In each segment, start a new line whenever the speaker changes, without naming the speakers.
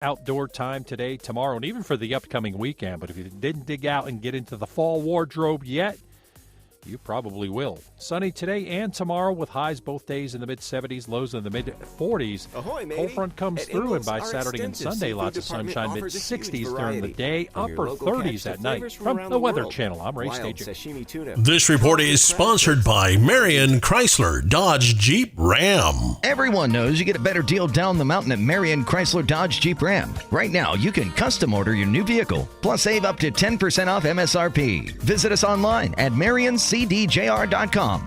outdoor time today, tomorrow, and even for the upcoming weekend. But if you didn't dig out and get into the fall wardrobe yet, you probably will. Sunny today and tomorrow with highs both days in the mid-70s, lows in the mid-40s. Cold front comes through, and by Saturday and Sunday, lots of sunshine, mid-60s during the day, upper 30s at night. From the Weather Channel, I'm Ray Staging.
This report is sponsored by Marion Chrysler Dodge Jeep Ram.
Everyone knows you get a better deal down the mountain at Marion Chrysler Dodge Jeep Ram. Right now, you can custom order your new vehicle, plus save up to 10% off MSRP. Visit us online at MarionCDJR.com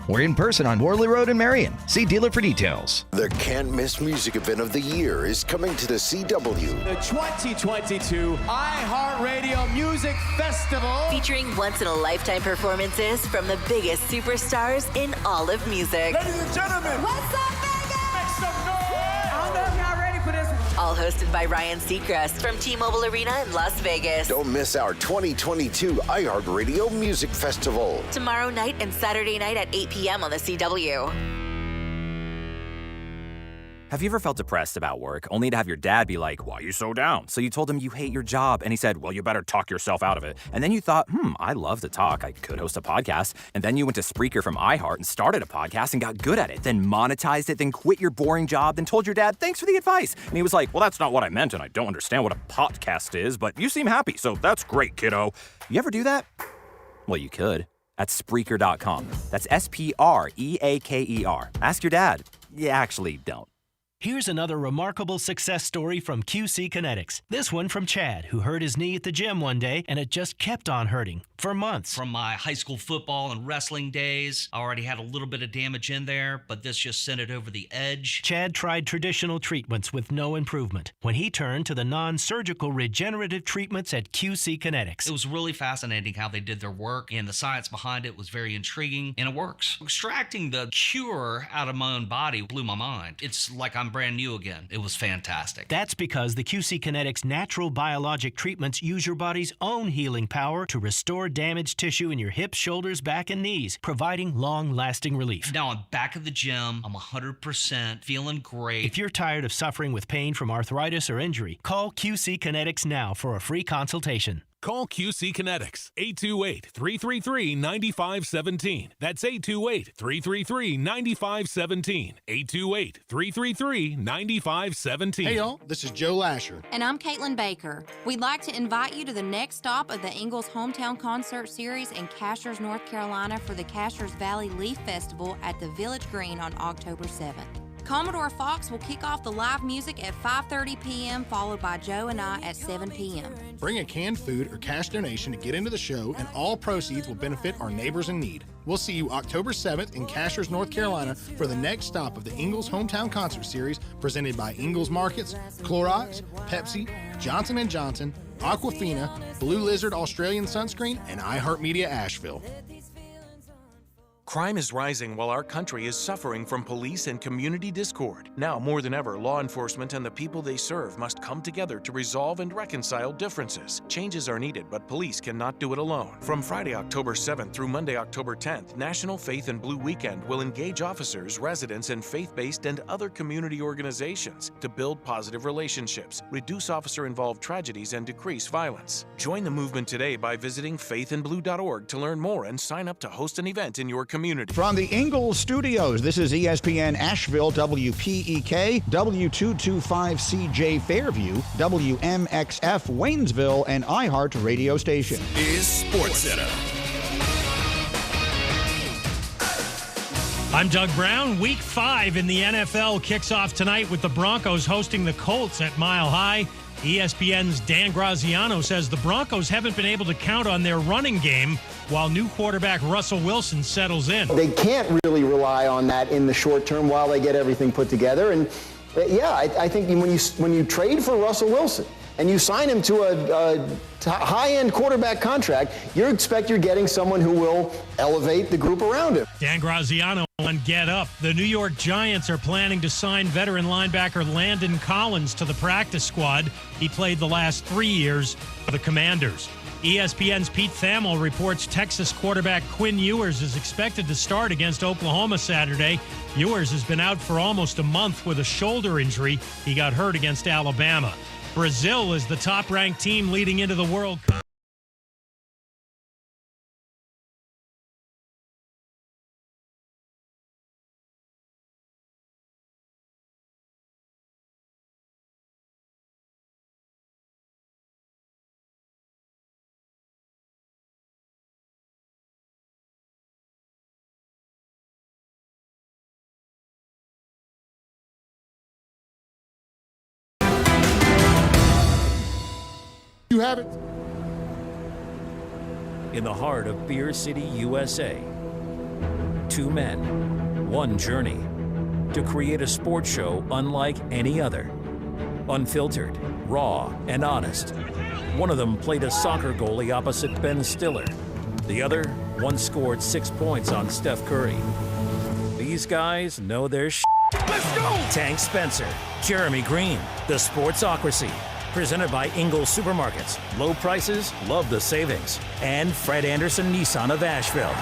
or in person on Worley Road in Marion. See dealer for details.
The can't-miss music event of the year is coming to the CW.
The 2022 iHeartRadio Music Festival.
Featuring once-in-a-lifetime performances from the biggest superstars in all of music.
Ladies and gentlemen,
what's up, Vegas?
Make some noise!
I don't know if y'all ready for this. All hosted by Ryan Seacrest from T-Mobile Arena in Las Vegas.
Don't miss our 2022 iHeartRadio Music Festival.
Tomorrow night and Saturday night at 8 p.m. on the CW.
Have you ever felt depressed about work, only to have your dad be like, "Why are you so down?" So you told him you hate your job, and he said, "Well, you better talk yourself out of it." And then you thought, I love to talk. I could host a podcast. And then you went to Spreaker from iHeart and started a podcast and got good at it, then monetized it, then quit your boring job, then told your dad, "Thanks for the advice." And he was like, "Well, that's not what I meant, and I don't understand what a podcast is, but you seem happy, so that's great, kiddo." You ever do that? Well, you could. At Spreaker.com. That's Spreaker. Ask your dad. You actually don't.
Here's another remarkable success story from QC Kinetics. This one from Chad, who hurt his knee at the gym one day, and it just kept on hurting for months.
From my high school football and wrestling days, I already had a little bit of damage in there, but this just sent it over the edge.
Chad tried traditional treatments with no improvement when he turned to the non-surgical regenerative treatments at QC Kinetics.
It was really fascinating how they did their work, and the science behind it was very intriguing, and it works. Extracting the cure out of my own body blew my mind. It's like I'm brand new again. It was fantastic.
That's because the QC Kinetics natural biologic treatments use your body's own healing power to restore damaged tissue in your hips, shoulders, back, and knees, providing long-lasting relief.
Now I'm back at the gym. I'm 100% feeling great.
If you're tired of suffering with pain from arthritis or injury, call QC Kinetics now for a free consultation.
Call QC Kinetics, 828-333-9517. That's 828-333-9517. 828-333-9517.
Hey, y'all, this is Joe Lasher.
And I'm Caitlin Baker. We'd like to invite you to the next stop of the Ingles Hometown Concert Series in Cashers, North Carolina for the Cashers Valley Leaf Festival at the Village Green on October 7th. Commodore Fox will kick off the live music at 5:30 p.m., followed by Joe and I at 7 p.m.
Bring a canned food or cash donation to get into the show, and all proceeds will benefit our neighbors in need. We'll see you October 7th in Cashers, North Carolina for the next stop of the Ingles Hometown Concert Series presented by Ingles Markets, Clorox, Pepsi, Johnson & Johnson, Aquafina, Blue Lizard Australian Sunscreen, and iHeartMedia Asheville.
Crime is rising while our country is suffering from police and community discord. Now more than ever, law enforcement and the people they serve must come together to resolve and reconcile differences. Changes are needed, but police cannot do it alone. From Friday, October 7th through Monday, October 10th, National Faith and Blue Weekend will engage officers, residents, and faith-based and other community organizations to build positive relationships, reduce officer-involved tragedies, and decrease violence. Join the movement today by visiting faithandblue.org to learn more and sign up to host an event in your community.
From the Ingles Studios, this is ESPN Asheville, WPEK, W225CJ Fairview, WMXF Waynesville, and iHeart radio station.
Is SportsCenter.
I'm Doug Brown. Week 5 in the NFL kicks off tonight with the Broncos hosting the Colts at Mile High. ESPN's Dan Graziano says the Broncos haven't been able to count on their running game while new quarterback Russell Wilson settles in.
They can't really rely on that in the short term while they get everything put together. And I think when you trade for Russell Wilson and you sign him to a high-end quarterback contract, you expect you're getting someone who will elevate the group around him.
Dan Graziano on Get Up. The New York Giants are planning to sign veteran linebacker Landon Collins to the practice squad. He played the last 3 years for the Commanders. ESPN's Pete Thamel reports Texas quarterback Quinn Ewers is expected to start against Oklahoma Saturday. Ewers has been out for almost a month with a shoulder injury. He got hurt against Alabama. Brazil is the top-ranked team leading into the World Cup.
You have it.
In the heart of Beer City, USA, two men, one journey to create a sports show unlike any other. Unfiltered, raw, and honest. One of them played a soccer goalie opposite Ben Stiller. The other once scored 6 points on Steph Curry. These guys know their shit. Let's go! Tank Spencer, Jeremy Green, the Sportsocracy. Presented by Ingles Supermarkets. Low prices, love the savings. And Fred Anderson Nissan of Asheville.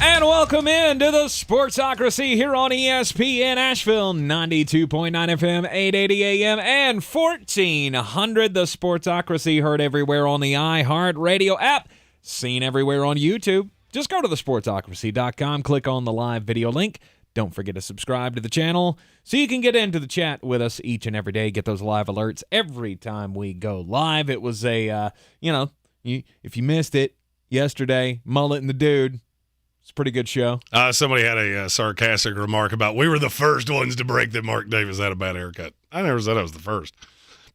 And welcome in to the Sportsocracy here on ESPN Asheville, 92.9 FM, 880 AM, and 1400. The Sportsocracy heard everywhere on the iHeartRadio app, seen everywhere on YouTube. Just go to thesportsocracy.com, click on the live video link. Don't forget to subscribe to the channel so you can get into the chat with us each and every day, get those live alerts every time we go live. It was a, if you missed it yesterday, Mullet and the Dude, it's a pretty good show.
Somebody had a sarcastic remark about we were the first ones to break that Mark Davis had a bad haircut. I never said I was the first.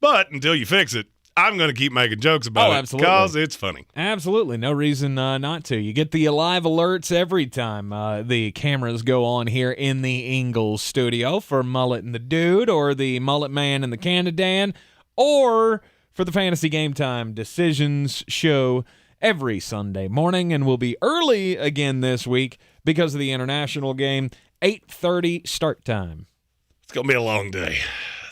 But until you fix it, I'm going to keep making jokes about it because it's funny.
Absolutely. No reason not to. You get the live alerts every time the cameras go on here in the Ingles studio for Mullet and the Dude or the Mullet Man and the Canada or for the Fantasy Game Time Decisions show every Sunday morning. And we'll be early again this week because of the international game, 8:30 start time.
It's going to be a long day.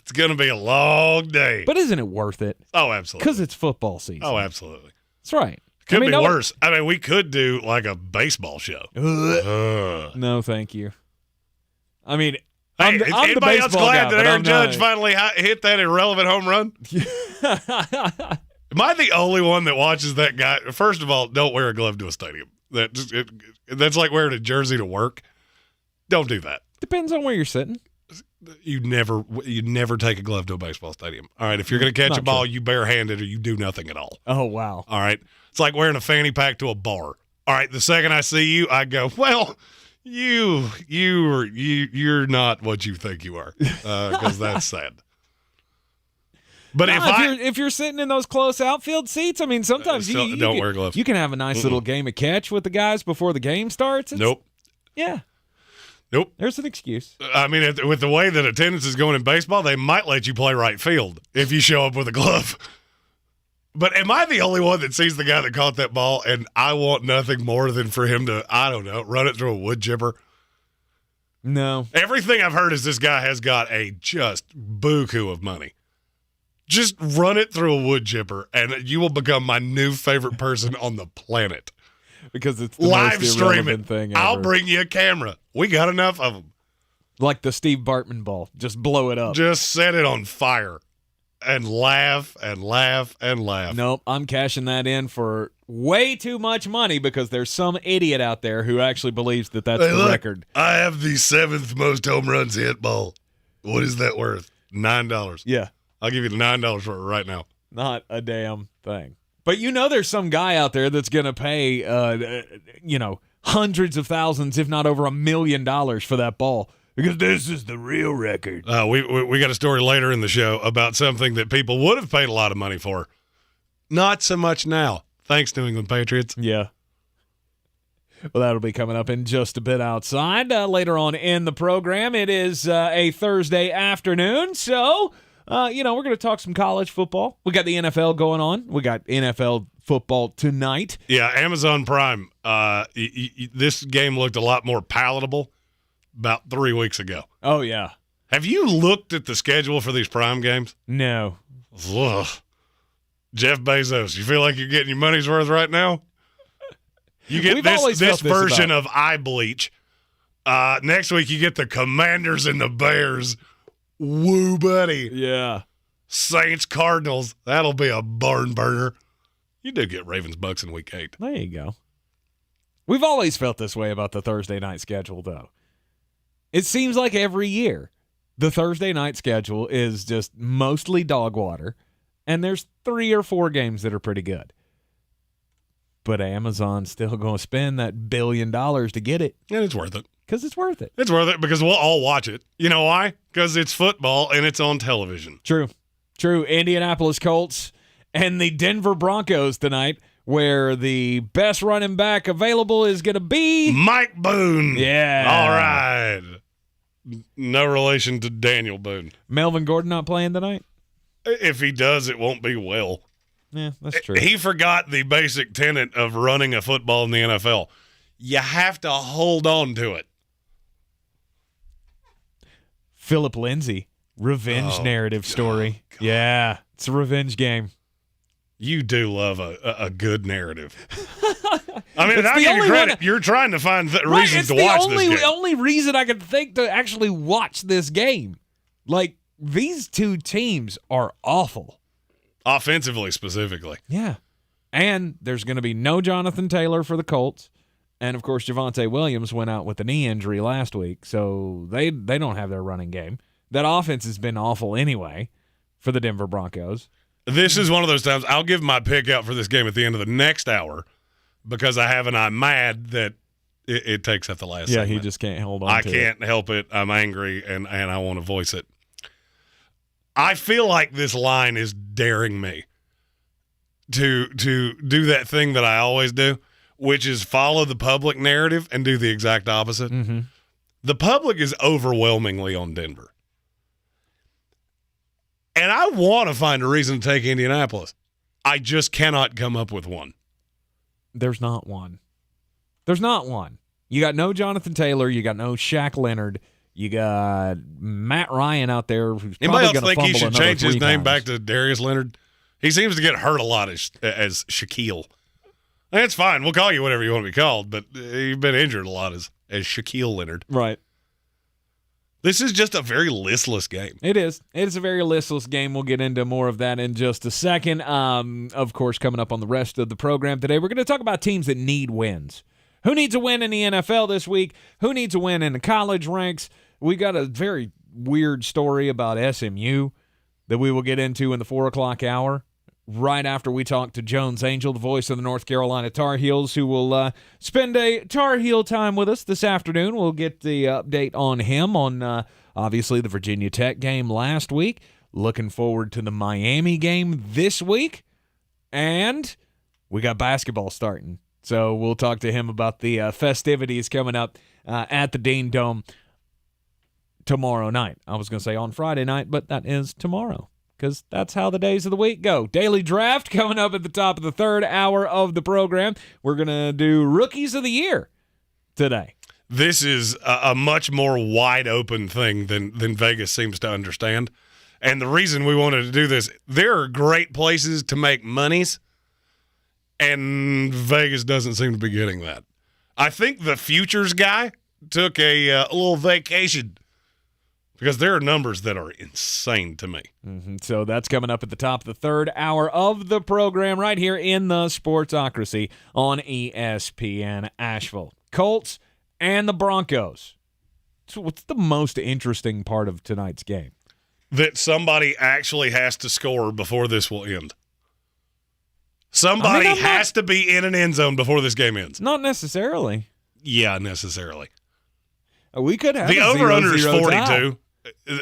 It's going to be a long day.
But isn't it worth it?
Oh, absolutely.
Because it's football season.
Oh, absolutely.
That's right.
Could be worse. I mean, we could do like a baseball show.
No, thank you. I mean,
I'm
the
anybody else
baseball
glad
guy,
that
but
Aaron
I'm
Judge
not.
finally hit that irrelevant home run? Am I the only one that watches that guy? First of all, don't wear a glove to a stadium. That's like wearing a jersey to work. Don't do that.
Depends on where you're sitting.
You never take a glove to a baseball stadium. All right, if you're going to catch a ball, you barehanded or you do nothing at all.
Oh, wow.
All right. It's like wearing a fanny pack to a bar. All right, the second I see you, I go, well, you're not what you think you are, because that's sad. But
if you're sitting in those close outfield seats, I mean, sometimes you
don't wear gloves.
You can have a nice little game of catch with the guys before the game starts.
Nope.
Yeah.
Nope.
There's an excuse.
I mean, with the way that attendance is going in baseball, they might let you play right field if you show up with a glove. But am I the only one that sees the guy that caught that ball and I want nothing more than for him to, I don't know, run it through a wood chipper?
No.
Everything I've heard is this guy has got a just buku of money. Just run it through a wood chipper and you will become my new favorite person on the planet.
Because it's the
live
most
streaming
irrelevant thing ever.
I'll bring you a camera. We got enough of them.
Like the Steve Bartman ball. Just blow it up.
Just set it on fire and laugh and laugh and laugh.
Nope, I'm cashing that in for way too much money because there's some idiot out there who actually believes that that's the record.
I have the 7th most home runs hit ball. What is that worth? $9.
Yeah.
I'll give you the $9 for it right now.
Not a damn thing. But there's some guy out there that's going to pay, hundreds of thousands, if not over $1 million for that ball. Because this is the real record.
We got a story later in the show about something that people would have paid a lot of money for. Not so much now. Thanks, New England Patriots.
Yeah. Well, that'll be coming up in just a bit outside. Later on in the program, it is a Thursday afternoon, so... we're going to talk some college football. We got the NFL going on. We got NFL football tonight.
Yeah, Amazon Prime. This game looked a lot more palatable about 3 weeks ago.
Oh, yeah.
Have you looked at the schedule for these Prime games?
No.
Ugh. Jeff Bezos, you feel like you're getting your money's worth right now? You get this version of eye bleach Next week, you get the Commanders and the Bears. Woo, buddy.
Yeah.
Saints, Cardinals. That'll be a barn burner. You do get Ravens, Bucks in week 8.
There you go. We've always felt this way about the Thursday night schedule, though. It seems like every year the Thursday night schedule is just mostly dog water, and there's 3 or 4 games that are pretty good. But Amazon's still going to spend that $1 billion to get it.
And it's worth it.
Because it's worth it.
It's worth it because we'll all watch it. You know why? Because it's football and it's on television.
True. Indianapolis Colts and the Denver Broncos tonight, where the best running back available is going to be
Mike Boone.
Yeah.
All right. No relation to Daniel Boone.
Melvin Gordon not playing tonight?
If he does, it won't be well.
Yeah, that's true.
He forgot the basic tenet of running a football in the NFL. You have to hold on to it.
Philip Lindsay, revenge narrative story. Yeah, it's a revenge game.
You do love a good narrative. I mean, I give you credit. You're trying to find reasons to watch this game.
It's the only reason I can think to actually watch this game. Like, these two teams are awful.
Offensively, specifically.
Yeah. And there's going to be no Jonathan Taylor for the Colts. And, of course, Javonte Williams went out with a knee injury last week, so they don't have their running game. That offense has been awful anyway for the Denver Broncos.
This is one of those times I'll give my pick out for this game at the end of the next hour because I'm mad that it takes at the last segment.
He just can't hold on to it.
I can't help it. I'm angry, and I want to voice it. I feel like this line is daring me to do that thing that I always do, which is follow the public narrative and do the exact opposite.
Mm-hmm.
The public is overwhelmingly on Denver. And I want to find a reason to take Indianapolis. I just cannot come up with one.
There's not one. You got no Jonathan Taylor. You got no Shaq Leonard. You got Matt Ryan out there who's
Anybody
probably going to
else think he should change his name
times.
back to Darius Leonard? He seems to get hurt a lot as Shaquille. That's fine. We'll call you whatever you want to be called, but you've been injured a lot as Shaquille Leonard.
Right.
This is just a very listless game.
It is. It is a very listless game. We'll get into more of that in just a second. Of course, coming up on the rest of the program today, we're going to talk about teams that need wins. Who needs a win in the NFL this week? Who needs a win in the college ranks? We got a very weird story about SMU that we will get into in the 4 o'clock hour, right after we talk to Jones Angell, the voice of the North Carolina Tar Heels, who will spend a Tar Heel time with us this afternoon. We'll get the update on him on, obviously, the Virginia Tech game last week. Looking forward to the Miami game this week. And we got basketball starting. So we'll talk to him about the festivities coming up at the Dean Dome tomorrow night. I was going to say on Friday night, but that is tomorrow, because that's how the days of the week go. Daily Draft coming up at the top of the 3rd hour of the program. We're going to do Rookies of the Year today.
This is a much more wide-open thing than Vegas seems to understand. And the reason we wanted to do this, there are great places to make monies, and Vegas doesn't seem to be getting that. I think the futures guy took a little vacation, because there are numbers that are insane to me.
Mm-hmm. So that's coming up at the top of the 3rd hour of the program right here in the Sportsocracy on ESPN Asheville. Colts and the Broncos. So what's the most interesting part of tonight's game?
That somebody actually has to score before this will end. Somebody has to be in an end zone before this game ends.
Not necessarily.
Yeah, necessarily.
We could have
the over-under is 42.
Tie.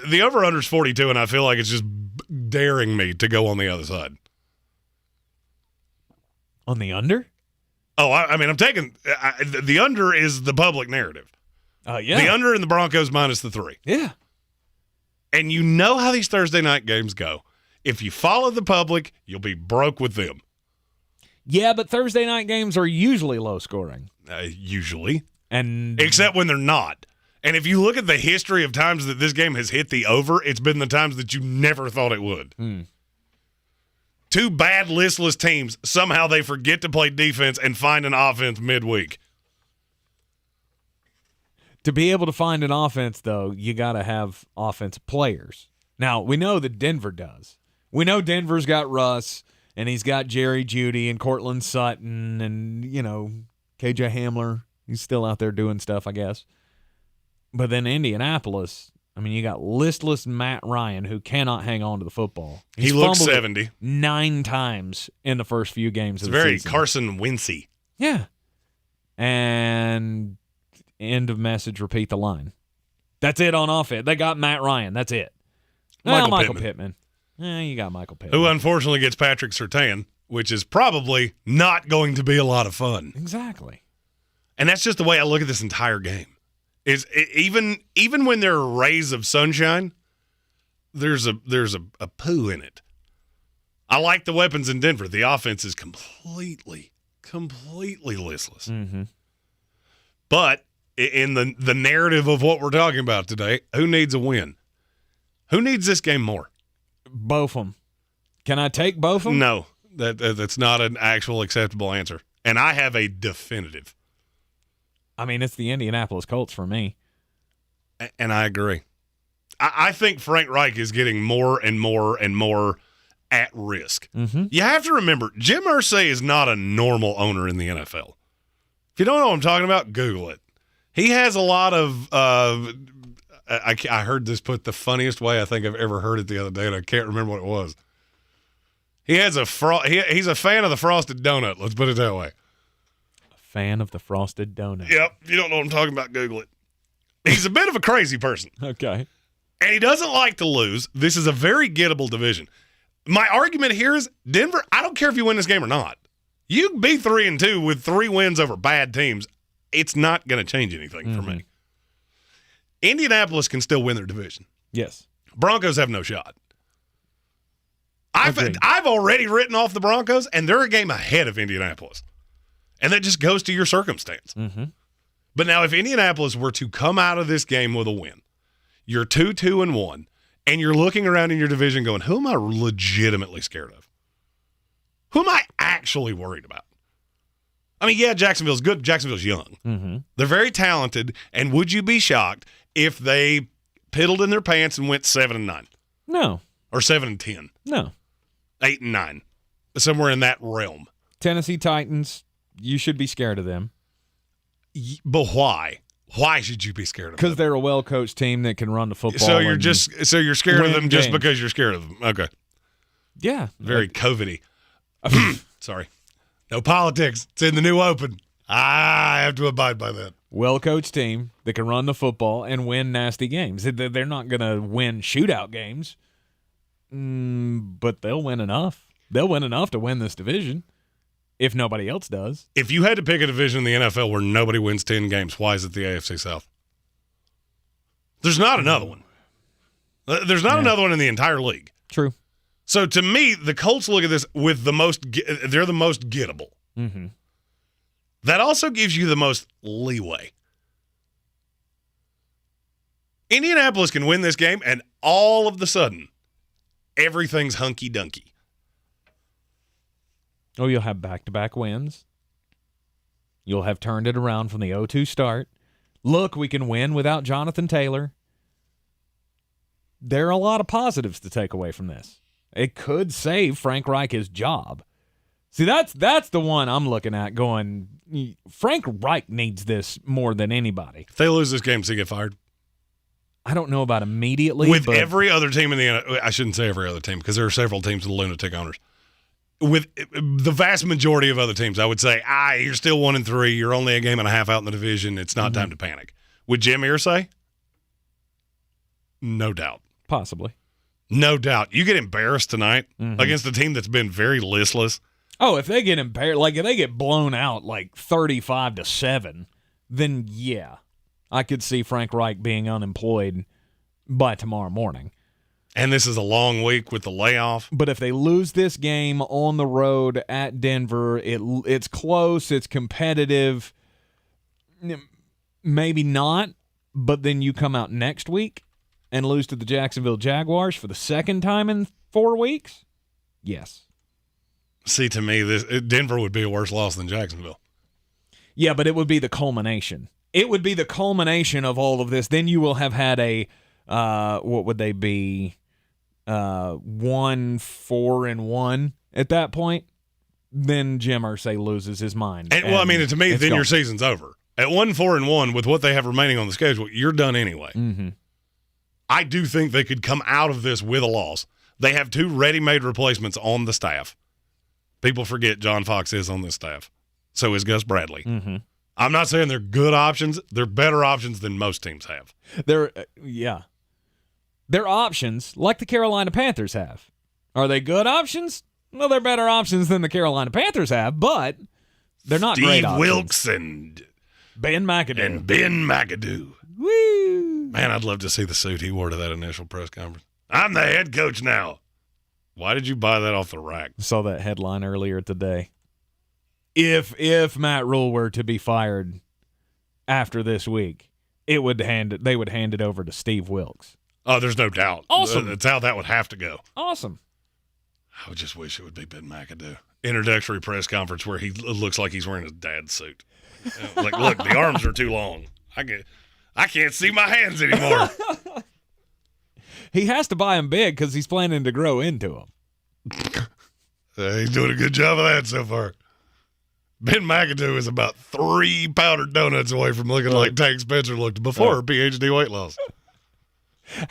The over-under is 42, and I feel like it's just daring me to go on the other side.
On the under?
Oh, I mean, I'm taking the under is the public narrative.
Yeah.
The under in the Broncos minus the 3.
Yeah.
And you know how these Thursday night games go. If you follow the public, you'll be broke with them.
Yeah, but Thursday night games are usually low scoring.
Usually.
And
except when they're not. And if you look at the history of times that this game has hit the over, it's been the times that you never thought it would. Two bad, listless teams, somehow they forget to play defense and find an offense midweek.
To be able to find an offense, though, you got to have offensive players. Now, we know that Denver does. We know Denver's got Russ, and he's got Jerry Jeudy and Cortland Sutton and, KJ Hamler. He's still out there doing stuff, I guess. But then Indianapolis, you got listless Matt Ryan, who cannot hang on to the football.
He looks 70.
9 times in the first few games of the season.
It's very Carson Wentzy.
Yeah. And end of message, repeat the line. That's it on offense. They got Matt Ryan. That's it. Michael Pittman. You got Michael Pittman.
Who unfortunately gets Patrick Surtain, which is probably not going to be a lot of fun.
Exactly.
And that's just the way I look at this entire game. Even when there are rays of sunshine, there's a poo in it. I like the weapons in Denver. The offense is completely listless.
Mm-hmm.
But in the narrative of what we're talking about today, who needs a win? Who needs this game more?
Both of them. Can I take both of them?
No, that's not an actual acceptable answer. And I have a definitive.
It's the Indianapolis Colts for me.
And I agree. I think Frank Reich is getting more and more and more at risk.
Mm-hmm.
You have to remember, Jim Irsay is not a normal owner in the NFL. If you don't know what I'm talking about, Google it. He has a lot of I heard this put the funniest way I think I've ever heard it the other day, and I can't remember what it was. He has he's a fan of the frosted donut. Let's put it that way.
Fan of the frosted donut.
Yep. If you don't know what I'm talking about, Google it. He's a bit of a crazy person.
Okay.
And he doesn't like to lose. This is a very gettable division. My argument here is Denver, I don't care if you win this game or not. You can be 3-2 with 3 wins over bad teams. It's not going to change anything for me. Indianapolis can still win their division.
Yes.
Broncos have no shot. I've already written off the Broncos, and they're a game ahead of Indianapolis. And that just goes to your circumstance.
Mm-hmm.
But now if Indianapolis were to come out of this game with a win, you're 2-1, and you're looking around in your division going, who am I legitimately scared of? Who am I actually worried about? Yeah, Jacksonville's good. Jacksonville's young.
Mm-hmm.
They're very talented, and would you be shocked if they piddled in their pants and went 7-9?
No.
Or 7-10?
No.
8-9. Somewhere in that realm.
Tennessee Titans, you should be scared of them.
But why? Why should you be scared of them?
Because they're a well-coached team that can run the football.
So you're scared of them just because you're scared of them. Okay.
Yeah.
Very COVID-y. Sorry. No politics. It's in the new open. I have to abide by that.
Well-coached team that can run the football and win nasty games. They're not going to win shootout games, but they'll win enough. They'll win enough to win this division if nobody else does.
If you had to pick a division in the NFL where nobody wins 10 games, why is it the AFC South? There's not another one. There's not another one in the entire league.
True.
So to me, the Colts look at this with they're the most gettable.
Mm-hmm.
That also gives you the most leeway. Indianapolis can win this game, and all of a sudden, everything's hunky-dunky.
Oh, you'll have back-to-back wins. You'll have turned it around from the 0-2 start. Look, we can win without Jonathan Taylor. There are a lot of positives to take away from this. It could save Frank Reich his job. See, that's the one I'm looking at going, Frank Reich needs this more than anybody.
If they lose this game, does he get fired?
I don't know about immediately.
With every other team in the – I shouldn't say every other team because there are several teams with lunatic owners. With the vast majority of other teams, I would say, you're still 1-3. You're only a game and a half out in the division. It's not time to panic. Would Jim Irsay? No doubt.
Possibly.
No doubt. You get embarrassed tonight against a team that's been very listless.
Oh, if they get embarrassed, like if they get blown out like 35-7, then yeah, I could see Frank Reich being unemployed by tomorrow morning.
And this is a long week with the layoff.
But if they lose this game on the road at Denver, it's close, it's competitive. Maybe not, but then you come out next week and lose to the Jacksonville Jaguars for the second time in 4 weeks? Yes.
See, to me, Denver would be a worse loss than Jacksonville.
Yeah, but it would be the culmination. it would be the culmination of all of this. Then you will have had a, what would they be, 1-4-1 at that point. Then Jim Irsay loses his mind.
And, well, I mean, to me, then your season's over. At 1-4-1, with what they have remaining on the schedule, you're done anyway.
Mm-hmm.
I do think they could come out of this with a loss. They have 2 ready-made replacements on the staff. People forget John Fox is on this staff. So is Gus Bradley.
Mm-hmm.
I'm not saying they're good options. They're better options than most teams have.
They're options like the Carolina Panthers have. Are they good options? Well, they're better options than the Carolina Panthers have, but they're not great options.
Steve Wilks and
Ben
McAdoo.
Woo!
Man, I'd love to see the suit he wore to that initial press conference. I'm the head coach now. Why did you buy that off the rack?
Saw that headline earlier today. If Matt Rule were to be fired after this week, they would hand it over to Steve Wilks.
Oh, there's no doubt.
Awesome.
That's how that would have to go.
Awesome.
I would just wish it would be Ben McAdoo. Introductory press conference where he looks like he's wearing his dad's suit. Like, look, the arms are too long. I can't see my hands anymore.
He has to buy them big because he's planning to grow into them.
He's doing a good job of that so far. Ben McAdoo is about 3 powdered donuts away from looking like Tank Spencer looked before PhD weight loss.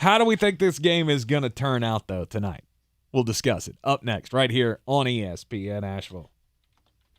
How do we think this game is going to turn out, though, tonight? We'll discuss it up next, right here on ESPN Asheville.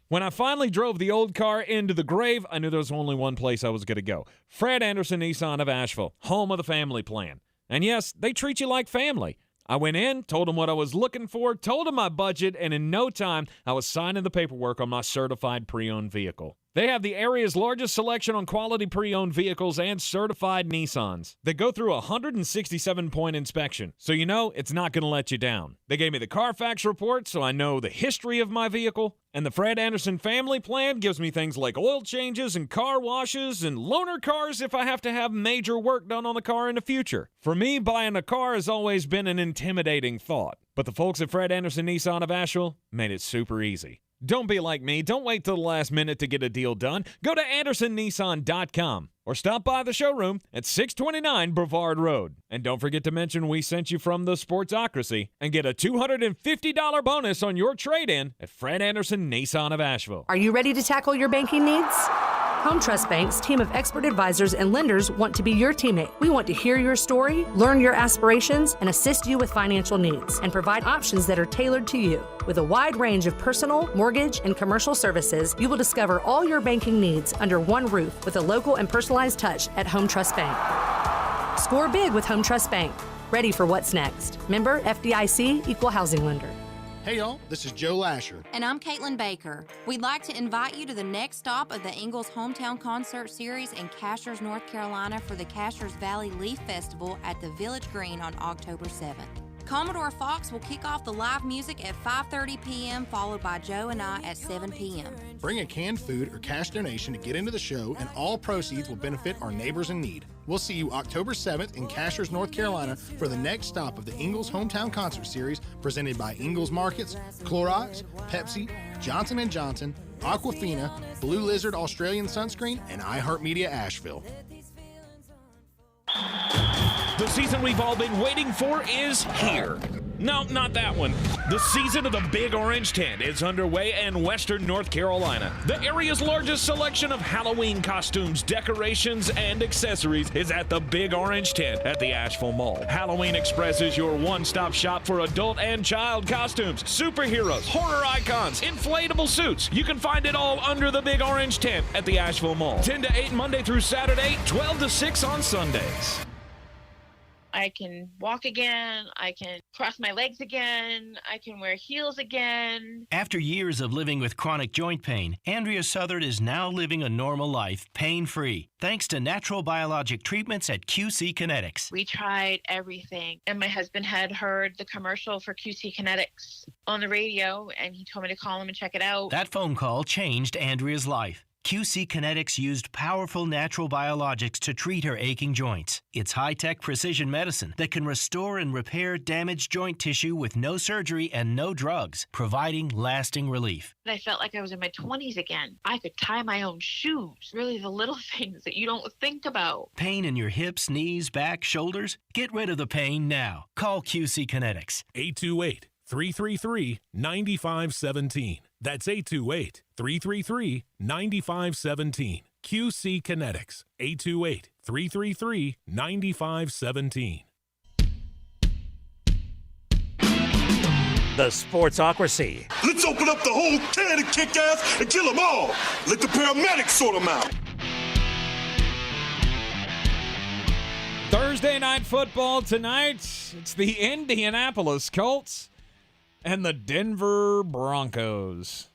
When I finally drove the old car into the grave, I knew there was only one place I was going to go. Fred Anderson Nissan of Asheville, home of the family plan. And yes, they treat you like family. I went in, told them what I was looking for, told them my budget, and in no time, I was signing the paperwork on my certified pre-owned vehicle. They have the area's largest selection on quality pre-owned vehicles and certified Nissans. They go through a 167-point inspection, so you know it's not going to let you down. They gave me the Carfax report, so I know the history of my vehicle. And the Fred Anderson family plan gives me things like oil changes and car washes and loaner cars if I have to have major work done on the car in the future. For me, buying a car has always been an intimidating thought. But the folks at Fred Anderson Nissan of Asheville made it super easy. Don't be like me. Don't wait till the last minute to get a deal done. Go to AndersonNissan.com or stop by the showroom at 629 Brevard Road. And don't forget to mention we sent you from the Sportsocracy and get a $250 bonus on your trade-in at Fred Anderson Nissan of Asheville.
Are you ready to tackle your banking needs? Home Trust Bank's team of expert advisors and lenders want to be your teammate. We want to hear your story, learn your aspirations, and assist you with financial needs, and provide options that are tailored to you. With a wide range of personal, mortgage, and commercial services, you will discover all your banking needs under one roof with a local and personalized touch at Home Trust Bank. Score big with Home Trust Bank. Ready for what's next. Member FDIC, Equal Housing Lender.
Hey y'all, this is Joe Lasher.
And I'm Caitlin Baker. We'd like to invite you to the next stop of the Ingles Hometown Concert Series in Cashers, North Carolina for the Cashers Valley Leaf Festival at the Village Green on October 7th. Commodore Fox will kick off the live music at 5:30 p.m., followed by Joe and I at 7 p.m.
Bring a canned food or cash donation to get into the show, and all proceeds will benefit our neighbors in need. We'll see you October 7th in Cashers, North Carolina for the next stop of the Ingles Hometown Concert Series presented by Ingles Markets, Clorox, Pepsi, Johnson & Johnson, Aquafina, Blue Lizard Australian Sunscreen, and iHeartMedia Asheville.
The season we've all been waiting for is here. No, not that one. The season of the Big Orange Tent is underway in Western North Carolina. The area's largest selection of Halloween costumes, decorations, and accessories is at the Big Orange Tent at the Asheville Mall. Halloween Express is your one-stop shop for adult and child costumes, superheroes, horror icons, inflatable suits. You can find it all under the Big Orange Tent at the Asheville Mall. 10 to 8 Monday through Saturday, 12 to 6 on Sundays.
I can walk again, I can cross my legs again, I can wear heels again.
After years of living with chronic joint pain, Andrea Southard is now living a normal life, pain-free, thanks to natural biologic treatments at QC Kinetics.
We tried everything, and my husband had heard the commercial for QC Kinetics on the radio, and he told me to call him and check it out.
That phone call changed Andrea's life. QC Kinetics used powerful natural biologics to treat her aching joints. It's high-tech precision medicine that can restore and repair damaged joint tissue with no surgery and no drugs, providing lasting relief.
I felt like I was in my 20s again. I could tie my own shoes. Really the little things that you don't think about.
Pain in your hips, knees, back, shoulders? Get rid of the pain now. Call QC Kinetics.
828-333-9517. That's 828-333-9517. QC Kinetics. 828-333-9517.
The Sportsocracy.
Let's open up the whole can and kick ass and kill them all. Let the paramedics sort them out.
Thursday night football tonight. It's the Indianapolis Colts and the Denver Broncos.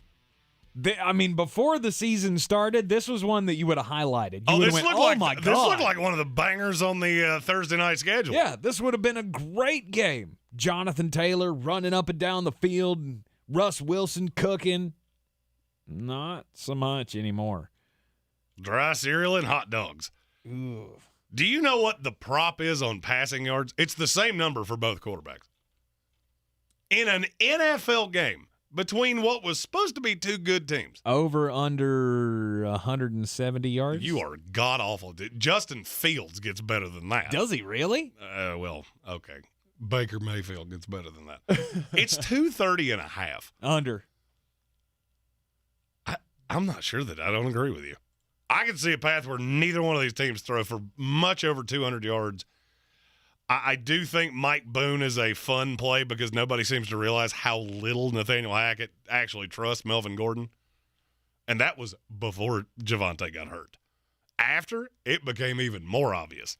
Before the season started, this was one that you would have highlighted. You would have went, oh my God.
This looked like one of the bangers on the Thursday night schedule.
Yeah, this would have been a great game. Jonathan Taylor running up and down the field, and Russ Wilson cooking. Not so much anymore.
Dry cereal and hot dogs.
Ugh.
Do you know what the prop is on passing yards? It's the same number for both quarterbacks. In an NFL game between what was supposed to be two good teams.
Over under 170 yards?
You are god-awful. Justin Fields gets better than that.
Does he really?
Well, okay. Baker Mayfield gets better than that. It's 230.5.
Under.
I'm not sure that I don't agree with you. I can see a path where neither one of these teams throw for much over 200 yards. I do think Mike Boone is a fun play because nobody seems to realize how little Nathaniel Hackett actually trusts Melvin Gordon. And that was before Javonte got hurt. After, it became even more obvious.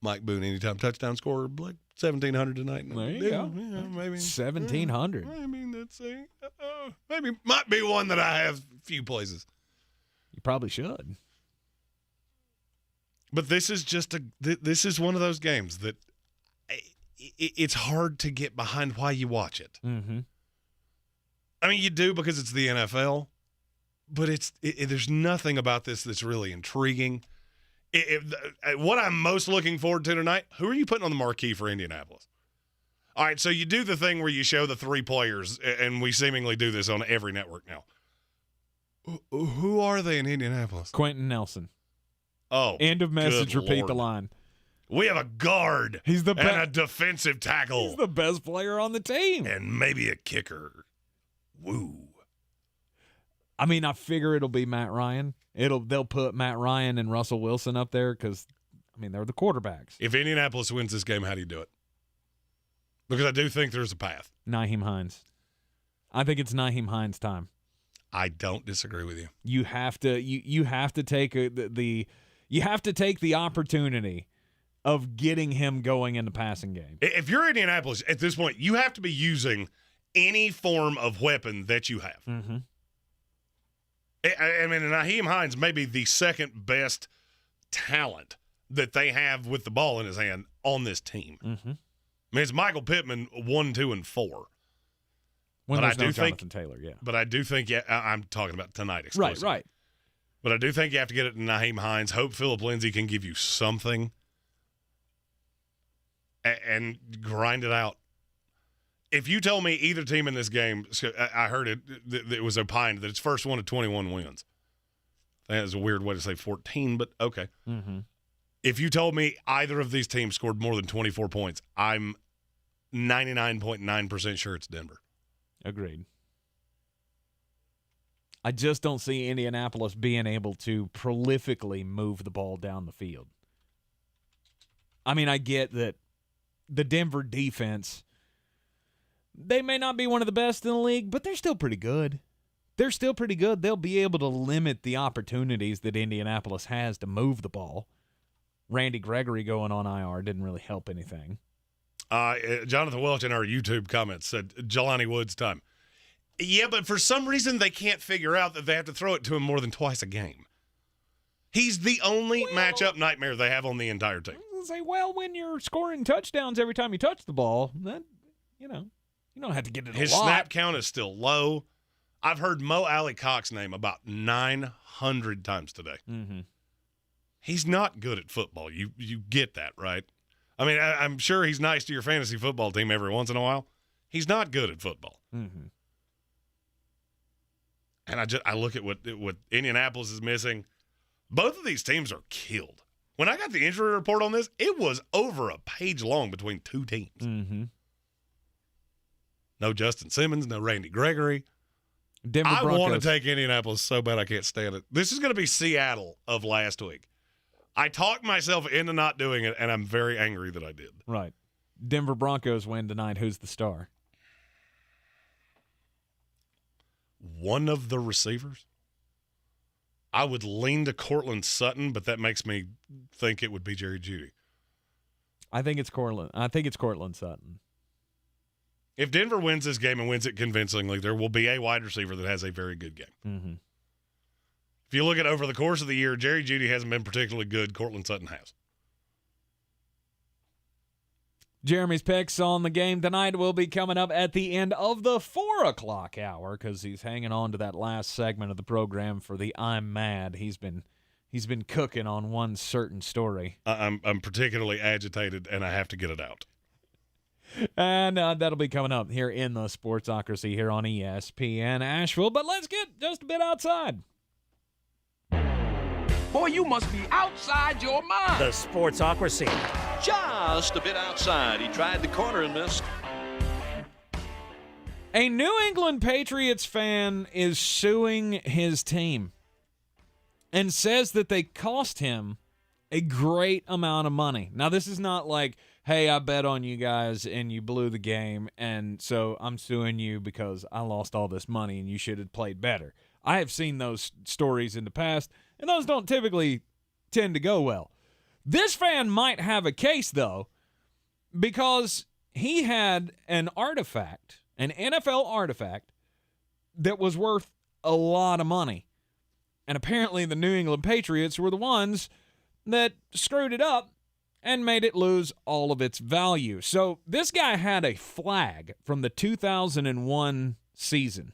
Mike Boone, anytime touchdown scorer, like 1,700 tonight.
There you go.
Yeah, maybe
1,700.
Maybe might be one that I have a few places.
You probably should.
But this is this is one of those games that it's hard to get behind why you watch it.
Mm-hmm.
I mean, you do because it's the NFL, but there's nothing about this that's really intriguing. What I'm most looking forward to tonight, who are you putting on the marquee for Indianapolis? All right, so you do the thing where you show the three players, and we seemingly do this on every network now. Who are they in Indianapolis?
Quentin Nelson.
Oh,
end of message. Repeat
Lord.
the line.
We have a guard.
He's the
and a defensive tackle.
He's the best player on the team,
and maybe a kicker. Woo.
I mean, I figure it'll be Matt Ryan. They'll put Matt Ryan and Russell Wilson up there because, I mean, they're the quarterbacks.
If Indianapolis wins this game, how do you do it? Because I do think there's a path.
Nyheim Hines. I think it's Nyheim Hines' time.
I don't disagree with you.
You have to you have to take you have to take the opportunity of getting him going in the passing game.
If you're Indianapolis at this point, you have to be using any form of weapon that you have.
Mm-hmm.
I mean, Nyheim Hines may be the second best talent that they have with the ball in his hand on this team.
Mm-hmm.
I mean, it's Michael Pittman 1, 2, and 4.
When
but
there's
I do
no
think
Jonathan Taylor, yeah.
But I do think, I'm talking about tonight exclusively.
Right.
But I do think you have to get it to Nyheim Hines. Hope Phillip Lindsay can give you something and grind it out. If you tell me either team in this game, I heard it was opined that it's first one to 21 wins. That is a weird way to say 14, but okay.
Mm-hmm.
If you told me either of these teams scored more than 24 points, I'm 99.9% sure it's Denver.
Agreed. I just don't see Indianapolis being able to prolifically move the ball down the field. I mean, I get that the Denver defense, they may not be one of the best in the league, but they're still pretty good. They'll be able to limit the opportunities that Indianapolis has to move the ball. Randy Gregory going on IR didn't really help anything.
Jonathan Welch in our YouTube comments said, Jelani Woods time. Yeah, but for some reason they can't figure out that they have to throw it to him more than twice a game. He's the only matchup nightmare they have on the entire team.
Say, well, when you're scoring touchdowns every time you touch the ball, then, you don't have to get it
His
a lot.
snap count is still low. I've heard Mo Alley Cox's name about 900 times today.
Mm-hmm.
He's not good at football. You get that, right? I mean, I'm sure he's nice to your fantasy football team every once in a while. He's not good at football.
Mm-hmm.
And I look at what Indianapolis is missing. Both of these teams are killed. When I got the injury report on this, it was over a page long between two teams.
Mm-hmm.
No Justin Simmons, no Randy Gregory.
Denver
I
Broncos.
want to take Indianapolis so bad I can't stand it. This is going to be Seattle of last week. I talked myself into not doing it, and I'm very angry that I did.
Right. Denver Broncos win tonight. Who's the star?
One of the receivers? I would lean to Cortland Sutton, but that makes me think it would be Jerry Jeudy.
I think it's Cortland Sutton.
If Denver wins this game and wins it convincingly, there will be a wide receiver that has a very good game.
Mm-hmm.
If you look at over the course of the year, Jerry Jeudy hasn't been particularly good. Cortland Sutton has.
Jeremy's picks on the game tonight will be coming up at the end of the 4 o'clock hour because he's hanging on to that last segment of the program for the I'm Mad. He's been cooking on one certain story.
I'm particularly agitated, and I have to get it out.
And that'll be coming up here in the Sportsocracy here on ESPN Asheville. But let's get just a bit outside.
Boy, you must be outside your mind.
The Sportsocracy.
Just a bit outside. He tried the corner and missed.
A New England Patriots fan is suing his team and says that they cost him a great amount of money. Now, this is not like, hey, I bet on you guys and you blew the game, and so I'm suing you because I lost all this money and you should have played better. I have seen those stories in the past, and those don't typically tend to go well. This fan might have a case, though, because he had an artifact, an NFL artifact, that was worth a lot of money. And apparently the New England Patriots were the ones that screwed it up and made it lose all of its value. So this guy had a flag from the 2001 season,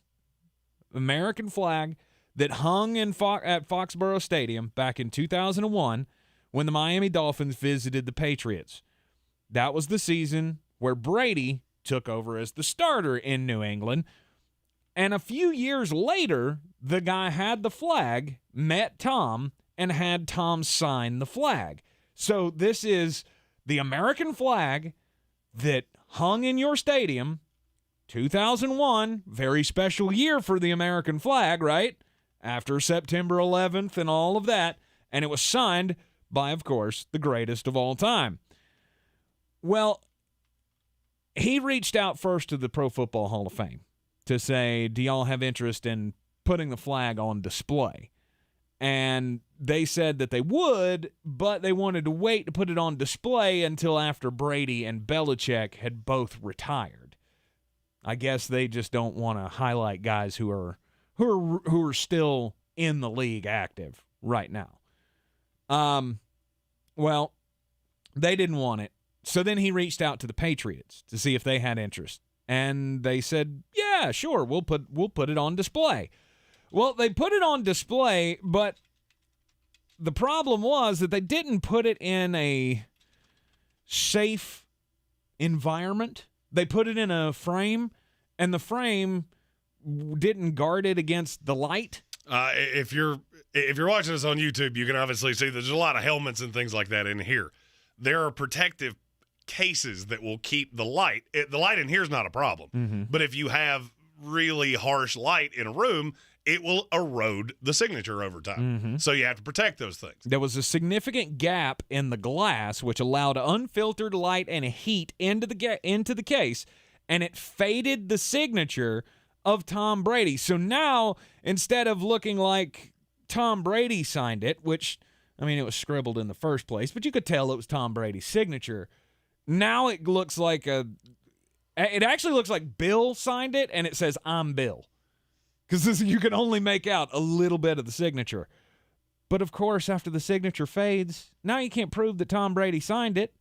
American flag, that hung at Foxborough Stadium back in 2001 when the Miami Dolphins visited the Patriots. That was the season where Brady took over as the starter in New England. And a few years later, the guy had the flag, met Tom, and had Tom sign the flag. So this is the American flag that hung in your stadium, 2001, very special year for the American flag, right? After September 11th and all of that. And it was signed by, of course, the greatest of all time. Well, he reached out first to the Pro Football Hall of Fame to say, do y'all have interest in putting the flag on display? And they said that they would, but they wanted to wait to put it on display until after Brady and Belichick had both retired. I guess they just don't want to highlight guys who are still in the league active right now. Well, they didn't want it. So then he reached out to the Patriots to see if they had interest. And they said, yeah, sure, we'll put it on display. Well, they put it on display, but the problem was that they didn't put it in a safe environment. They put it in a frame, and the frame didn't guard it against the light.
If you're watching this on YouTube, you can obviously see there's a lot of helmets and things like that in here. There are protective cases that will keep the light. The light in here is not a problem.
Mm-hmm.
But if you have really harsh light in a room, it will erode the signature over time.
Mm-hmm.
So you have to protect those things.
There was a significant gap in the glass, which allowed unfiltered light and heat into the case, and it faded the signature of Tom Brady. So now, instead of looking like Tom Brady signed it, which, I mean, it was scribbled in the first place, but you could tell it was Tom Brady's signature. Now it looks like it actually looks like Bill signed it, and it says, I'm Bill. Because you can only make out a little bit of the signature. But, of course, after the signature fades, now you can't prove that Tom Brady signed it.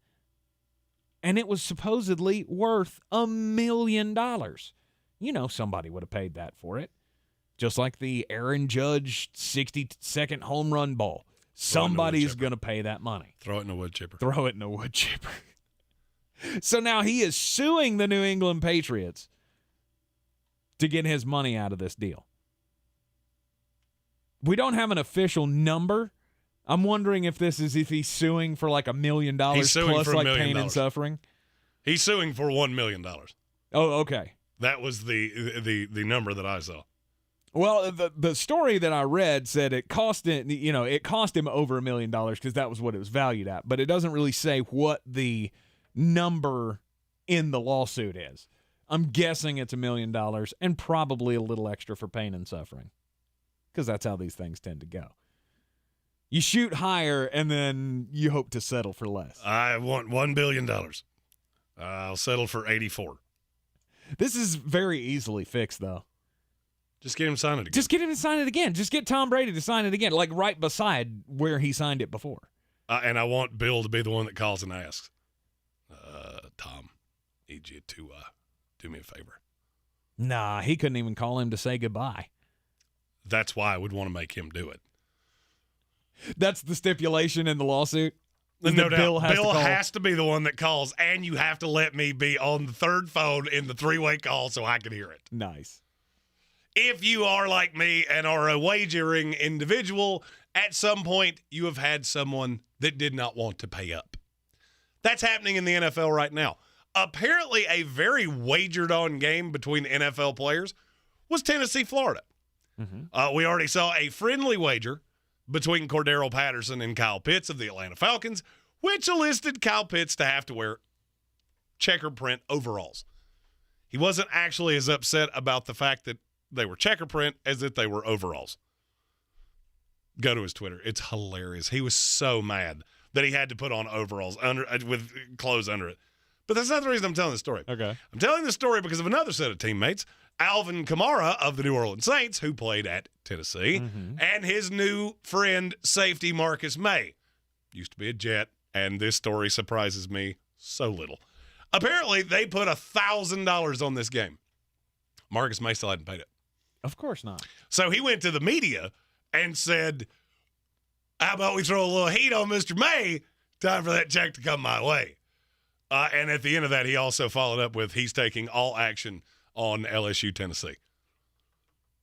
And it was supposedly worth $1 million. You know somebody would have paid that for it. Just like the Aaron Judge 62nd home run ball. Somebody's going to pay that money.
Throw it in a wood chipper.
Throw it in a wood chipper. So now he is suing the New England Patriots to get his money out of this deal. We don't have an official number. I'm wondering if he's suing for like $1 million plus like pain and suffering.
He's suing for $1 million.
Oh, okay.
That was the number that I saw.
Well, the story that I read said it cost him over $1 million because that was what it was valued at. But it doesn't really say what the number in the lawsuit is. I'm guessing it's $1 million and probably a little extra for pain and suffering because that's how these things tend to go. You shoot higher and then you hope to settle for less.
I want $1 billion. I'll settle for 84.
This is very easily fixed, though.
Just get him to sign it again.
Just get him to sign it again. Just get Tom Brady to sign it again, like right beside where he signed it before.
And I want Bill to be the one that calls and asks, Tom, need you to do me a favor.
Nah, he couldn't even call him to say goodbye.
That's why I would want to make him do it.
That's the stipulation in the lawsuit?
No doubt. Bill has to be the one that calls, and you have to let me be on the third phone in the three-way call so I can hear it.
Nice.
If you are like me and are a wagering individual, at some point you have had someone that did not want to pay up. That's happening in the NFL right now. Apparently, a very wagered-on game between NFL players was Tennessee-Florida. Mm-hmm. We already saw a friendly wager between Cordero Patterson and Kyle Pitts of the Atlanta Falcons, which enlisted Kyle Pitts to have to wear checker print overalls. He wasn't actually as upset about the fact that they were checker print as that they were overalls. Go to his Twitter. It's hilarious. He was so mad that he had to put on overalls with clothes under it. But that's not the reason I'm telling the story.
Okay.
I'm telling the story because of another set of teammates, Alvin Kamara of the New Orleans Saints, who played at Tennessee, and his new friend, safety Marcus May. Used to be a Jet, and this story surprises me so little. Apparently, they put $1,000 on this game. Marcus May still hadn't paid it.
Of course not.
So he went to the media and said, how about we throw a little heat on Mr. May? Time for that check to come my way. And at the end of that, he also followed up with, he's taking all action on LSU Tennessee.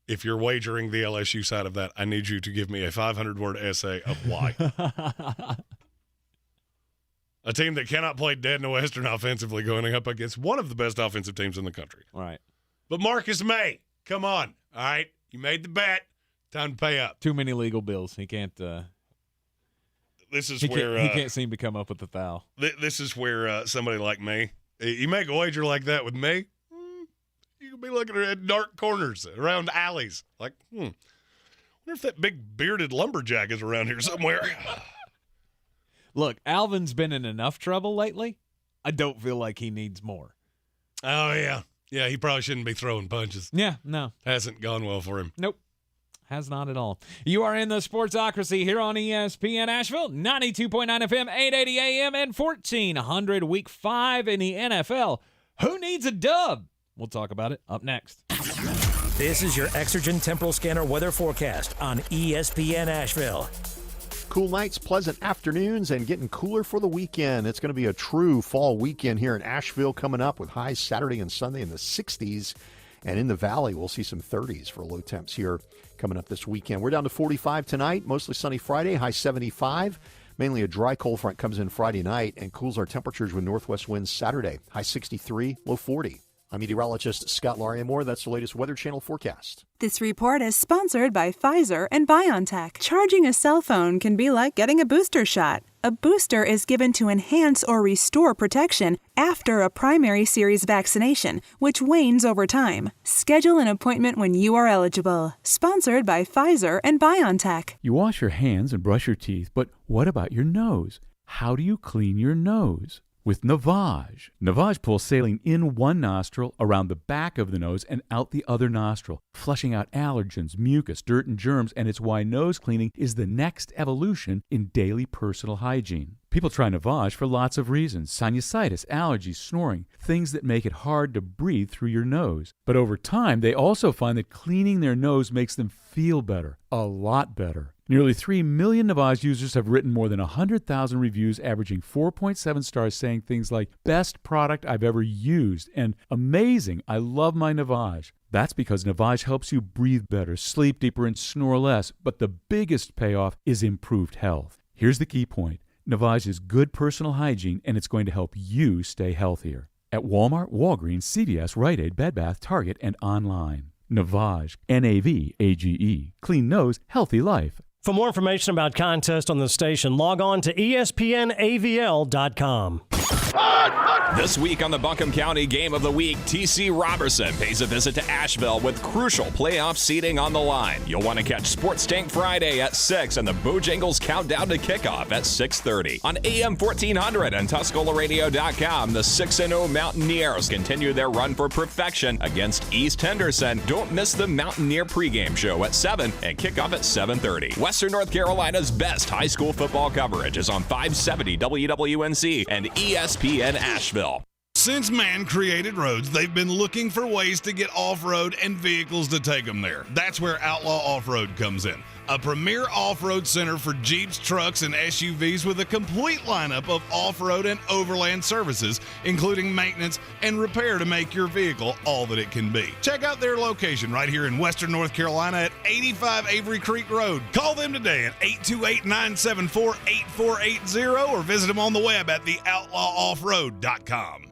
If you're wagering the LSU side of that, I need you to give me a 500-word essay of why. A team that cannot play dead in the Western offensively going up against one of the best offensive teams in the country.
All right.
But Marcus May, come on. All right. You made the bet. Time to pay up.
Too many legal bills. He can't.
This is
he
where
he can't seem to come up with the foul.
This is where somebody like me, you make a wager like that with me, you could be looking at dark corners around alleys. Like, wonder if that big bearded lumberjack is around here somewhere.
Look, Alvin's been in enough trouble lately. I don't feel like he needs more.
Oh, yeah. Yeah, he probably shouldn't be throwing punches.
Yeah, no.
Hasn't gone well for him.
Nope. Has not at all. You are in the Sportsocracy here on ESPN Asheville, 92.9 FM, 880 AM, and 1400 Week 5 in the NFL. Who needs a dub? We'll talk about it up next.
This is your Exergen Temporal Scanner weather forecast on ESPN Asheville.
Cool nights, pleasant afternoons, and getting cooler for the weekend. It's going to be a true fall weekend here in Asheville coming up with highs Saturday and Sunday in the 60s. And in the valley, we'll see some 30s for low temps here coming up this weekend. We're down to 45 tonight, mostly sunny Friday, high 75. Mainly a dry cold front comes in Friday night and cools our temperatures with northwest winds Saturday, high 63, low 40. I'm meteorologist Scott Lauriamore. That's the latest Weather Channel forecast.
This report is sponsored by Pfizer and BioNTech. Charging a cell phone can be like getting a booster shot. A booster is given to enhance or restore protection after a primary series vaccination, which wanes over time. Schedule an appointment when you are eligible. Sponsored by Pfizer and BioNTech.
You wash your hands and brush your teeth, but what about your nose? How do you clean your nose? With Navage. Navage pulls saline in one nostril, around the back of the nose, and out the other nostril, flushing out allergens, mucus, dirt, and germs, and it's why nose cleaning is the next evolution in daily personal hygiene. People try Navage for lots of reasons: sinusitis, allergies, snoring, things that make it hard to breathe through your nose. But over time, they also find that cleaning their nose makes them feel better, a lot better. Nearly 3 million Navage users have written more than 100,000 reviews, averaging 4.7 stars, saying things like, "Best product I've ever used," and "Amazing, I love my Navage." That's because Navage helps you breathe better, sleep deeper, and snore less. But the biggest payoff is improved health. Here's the key point. Navage is good personal hygiene, and it's going to help you stay healthier. At Walmart, Walgreens, CVS, Rite Aid, Bed Bath, Target, and online. Navage, Navage. Clean nose, healthy life.
For more information about contests on the station, log on to espnavl.com.
This week on the Buncombe County Game of the Week, T.C. Robertson pays a visit to Asheville with crucial playoff seeding on the line. You'll want to catch Sports Tank Friday at 6 and the Bojangles Countdown to Kickoff at 6:30. On AM 1400 and TuscolaRadio.com, the 6-0 Mountaineers continue their run for perfection against East Henderson. Don't miss the Mountaineer pregame show at 7 and kickoff at 7:30. Western North Carolina's best high school football coverage is on 570 WWNC and ESPN Asheville.
Since man created roads, they've been looking for ways to get off-road and vehicles to take them there. That's where Outlaw Off-Road comes in. A premier off-road center for Jeeps, trucks, and SUVs with a complete lineup of off-road and overland services, including maintenance and repair to make your vehicle all that it can be. Check out their location right here in Western North Carolina at 85 Avery Creek Road. Call them today at 828-974-8480 or visit them on the web at theoutlawoffroad.com.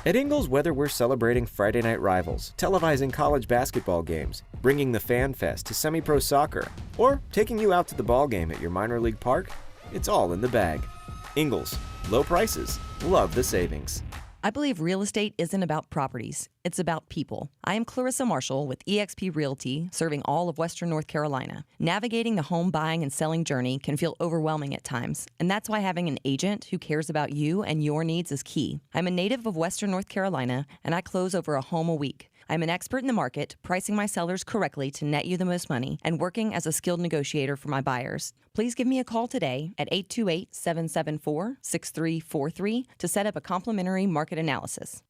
At Ingles, whether we're celebrating Friday night rivals, televising college basketball games, bringing the Fan Fest to semi-pro soccer, or taking you out to the ball game at your minor league park, it's all in the bag. Ingles, low prices, love the savings.
I believe real estate isn't about properties. It's about people. I am Clarissa Marshall with eXp Realty, serving all of Western North Carolina. Navigating the home buying and selling journey can feel overwhelming at times, and that's why having an agent who cares about you and your needs is key. I'm a native of Western North Carolina, and I close over a home a week. I'm an expert in the market, pricing my sellers correctly to net you the most money, and working as a skilled negotiator for my buyers. Please give me a call today at 828-774-6343 to set up a complimentary market analysis.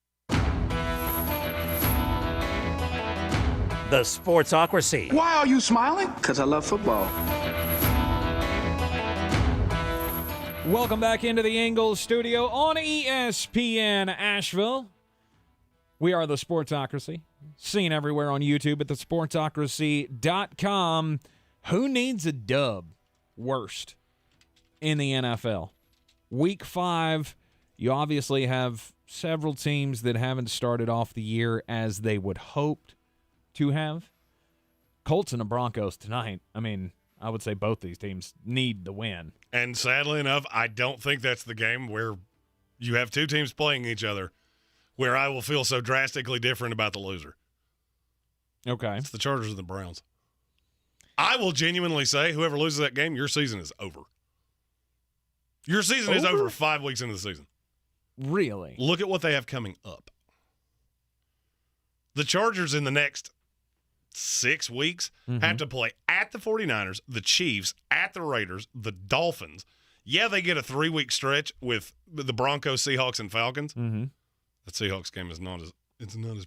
The Sportsocracy.
Why are you smiling? Because I love football.
Welcome back into the Ingles Studio on ESPN Asheville. We are the Sportsocracy, seen everywhere on YouTube at thesportsocracy.com. Who needs a dub worst in the NFL? Week 5, you obviously have several teams that haven't started off the year as they would hoped to have. Colts and the Broncos tonight. I mean, I would say both these teams need the win.
And sadly enough, I don't think that's the game where you have two teams playing each other where I will feel so drastically different about the loser.
Okay.
It's the Chargers and the Browns. I will genuinely say, whoever loses that game, your season is over. Your season is over 5 weeks into the season.
Really?
Look at what they have coming up. The Chargers in the next 6 weeks have to play at the 49ers, the Chiefs, at the Raiders, the Dolphins. Yeah, they get a 3-week stretch with the Broncos, Seahawks, and Falcons.
Mm-hmm.
That Seahawks game is not as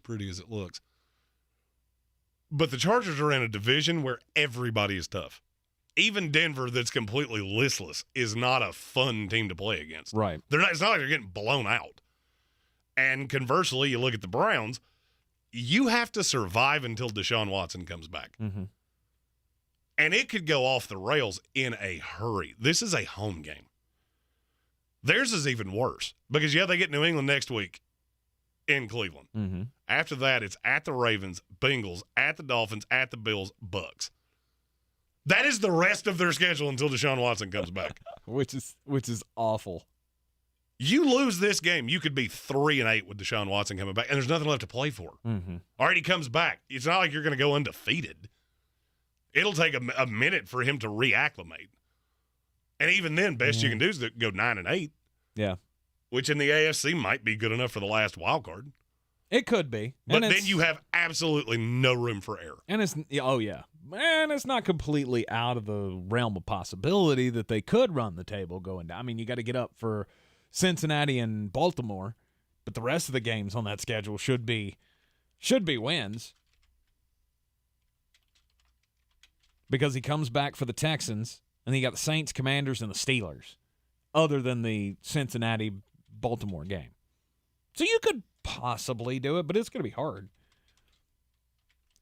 pretty as it looks. But the Chargers are in a division where everybody is tough. Even Denver, that's completely listless, is not a fun team to play against.
Right.
It's not like they're getting blown out. And conversely, you look at the Browns, you have to survive until Deshaun Watson comes back.
Mm-hmm.
And it could go off the rails in a hurry. This is a home game. Theirs is even worse because, they get New England next week in Cleveland.
Mm-hmm.
After that, it's at the Ravens, Bengals, at the Dolphins, at the Bills, Bucks. That is the rest of their schedule until Deshaun Watson comes back.
which is awful.
You lose this game, you could be 3-8 with Deshaun Watson coming back, and there's nothing left to play for.
Mm-hmm.
All right, he comes back. It's not like you're going to go undefeated. It'll take a minute for him to reacclimate. And even then, best you can do is go 9-8.
Yeah.
Which in the AFC might be good enough for the last wild card.
It could be.
But then you have absolutely no room for error.
And it's And it's not completely out of the realm of possibility that they could run the table going down. I mean, you got to get up for Cincinnati and Baltimore, but the rest of the games on that schedule should be wins. Because he comes back for the Texans, and he got the Saints, Commanders, and the Steelers, other than the Cincinnati-Baltimore game. So you could possibly do it, but it's going to be hard.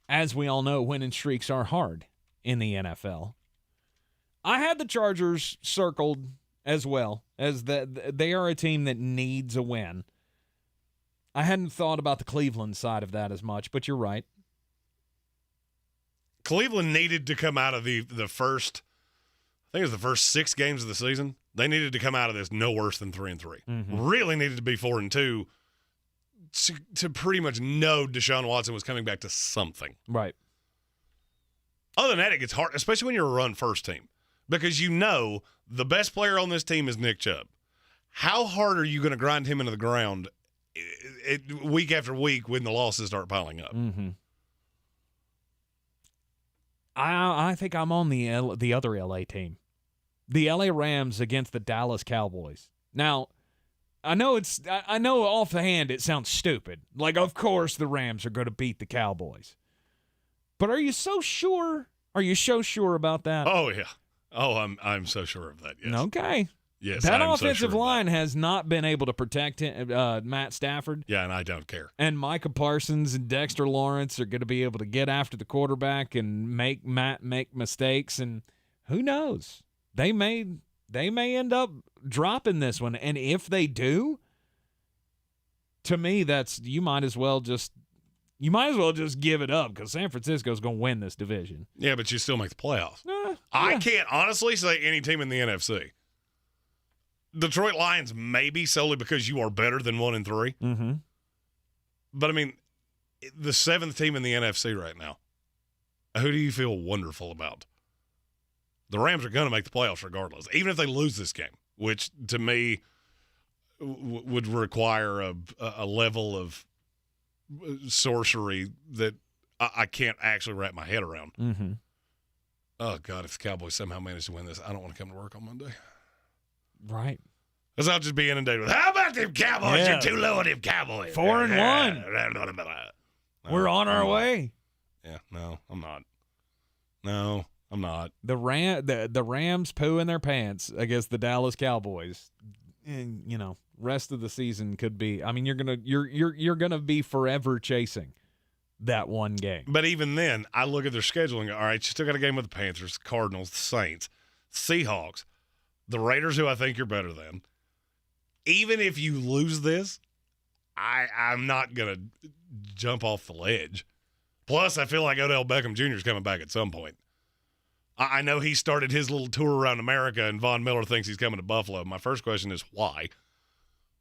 As we all know, winning streaks are hard in the NFL. I had the Chargers circled as well, as they are a team that needs a win. I hadn't thought about the Cleveland side of that as much, but you're right.
Cleveland needed to come out of the first, I think it was the first 6 games of the season. They needed to come out of this no worse than 3-3.
Mm-hmm.
Really needed to be 4-2 to pretty much know Deshaun Watson was coming back to something.
Right.
Other than that, it gets hard, especially when you're a run first team, because you know the best player on this team is Nick Chubb. How hard are you going to grind him into the ground week after week when the losses start piling up?
Mm-hmm. I think I'm on the other LA team. The LA Rams against the Dallas Cowboys. Now, I know offhand it sounds stupid. Like, of course the Rams are going to beat the Cowboys. But are you so sure? Are you so sure about that?
Oh, yeah. Oh, I'm so sure of that, yes.
Okay.
Yes,
that
I'm
offensive
so sure
line has not been able to protect Matt Stafford.
Yeah, and I don't care.
And Micah Parsons and Dexter Lawrence are going to be able to get after the quarterback and make Matt make mistakes. And who knows? They may end up dropping this one. And if they do, to me, you might as well just give it up, because San Francisco's going to win this division.
Yeah, but you still make the playoffs. I can't honestly say any team in the NFC. Detroit Lions, maybe solely because you are better than 1-3.
Mm-hmm.
But I mean, the 7th team in the NFC right now, who do you feel wonderful about? The Rams are going to make the playoffs regardless, even if they lose this game, which to me would require a level of sorcery that I can't actually wrap my head around.
Mm-hmm.
Oh, God, if the Cowboys somehow manage to win this, I don't want to come to work on Monday.
Right.
Because I'll just be inundated with, how about them Cowboys?
Yeah.
You're too low on them Cowboys.
4-1. We're on our way.
Yeah, no, I'm not. No, I'm not.
The Rams poo in their pants against the Dallas Cowboys. And, rest of the season could be. I mean, you're gonna be forever chasing that one game.
But even then, I look at their schedule and go, all right, you still got a game with the Panthers, the Cardinals, the Saints, Seahawks, the Raiders, who I think you're better than. Even if you lose this, I'm not going to jump off the ledge. Plus, I feel like Odell Beckham Jr. is coming back at some point. I know he started his little tour around America, and Von Miller thinks he's coming to Buffalo. My first question is why?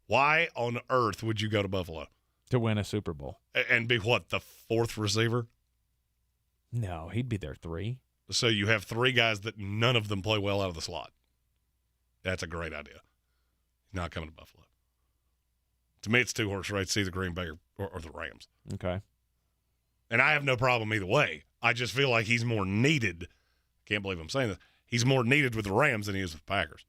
Why on earth would you go to Buffalo?
To win a Super Bowl.
And be what, the 4th receiver?
No, he'd be there 3.
So you have 3 guys that none of them play well out of the slot. That's a great idea. Not coming to Buffalo. To me, it's 2-horse race. See the Green Bay or the Rams.
Okay.
And I have no problem either way. I just feel like he's more needed. Can't believe I'm saying this. He's more needed with the Rams than he is with the Packers.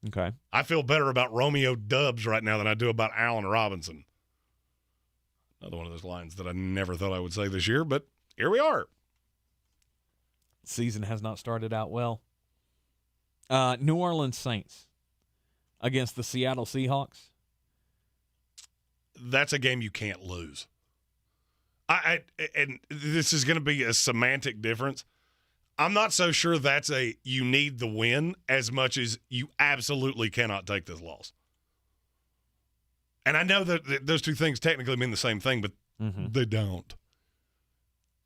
Okay.
I feel better about Romeo Doubs right now than I do about Allen Robinson. Another one of those lines that I never thought I would say this year, but here we are.
Season has not started out well. New Orleans Saints against the Seattle Seahawks.
That's a game you can't lose. And this is going to be a semantic difference. I'm not so sure that's you need the win as much as you absolutely cannot take this loss. And I know that those two things technically mean the same thing, but they don't.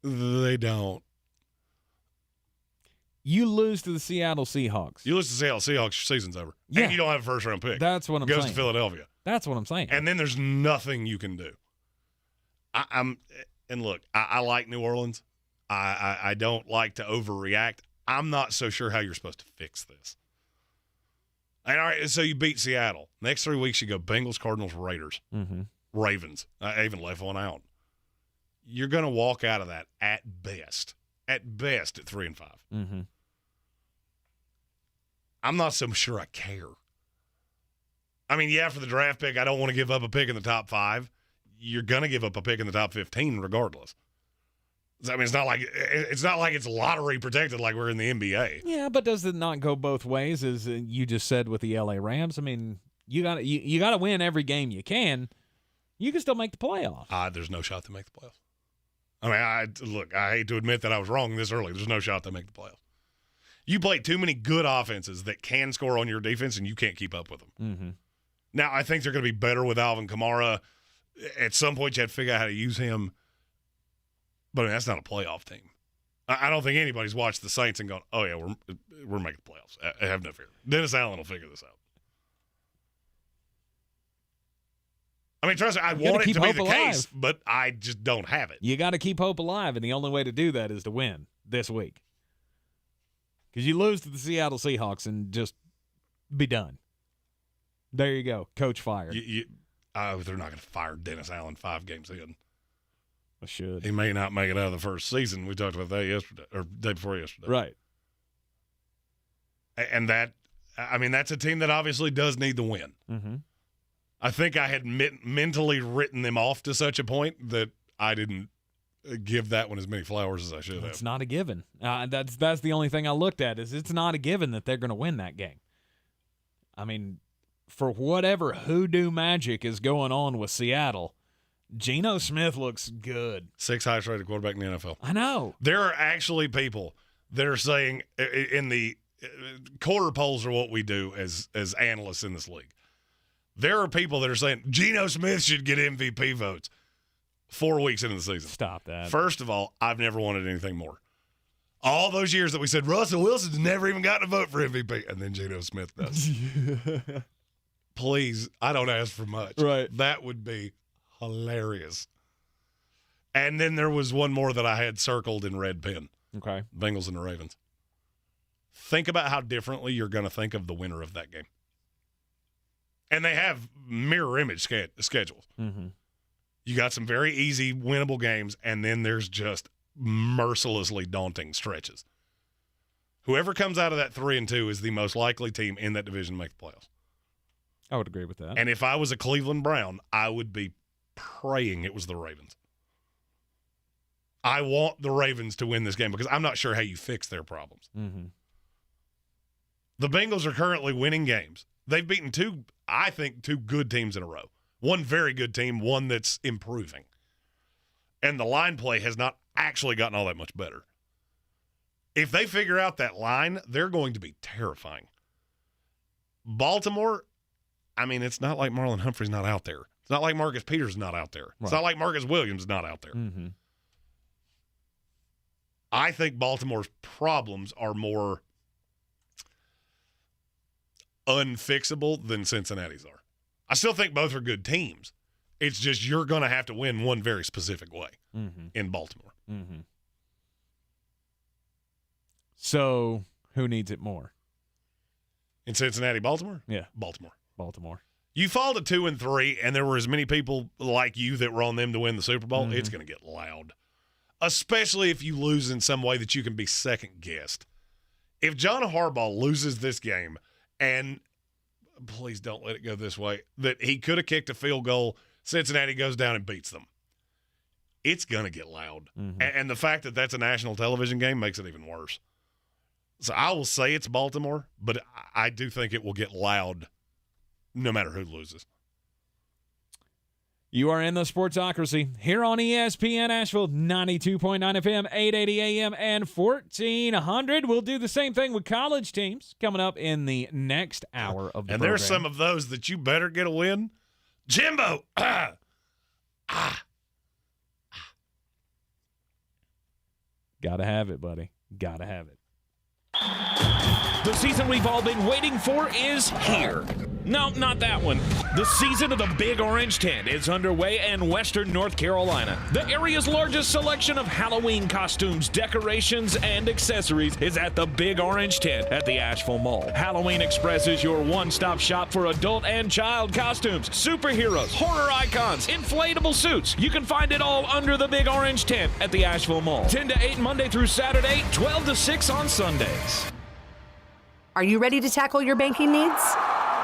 They don't.
You lose to the Seattle Seahawks.
You lose to the Seattle Seahawks, your season's over.
Yeah.
And you don't have a first-round pick.
That's what I'm saying.
Goes to Philadelphia.
That's what I'm saying.
And then there's nothing you can do. And look, I like New Orleans. I don't like to overreact. I'm not so sure how you're supposed to fix this. And all right, so you beat Seattle. Next 3 weeks, you go Bengals, Cardinals, Raiders, Ravens. I even left one out. You're going to walk out of that at best at best at 3-5.
Mm-hmm.
I'm not so sure I care. I mean, yeah, for the draft pick, I don't want to give up a pick in the top 5. You're going to give up a pick in the top 15 regardless. I mean, it's not like it's lottery protected like we're in the NBA.
Yeah, but does it not go both ways, as you just said with the LA Rams? I mean, you got to win every game you can. You can still make the playoffs.
There's no shot to make the playoffs. I mean, I hate to admit that I was wrong this early. There's no shot to make the playoffs. You play too many good offenses that can score on your defense, and you can't keep up with them.
Mm-hmm.
Now, I think they're going to be better with Alvin Kamara. At some point, you have to figure out how to use him. But I mean, that's not a playoff team. I don't think anybody's watched the Saints and gone, "Oh yeah, we're making the playoffs." I have no fear. Dennis Allen will figure this out. I mean, trust me, I want it to be the case, but I just don't have it.
You got to keep hope alive, and the only way to do that is to win this week. Because you lose to the Seattle Seahawks and just be done. There you go. Coach fired.
They're not going to fire Dennis Allen 5 games in.
I should.
He may not make it out of the first season. We talked about that yesterday, or day before yesterday.
Right.
And that's a team that obviously does need the win.
Mm-hmm.
I think I had mentally written them off to such a point that I didn't give that one as many flowers as I should have.
It's not a given. That's the only thing I looked at is it's not a given that they're going to win that game. I mean, for whatever hoodoo magic is going on with Seattle, Geno Smith looks good.
6th highest rated quarterback in the NFL.
I know.
There are actually people that are saying in the quarter polls are what we do as analysts in this league. There are people that are saying Geno Smith should get MVP votes 4 weeks into the season.
Stop that.
First of all, I've never wanted anything more. All those years that we said Russell Wilson's never even gotten a vote for MVP, and then Geno Smith does. Please, I don't ask for much.
Right.
That would be hilarious. And then there was one more that I had circled in red pen.
Okay.
Bengals and the Ravens. Think about how differently you're going to think of the winner of that game. And they have mirror image schedules.
Mm-hmm.
You got some very easy, winnable games, and then there's just mercilessly daunting stretches. Whoever comes out of that 3-2 is the most likely team in that division to make the playoffs.
I would agree with that.
And if I was a Cleveland Brown, I would be praying it was the Ravens. I want the Ravens to win this game because I'm not sure how you fix their problems.
Mm-hmm.
The Bengals are currently winning games. They've beaten two good teams in a row. One very good team, one that's improving. And the line play has not actually gotten all that much better. If they figure out that line, they're going to be terrifying. Baltimore, I mean, it's not like Marlon Humphrey's not out there. It's not like Marcus Peters is not out there. Right. It's not like Marcus Williams is not out there.
Mm-hmm.
I think Baltimore's problems are more unfixable than Cincinnati's are. I still think both are good teams. It's just you're going to have to win one very specific way in Baltimore.
Mm-hmm. So who needs it more?
In Cincinnati, Baltimore?
Yeah.
Baltimore. You fall to 2-3, and there were as many people like you that were on them to win the Super Bowl, it's going to get loud. Especially if you lose in some way that you can be second-guessed. If John Harbaugh loses this game, and please don't let it go this way, that he could have kicked a field goal, Cincinnati goes down and beats them, it's going to get loud. And the fact that that's a national television game makes it even worse. So I will say it's Baltimore, but I do think it will get loud no matter who loses.
You are in the Sportsocracy here on ESPN Asheville, 92.9 FM, 880 AM, and 1400. We'll do the same thing with college teams coming up in the next hour of the program.
And there's some of those that you better get a win. Jimbo!
Gotta have it, buddy. Gotta have it.
The season we've all been waiting for is here. No, not that one. The season of the Big Orange Tent is underway in Western North Carolina. The area's largest selection of Halloween costumes, decorations, and accessories is at the Big Orange Tent at the Asheville Mall. Halloween Express is your one-stop shop for adult and child costumes, superheroes, horror icons, inflatable suits. You can find it all under the Big Orange Tent at the Asheville Mall. 10 to 8 Monday through Saturday, 12 to 6 on Sundays.
Are you ready to tackle your banking needs?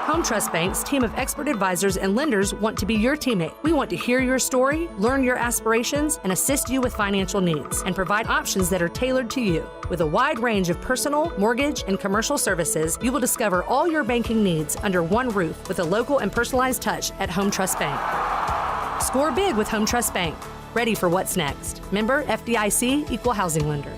Home Trust Bank's team of expert advisors and lenders want to be your teammate. We want to hear your story, learn your aspirations, and assist you with financial needs, and provide options that are tailored to you. With a wide range of personal, mortgage, and commercial services, you will discover all your banking needs under one roof with a local and personalized touch at Home Trust Bank. Score big with Home Trust Bank. Ready for what's next. Member FDIC, Equal Housing Lender.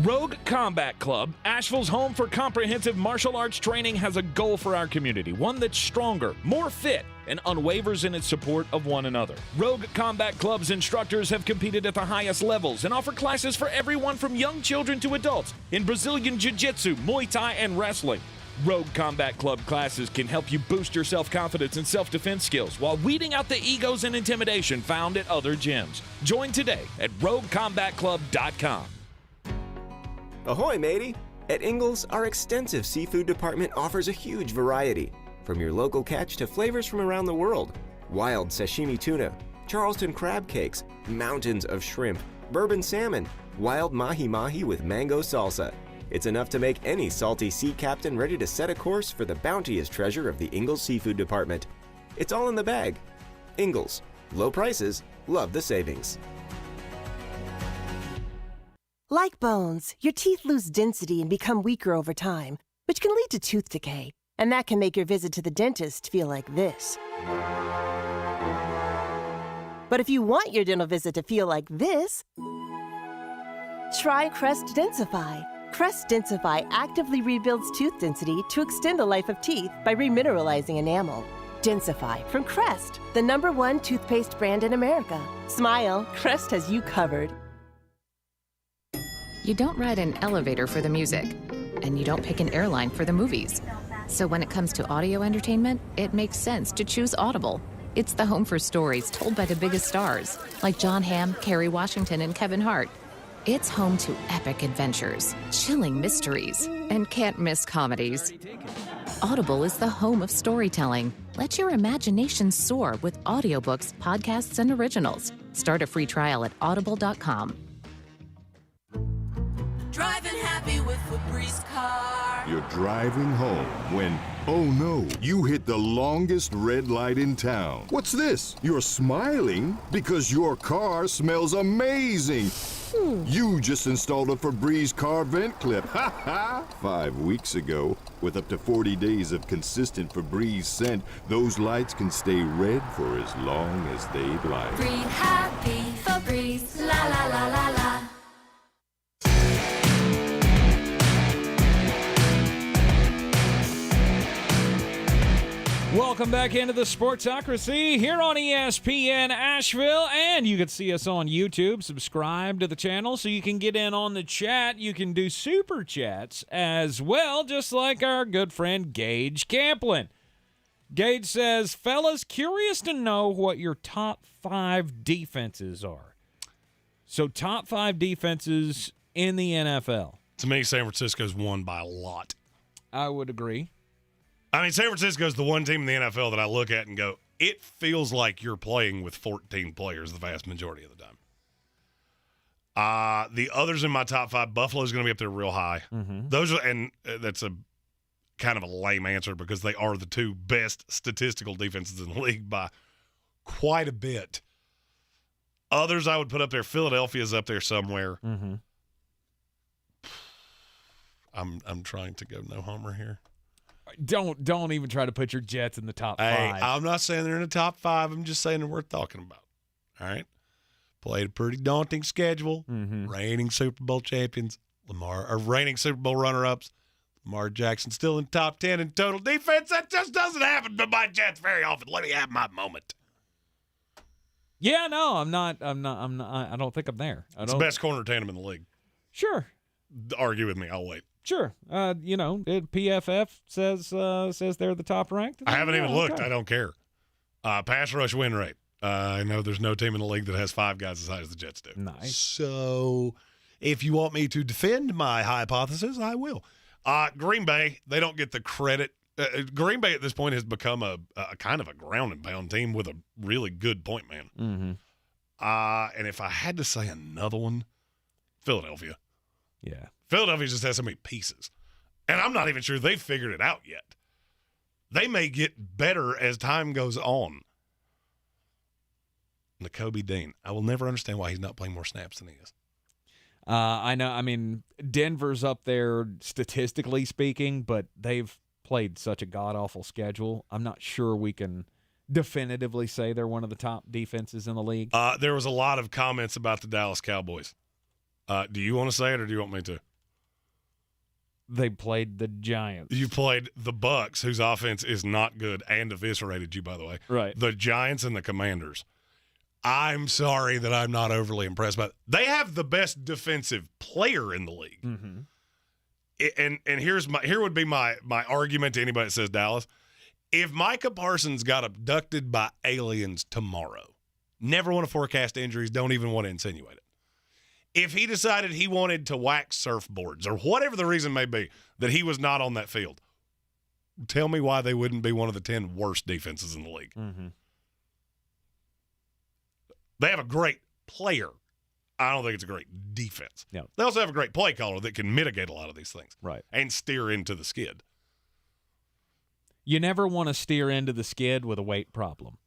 Rogue Combat Club, Asheville's home for comprehensive martial arts training, has a goal for our community, one that's stronger, more fit, and unwavers in its support of one another. Rogue Combat Club's instructors have competed at the highest levels and offer classes for everyone from young children to adults in Brazilian Jiu-Jitsu, Muay Thai, and wrestling. Rogue Combat Club classes can help you boost your self-confidence and self-defense skills while weeding out the egos and intimidation found at other gyms. Join today at roguecombatclub.com.
Ahoy, matey! At Ingles, our extensive seafood department offers a huge variety. From your local catch to flavors from around the world. Wild sashimi tuna, Charleston crab cakes, mountains of shrimp, bourbon salmon, wild mahi-mahi with mango salsa. It's enough to make any salty sea captain ready to set a course for the bounteous treasure of the Ingles Seafood Department. It's all in the bag. Ingles. Low prices, love the savings.
Like bones, your teeth lose density and become weaker over time, which can lead to tooth decay. And that can make your visit to the dentist feel like this. But if you want your dental visit to feel like this, try Crest Densify. Crest Densify actively rebuilds tooth density to extend the life of teeth by remineralizing enamel. Densify from Crest, the #1 toothpaste brand in America. Smile, Crest has you covered.
You don't ride an elevator for the music, and you don't pick an airline for the movies. So when it comes to audio entertainment, it makes sense to choose Audible. It's the home for stories told by the biggest stars, like John Hamm, Kerry Washington, and Kevin Hart. It's home to epic adventures, chilling mysteries, and can't-miss comedies. Audible is the home of storytelling. Let your imagination soar with audiobooks, podcasts, and originals. Start a free trial at audible.com.
Driving happy with Febreze car.
You're driving home when, oh no, you hit the longest red light in town. What's this? You're smiling because your car smells amazing. You just installed a Febreze car vent clip. Ha ha! 5 weeks ago. With up to 40 days of consistent Febreze scent, those lights can stay red for as long as they'd like.
Breathe happy, Febreze, la la la la la.
Welcome back into the Sportsocracy here on ESPN Asheville, and you can see us on YouTube. Subscribe to the channel so you can get in on the chat. You can do super chats as well, just like our good friend Gage Camplin. Gage says, fellas, curious to know what your top 5 defenses are. So top 5 defenses in the NFL.
To me, San Francisco's won by a lot.
I would agree.
I mean, San Francisco is the one team in the NFL that I look at and go, it feels like you're playing with 14 players the vast majority of the time. The others in my top 5, Buffalo's going to be up there real high.
Mm-hmm.
Those are, and that's a kind of a lame answer because they are the 2 best statistical defenses in the league by quite a bit. Others I would put up there. Philadelphia's up there somewhere.
Mm-hmm.
I'm trying to go no homer here.
Don't even try to put your Jets in the top 5.
Hey, I'm not saying they're in the top 5. I'm just saying they're worth talking about. All right? Played a pretty daunting schedule.
Mm-hmm.
Reigning Super Bowl champions. Reigning Super Bowl runner-ups. Lamar Jackson still in top 10 in total defense. That just doesn't happen to my Jets very often. Let me have my moment.
Yeah, no, I'm not. I don't think I'm there.
It's the best corner tandem in the league.
Sure.
Argue with me. I'll wait.
Sure. PFF says they're the top ranked.
I haven't even looked. I don't care. Pass rush win rate. I know there's no team in the league that has 5 guys as high as the Jets do.
Nice.
So if you want me to defend my hypothesis, I will. Green Bay, they don't get the credit. Green Bay at this point has become a kind of a ground and pound team with a really good point man.
Mm-hmm.
And if I had to say another one, Philadelphia.
Yeah.
Philadelphia just has so many pieces. And I'm not even sure they've figured it out yet. They may get better as time goes on. Nakobe Dean. I will never understand why he's not playing more snaps than he is.
I know. I mean, Denver's up there statistically speaking, but they've played such a god-awful schedule. I'm not sure we can definitively say they're one of the top defenses in the league.
There was a lot of comments about the Dallas Cowboys. Do you want to say it or do you want me to?
They played the Giants.
You played the Bucks, whose offense is not good and eviscerated you, by the way.
Right.
The Giants and the Commanders. I'm sorry that I'm not overly impressed by it. They have the best defensive player in the league.
Mm-hmm.
And here would be my argument to anybody that says Dallas. If Micah Parsons got abducted by aliens tomorrow, never want to forecast injuries, don't even want to insinuate it. If he decided he wanted to wax surfboards or whatever the reason may be that he was not on that field, tell me why they wouldn't be one of the 10 worst defenses in the league.
Mm-hmm.
They have a great player. I don't think it's a great defense.
No.
They also have a great play caller that can mitigate a lot of these things.
Right.
And steer into the skid.
You never want to steer into the skid with a weight problem.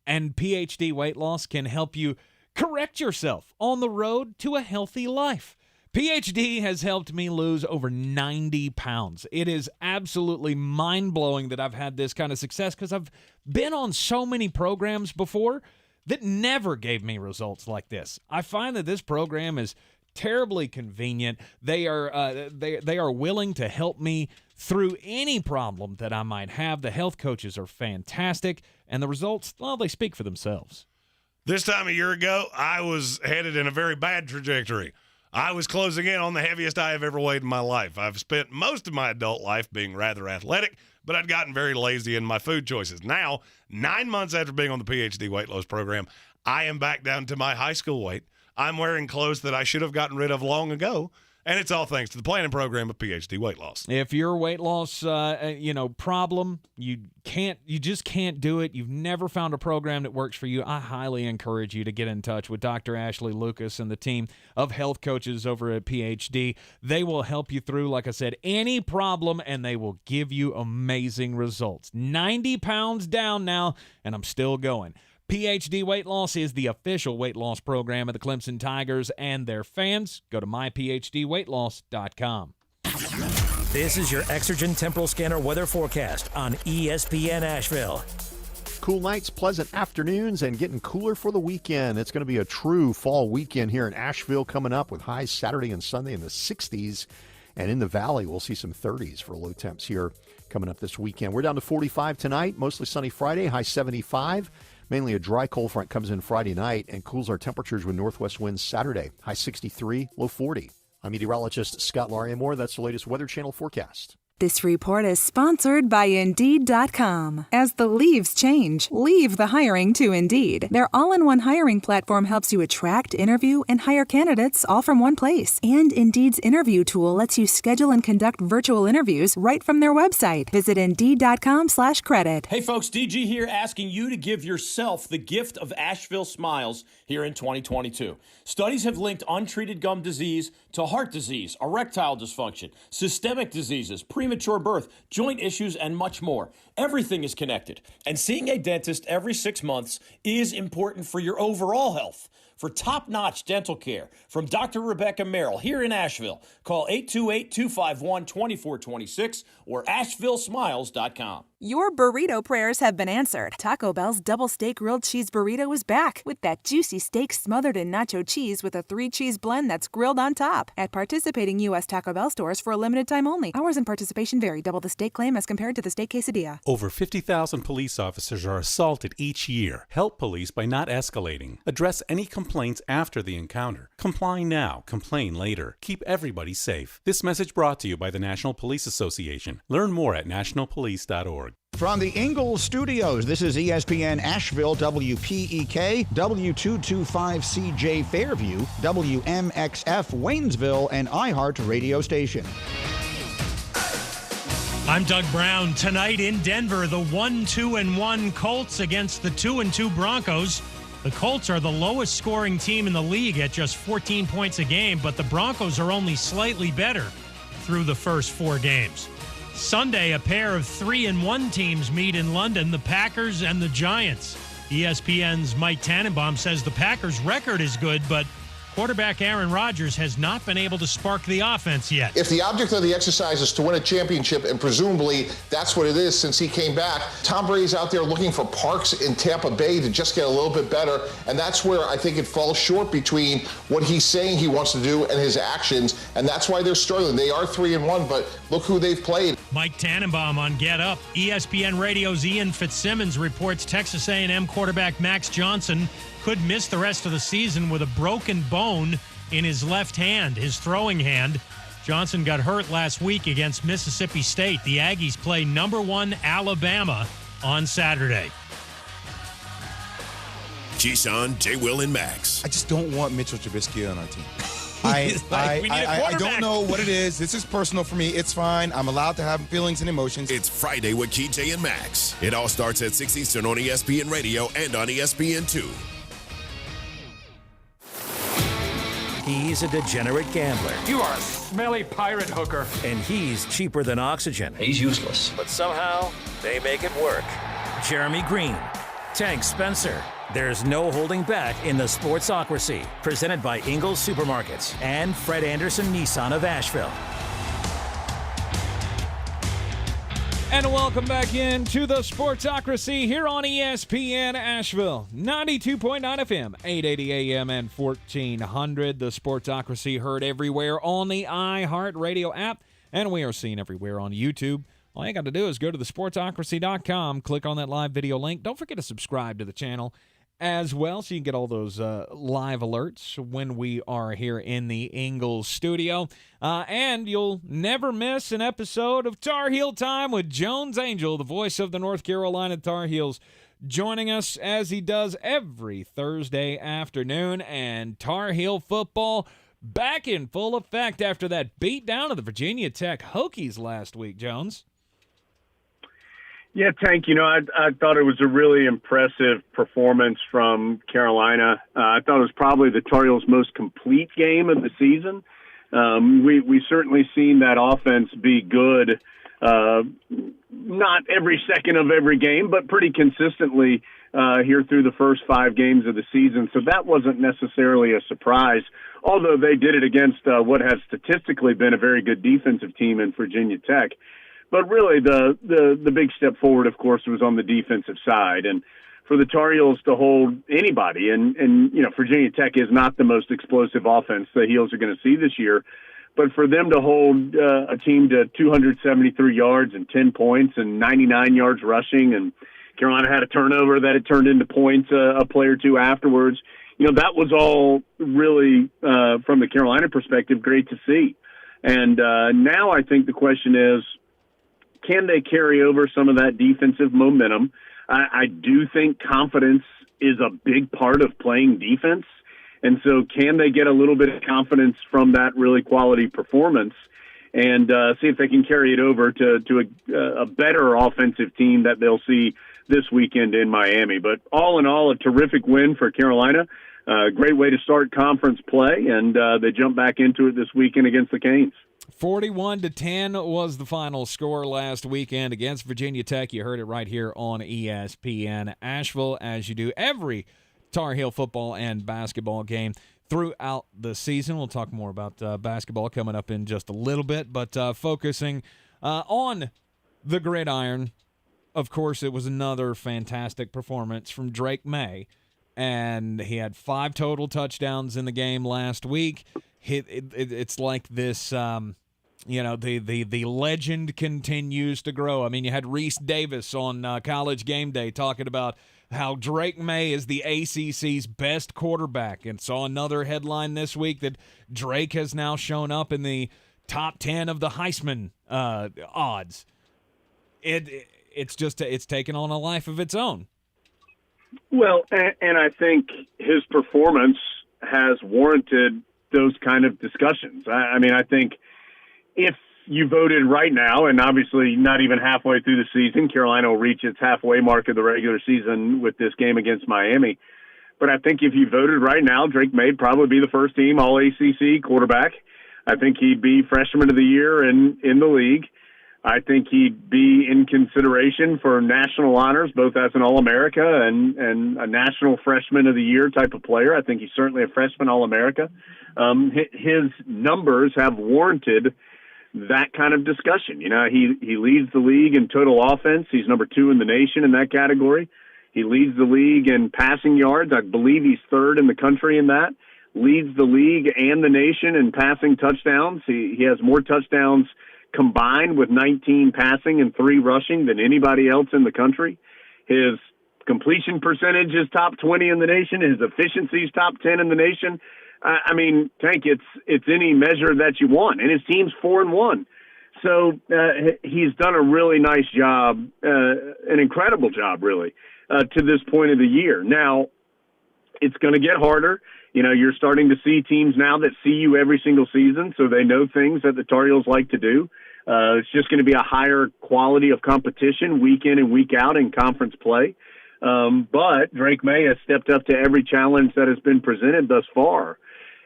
And PhD weight loss can help you correct yourself on the road to a healthy life. PhD has helped me lose over 90 pounds. It is absolutely mind-blowing that I've had this kind of success because I've been on so many programs before that never gave me results like this. I find that this program is terribly convenient. They are willing to help me through any problem that I might have. The health coaches are fantastic, and the results, well, they speak for themselves.
This time a year ago, I was headed in a very bad trajectory. I was closing in on the heaviest I have ever weighed in my life. I've spent most of my adult life being rather athletic, but I'd gotten very lazy in my food choices. Now, 9 months after being on the PhD weight loss program, I am back down to my high school weight. I'm wearing clothes that I should have gotten rid of long ago, and it's all thanks to the planning program of PhD weight loss.
If your weight loss, problem, you just can't do it. You've never found a program that works for you. I highly encourage you to get in touch with Dr. Ashley Lucas and the team of health coaches over at PhD. They will help you through, like I said, any problem, and they will give you amazing results. 90 pounds down now, and I'm still going. PhD Weight Loss is the official weight loss program of the Clemson Tigers and their fans. Go to myphdweightloss.com.
This is your Exergen Temporal Scanner weather forecast on ESPN Asheville.
Cool nights, pleasant afternoons, and getting cooler for the weekend. It's going to be a true fall weekend here in Asheville coming up with highs Saturday and Sunday in the 60s. And in the valley, we'll see some 30s for low temps here coming up this weekend. We're down to 45 tonight, mostly sunny Friday, high 75. Mainly a dry cold front comes in Friday night and cools our temperatures with northwest winds Saturday. High 63, low 40. I'm meteorologist Scott Larimore. That's the latest Weather Channel forecast.
This report is sponsored by Indeed.com. As the leaves change, leave the hiring to Indeed. Their all-in-one hiring platform helps you attract, interview, and hire candidates all from one place. And Indeed's interview tool lets you schedule and conduct virtual interviews right from their website. Visit Indeed.com/credit.
Hey folks, DG here asking you to give yourself the gift of Asheville Smiles here in 2022. Studies have linked untreated gum disease to heart disease, erectile dysfunction, systemic diseases, premature birth, joint issues, and much more. Everything is connected. And seeing a dentist every 6 months is important for your overall health. For top-notch dental care from Dr. Rebecca Merrill here in Asheville, call 828-251-2426 or AshevilleSmiles.com.
Your burrito prayers have been answered. Taco Bell's Double Steak Grilled Cheese Burrito is back with that juicy steak smothered in nacho cheese with a 3-cheese blend that's grilled on top. At participating U.S. Taco Bell stores for a limited time only. Hours and participation vary. Double the steak claim as compared to the steak quesadilla.
Over 50,000 police officers are assaulted each year. Help police by not escalating. Address any complaints after the encounter. Comply now, complain later. Keep everybody safe. This message brought to you by the National Police Association. Learn more at nationalpolice.org.
From the Ingles Studios, this is ESPN Asheville, WPEK, W225CJ Fairview, WMXF Waynesville, and iHeart radio station.
I'm Doug Brown. Tonight in Denver, the 1-2-1 Colts against the 2-2 Broncos. The Colts are the lowest scoring team in the league at just 14 points a game, but the Broncos are only slightly better through the first 4 games. Sunday, a pair of 3-1 teams meet in London, the Packers and the Giants. ESPN's Mike Tannenbaum says the Packers' record is good, but quarterback Aaron Rodgers has not been able to spark the offense yet.
If the object of the exercise is to win a championship, and presumably that's what it is since he came back, Tom Brady's out there looking for Parks in Tampa Bay to just get a little bit better, and that's where I think it falls short between what he's saying he wants to do and his actions, and that's why they're struggling. They are 3-1, but look who they've played.
Mike Tannenbaum on Get Up. ESPN Radio's Ian Fitzsimmons reports Texas A&M quarterback Max Johnson could miss the rest of the season with a broken bone in his left hand, his throwing hand. Johnson got hurt last week against Mississippi State. The Aggies play number 1 Alabama on Saturday.
Keyshawn, J. Will, and Max.
I just don't want Mitchell Trubisky on our team. I don't know what it is. This is personal for me. It's fine. I'm allowed to have feelings and emotions.
It's Friday with Key, J, and Max. It all starts at 6 Eastern on ESPN Radio and on ESPN2.
He's a degenerate gambler.
You are a smelly pirate hooker.
And he's cheaper than oxygen.
He's useless.
But somehow, they make it work. Jeremy Green, Tank Spencer. There's no holding back in the Sportsocracy. Presented by Ingles Supermarkets and Fred Anderson Nissan of Asheville.
And welcome back into the Sportsocracy here on ESPN Asheville. 92.9 FM, 880 AM and 1400. The Sportsocracy heard everywhere on the iHeart Radio app. And we are seen everywhere on YouTube. All you got to do is go to thesportsocracy.com, click on that live video link. Don't forget to subscribe to the channel as well, so you can get all those live alerts when we are here in the Ingles studio. And you'll never miss an episode of Tar Heel Time with Jones Angell, the voice of the North Carolina Tar Heels, joining us as he does every Thursday afternoon. And Tar Heel football back in full effect after that beat down of the Virginia Tech Hokies last week, Jones.
Yeah, Tank, I thought it was a really impressive performance from Carolina. I thought it was probably the Tar Heels' most complete game of the season. We certainly seen that offense be good, not every second of every game, but pretty consistently here through the first 5 games of the season. So that wasn't necessarily a surprise, although they did it against what has statistically been a very good defensive team in Virginia Tech. But really, the big step forward, of course, was on the defensive side. And for the Tar Heels to hold anybody, and Virginia Tech is not the most explosive offense the Heels are going to see this year, but for them to hold a team to 273 yards and 10 points and 99 yards rushing, and Carolina had a turnover that it turned into points a play or two afterwards, that was all really, from the Carolina perspective, great to see. And now I think the question is, can they carry over some of that defensive momentum? I do think confidence is a big part of playing defense. And so can they get a little bit of confidence from that really quality performance and see if they can carry it over to a better offensive team that they'll see this weekend in Miami. But all in all, a terrific win for Carolina. Great way to start conference play, and they jump back into it this weekend against the Canes.
41-10 was the final score last weekend against Virginia Tech. You heard it right here on ESPN Asheville, as you do every Tar Heel football and basketball game throughout the season. We'll talk more about basketball coming up in just a little bit, but focusing on the gridiron, of course, it was another fantastic performance from Drake May, and he had 5 total touchdowns in the game last week. It's like this, the legend continues to grow. I mean, you had Reese Davis on College Game Day talking about how Drake May is the ACC's best quarterback, and saw another headline this week that Drake has now shown up in the top 10 of the Heisman odds. It's taken on a life of its own.
Well, and I think his performance has warranted those kind of discussions. I mean, I think if you voted right now, and obviously not even halfway through the season, Carolina will reach its halfway mark of the regular season with this game against Miami. But I think if you voted right now, Drake May would probably be the first team All-ACC quarterback. I think he'd be freshman of the year in the league. I think he'd be in consideration for national honors, both as an All-America and a national freshman of the year type of player. I think he's certainly a freshman All-America. His numbers have warranted that kind of discussion. You know, he leads the league in total offense. He's number 2 in the nation in that category. He leads the league in passing yards. I believe he's 3rd in the country in that. Leads the league and the nation in passing touchdowns. He has more touchdowns combined with 19 passing and 3 rushing than anybody else in the country. His completion percentage is top 20 in the nation. His efficiency is top 10 in the nation. I mean, Tank, it's any measure that you want, and his team's 4-1. So he's done a really nice job, an incredible job, really, to this point of the year. Now, it's going to get harder. You know, you're starting to see teams now that see you every single season, so they know things that the Tar Heels like to do. It's just going to be a higher quality of competition week in and week out in conference play. But Drake May has stepped up to every challenge that has been presented thus far.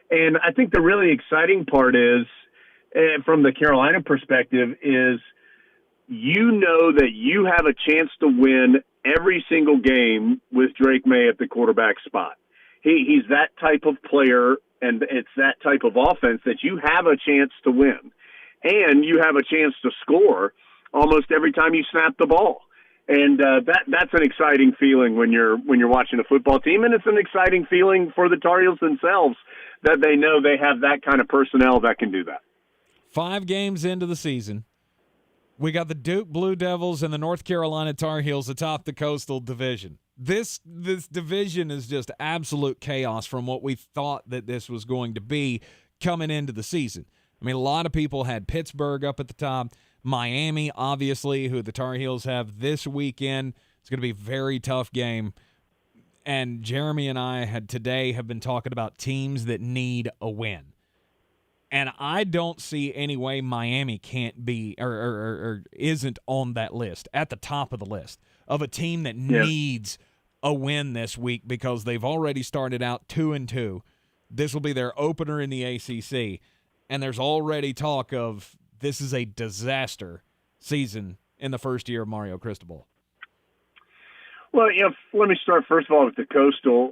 And I think the really exciting part is, from the Carolina perspective, is you know that you have a chance to win every single game with Drake May at the quarterback spot. He's that type of player, and it's that type of offense that you have a chance to win. And you have a chance to score almost every time you snap the ball. And that's an exciting feeling when you're watching a football team, and it's an exciting feeling for the Tar Heels themselves that they know they have that kind of personnel that can do that.
5 games into the season, we got the Duke Blue Devils and the North Carolina Tar Heels atop the Coastal Division. This division is just absolute chaos from what we thought that this was going to be coming into the season. I mean, a lot of people had Pittsburgh up at the top. Miami, obviously, who the Tar Heels have this weekend. It's going to be a very tough game. And Jeremy and I have been talking about teams that need a win. And I don't see any way Miami can't be or isn't on that list, at the top of the list, of a team that needs a win this week because they've already started out 2-2. This will be their opener in the ACC. And there's already talk of this is a disaster season in the first year of Mario Cristobal.
Well, let me start first of all with the Coastal.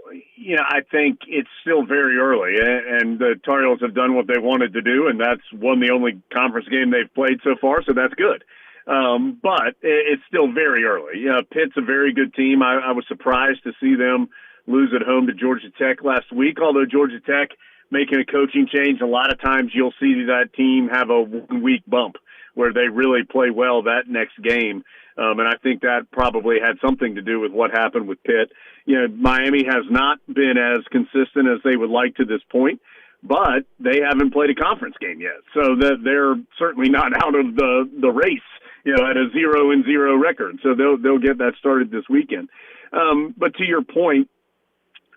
I think it's still very early, and the Tar Heels have done what they wanted to do, and that's won the only conference game they've played so far, so that's good. But it's still very early. Pitt's a very good team. I was surprised to see them lose at home to Georgia Tech last week, although Georgia Tech making a coaching change, a lot of times you'll see that team have a 1-week bump where they really play well that next game. And I think that probably had something to do with what happened with Pitt. Miami has not been as consistent as they would like to this point, but they haven't played a conference game yet. So they're certainly not out of the race, at a 0-0 record. So they'll get that started this weekend. But to your point,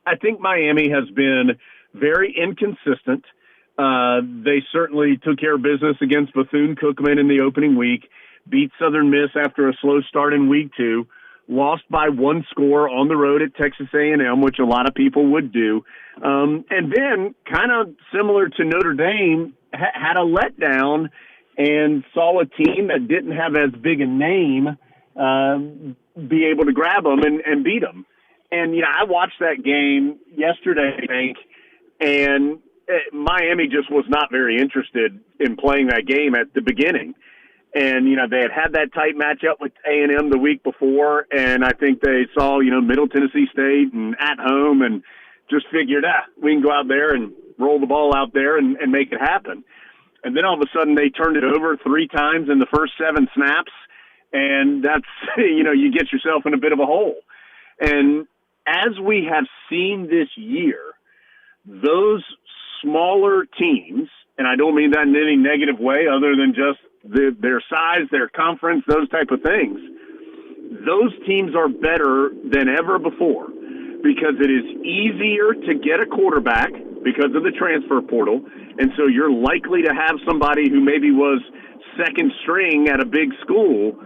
I think Miami has been very inconsistent. They certainly took care of business against Bethune-Cookman in the opening week, beat Southern Miss after a slow start in week 2, lost by 1 score on the road at Texas A&M, which a lot of people would do. And then, kind of similar to Notre Dame, had a letdown and saw a team that didn't have as big a name be able to grab them and beat them. And, I watched that game yesterday, I think, and Miami just was not very interested in playing that game at the beginning. And, they had that tight matchup with A&M the week before, and I think they saw, Middle Tennessee State and at home and just figured, we can go out there and roll the ball out there and make it happen. And then all of a sudden they turned it over 3 times in the first 7 snaps, and that's, you get yourself in a bit of a hole. And as we have seen this year, those smaller teams, and I don't mean that in any negative way other than just their size, their conference, those type of things, those teams are better than ever before because it is easier to get a quarterback because of the transfer portal, and so you're likely to have somebody who maybe was second string at a big school,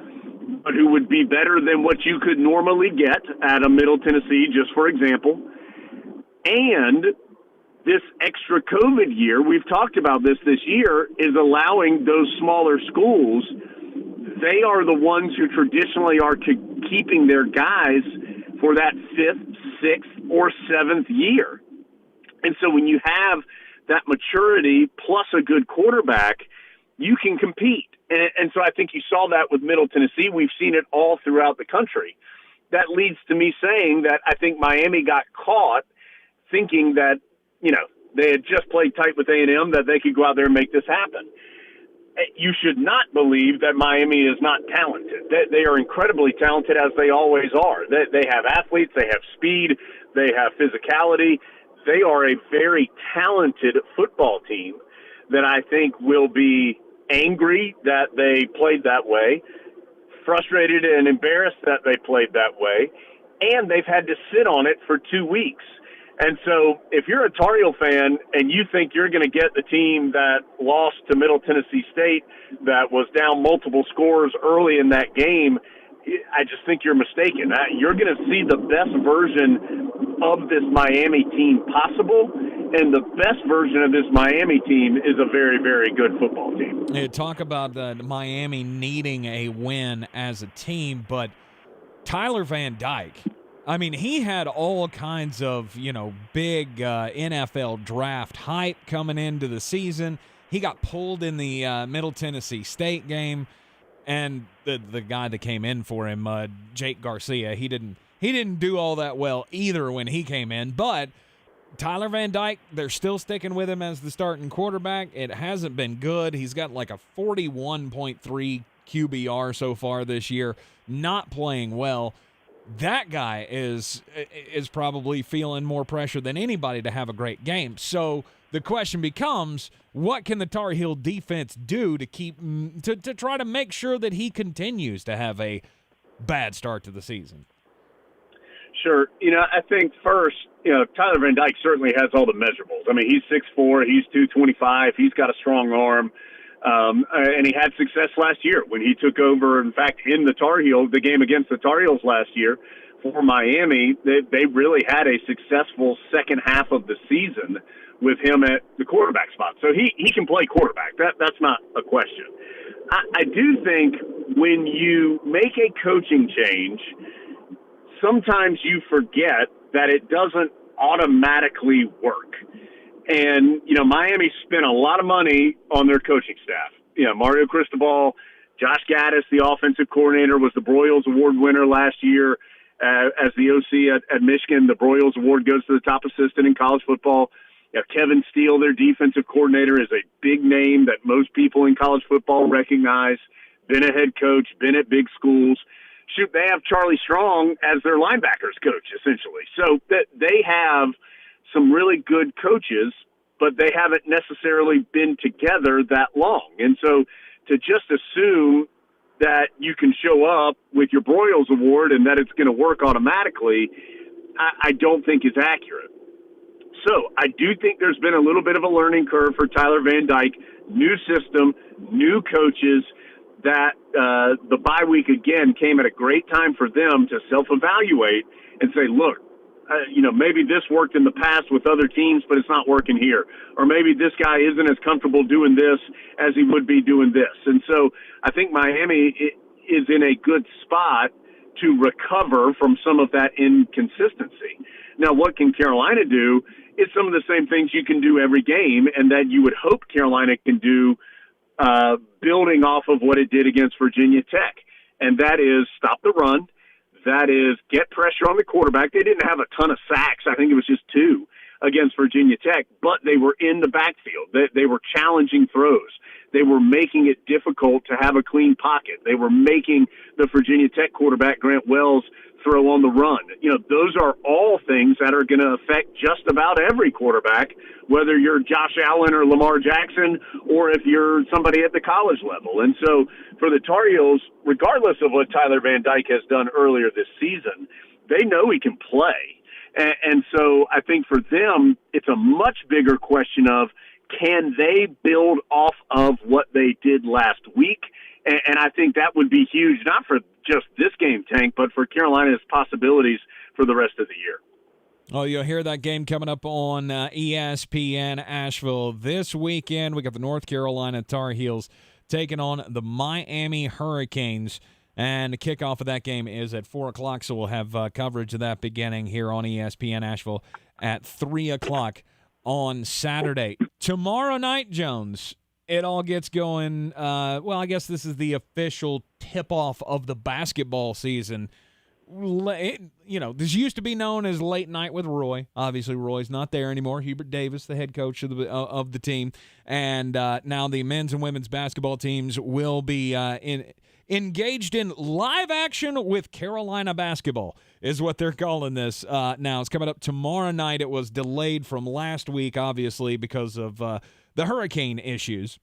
but who would be better than what you could normally get at a Middle Tennessee, just for example. And this extra COVID year, we've talked about this year, is allowing those smaller schools, they are the ones who traditionally are keeping their guys for that 5th, 6th, or 7th year. And so when you have that maturity plus a good quarterback, you can compete. And so I think you saw that with Middle Tennessee. We've seen it all throughout the country. That leads to me saying that I think Miami got caught thinking that, they had just played tight with A&M, that they could go out there and make this happen. You should not believe that Miami is not talented. They are incredibly talented, as they always are. They have athletes, they have speed, they have physicality. They are a very talented football team that I think will be angry that they played that way, frustrated and embarrassed that they played that way, and they've had to sit on it for 2 weeks. And so if you're a Tar Heel fan and you think you're going to get the team that lost to Middle Tennessee State that was down multiple scores early in that game, I just think you're mistaken. You're going to see the best version of this Miami team possible, and the best version of this Miami team is a very, very good football team.
Yeah, talk about Miami needing a win as a team, but Tyler Van Dyke, I mean, he had all kinds of, big NFL draft hype coming into the season. He got pulled in the Middle Tennessee State game, and the guy that came in for him, Jake Garcia, he didn't do all that well either when he came in. But Tyler Van Dyke, they're still sticking with him as the starting quarterback. It hasn't been good. He's got like a 41.3 QBR so far this year, not playing well. That guy is probably feeling more pressure than anybody to have a great game. So the question becomes, what can the Tar Heel defense do to to try to make sure that he continues to have a bad start to the season?
Sure. I think first, Tyler Van Dyke certainly has all the measurables. I mean, he's 6'4", he's 225, he's got a strong arm. And he had success last year when he took over. In fact, in the game against the Tar Heels last year for Miami, they really had a successful second half of the season with him at the quarterback spot. So he can play quarterback. That's not a question. I do think when you make a coaching change, sometimes you forget that it doesn't automatically work. And, Miami spent a lot of money on their coaching staff. Mario Cristobal, Josh Gaddis, the offensive coordinator, was the Broyles Award winner last year as the OC at Michigan. The Broyles Award goes to the top assistant in college football. Kevin Steele, their defensive coordinator, is a big name that most people in college football recognize, been a head coach, been at big schools. Shoot, they have Charlie Strong as their linebackers coach, essentially. So they have some really good coaches, but they haven't necessarily been together that long. And so to just assume that you can show up with your Broyles Award and that it's going to work automatically, I don't think is accurate. So I do think there's been a little bit of a learning curve for Tyler Van Dyke, new system, new coaches, that the bye week, again, came at a great time for them to self-evaluate and say, look, maybe this worked in the past with other teams, but it's not working here. Or maybe this guy isn't as comfortable doing this as he would be doing this. And so I think Miami is in a good spot to recover from some of that inconsistency. Now, what can Carolina do is some of the same things you can do every game and that you would hope Carolina can do building off of what it did against Virginia Tech. And that is stop the run. That is get pressure on the quarterback. They didn't have a ton of sacks. I think it was just 2 against Virginia Tech, but they were in the backfield. They were challenging throws. They were making it difficult to have a clean pocket. They were making the Virginia Tech quarterback, Grant Wells, throw on the run. Those are all things that are going to affect just about every quarterback, whether you're Josh Allen or Lamar Jackson, or if you're somebody at the college level. And so for the Tar Heels, regardless of what Tyler Van Dyke has done earlier this season, they know he can play. And so I think for them, it's a much bigger question of, can they build off of what they did last week? And I think that would be huge, not for just this game, Tank, but for Carolina's possibilities for the rest of the year.
Oh, you'll hear that game coming up on ESPN Asheville this weekend. We got the North Carolina Tar Heels taking on the Miami Hurricanes. And the kickoff of that game is at 4 o'clock, so we'll have coverage of that beginning here on ESPN Asheville at 3 o'clock on Saturday. Tomorrow night, Jones, it all gets going. I guess this is the official tip-off of the basketball season. This used to be known as Late Night with Roy. Obviously, Roy's not there anymore. Hubert Davis, the head coach of the team. And now the men's and women's basketball teams will be engaged in live action with Carolina basketball is what they're calling this. Now, it's coming up tomorrow night. It was delayed from last week, obviously, because of the hurricane issues.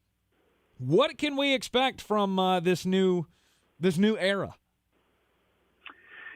What can we expect from this new era?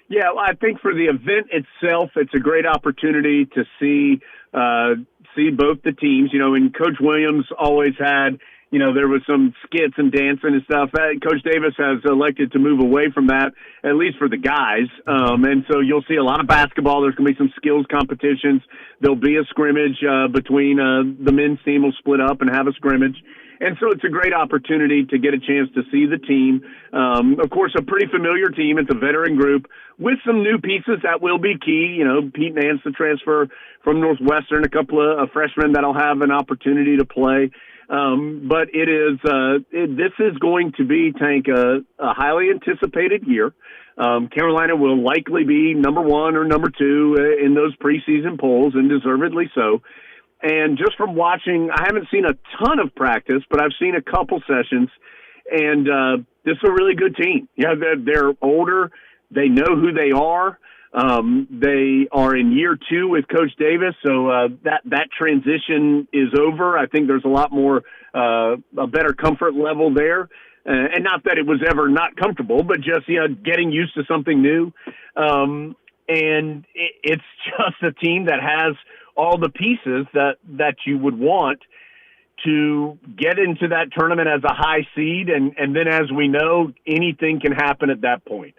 Yeah, well, I think for the event itself, it's a great opportunity to see both the teams. And Coach Williams always had, there was some skits and dancing and stuff. Coach Davis has elected to move away from that, at least for the guys. And so you'll see a lot of basketball. There's going to be some skills competitions. There'll be a scrimmage between the men's team will split up and have a scrimmage. And so it's a great opportunity to get a chance to see the team. Of course, a pretty familiar team. It's a veteran group with some new pieces that will be key. Pete Nance, the transfer from Northwestern, a couple of freshmen that'll have an opportunity to play. But this is going to be, Tank, a highly anticipated year. Carolina will likely be number 1 or number 2 in those preseason polls, and deservedly so. And just from watching, I haven't seen a ton of practice, but I've seen a couple sessions, and this is a really good team. Yeah, they're older. They know who they are. They are in year 2 with Coach Davis, so that transition is over. I think there's a lot more, a better comfort level there. And not that it was ever not comfortable, but just, getting used to something new. And it's just a team that has all the pieces that you would want to get into that tournament as a high seed. And then, as we know, anything can happen at that point.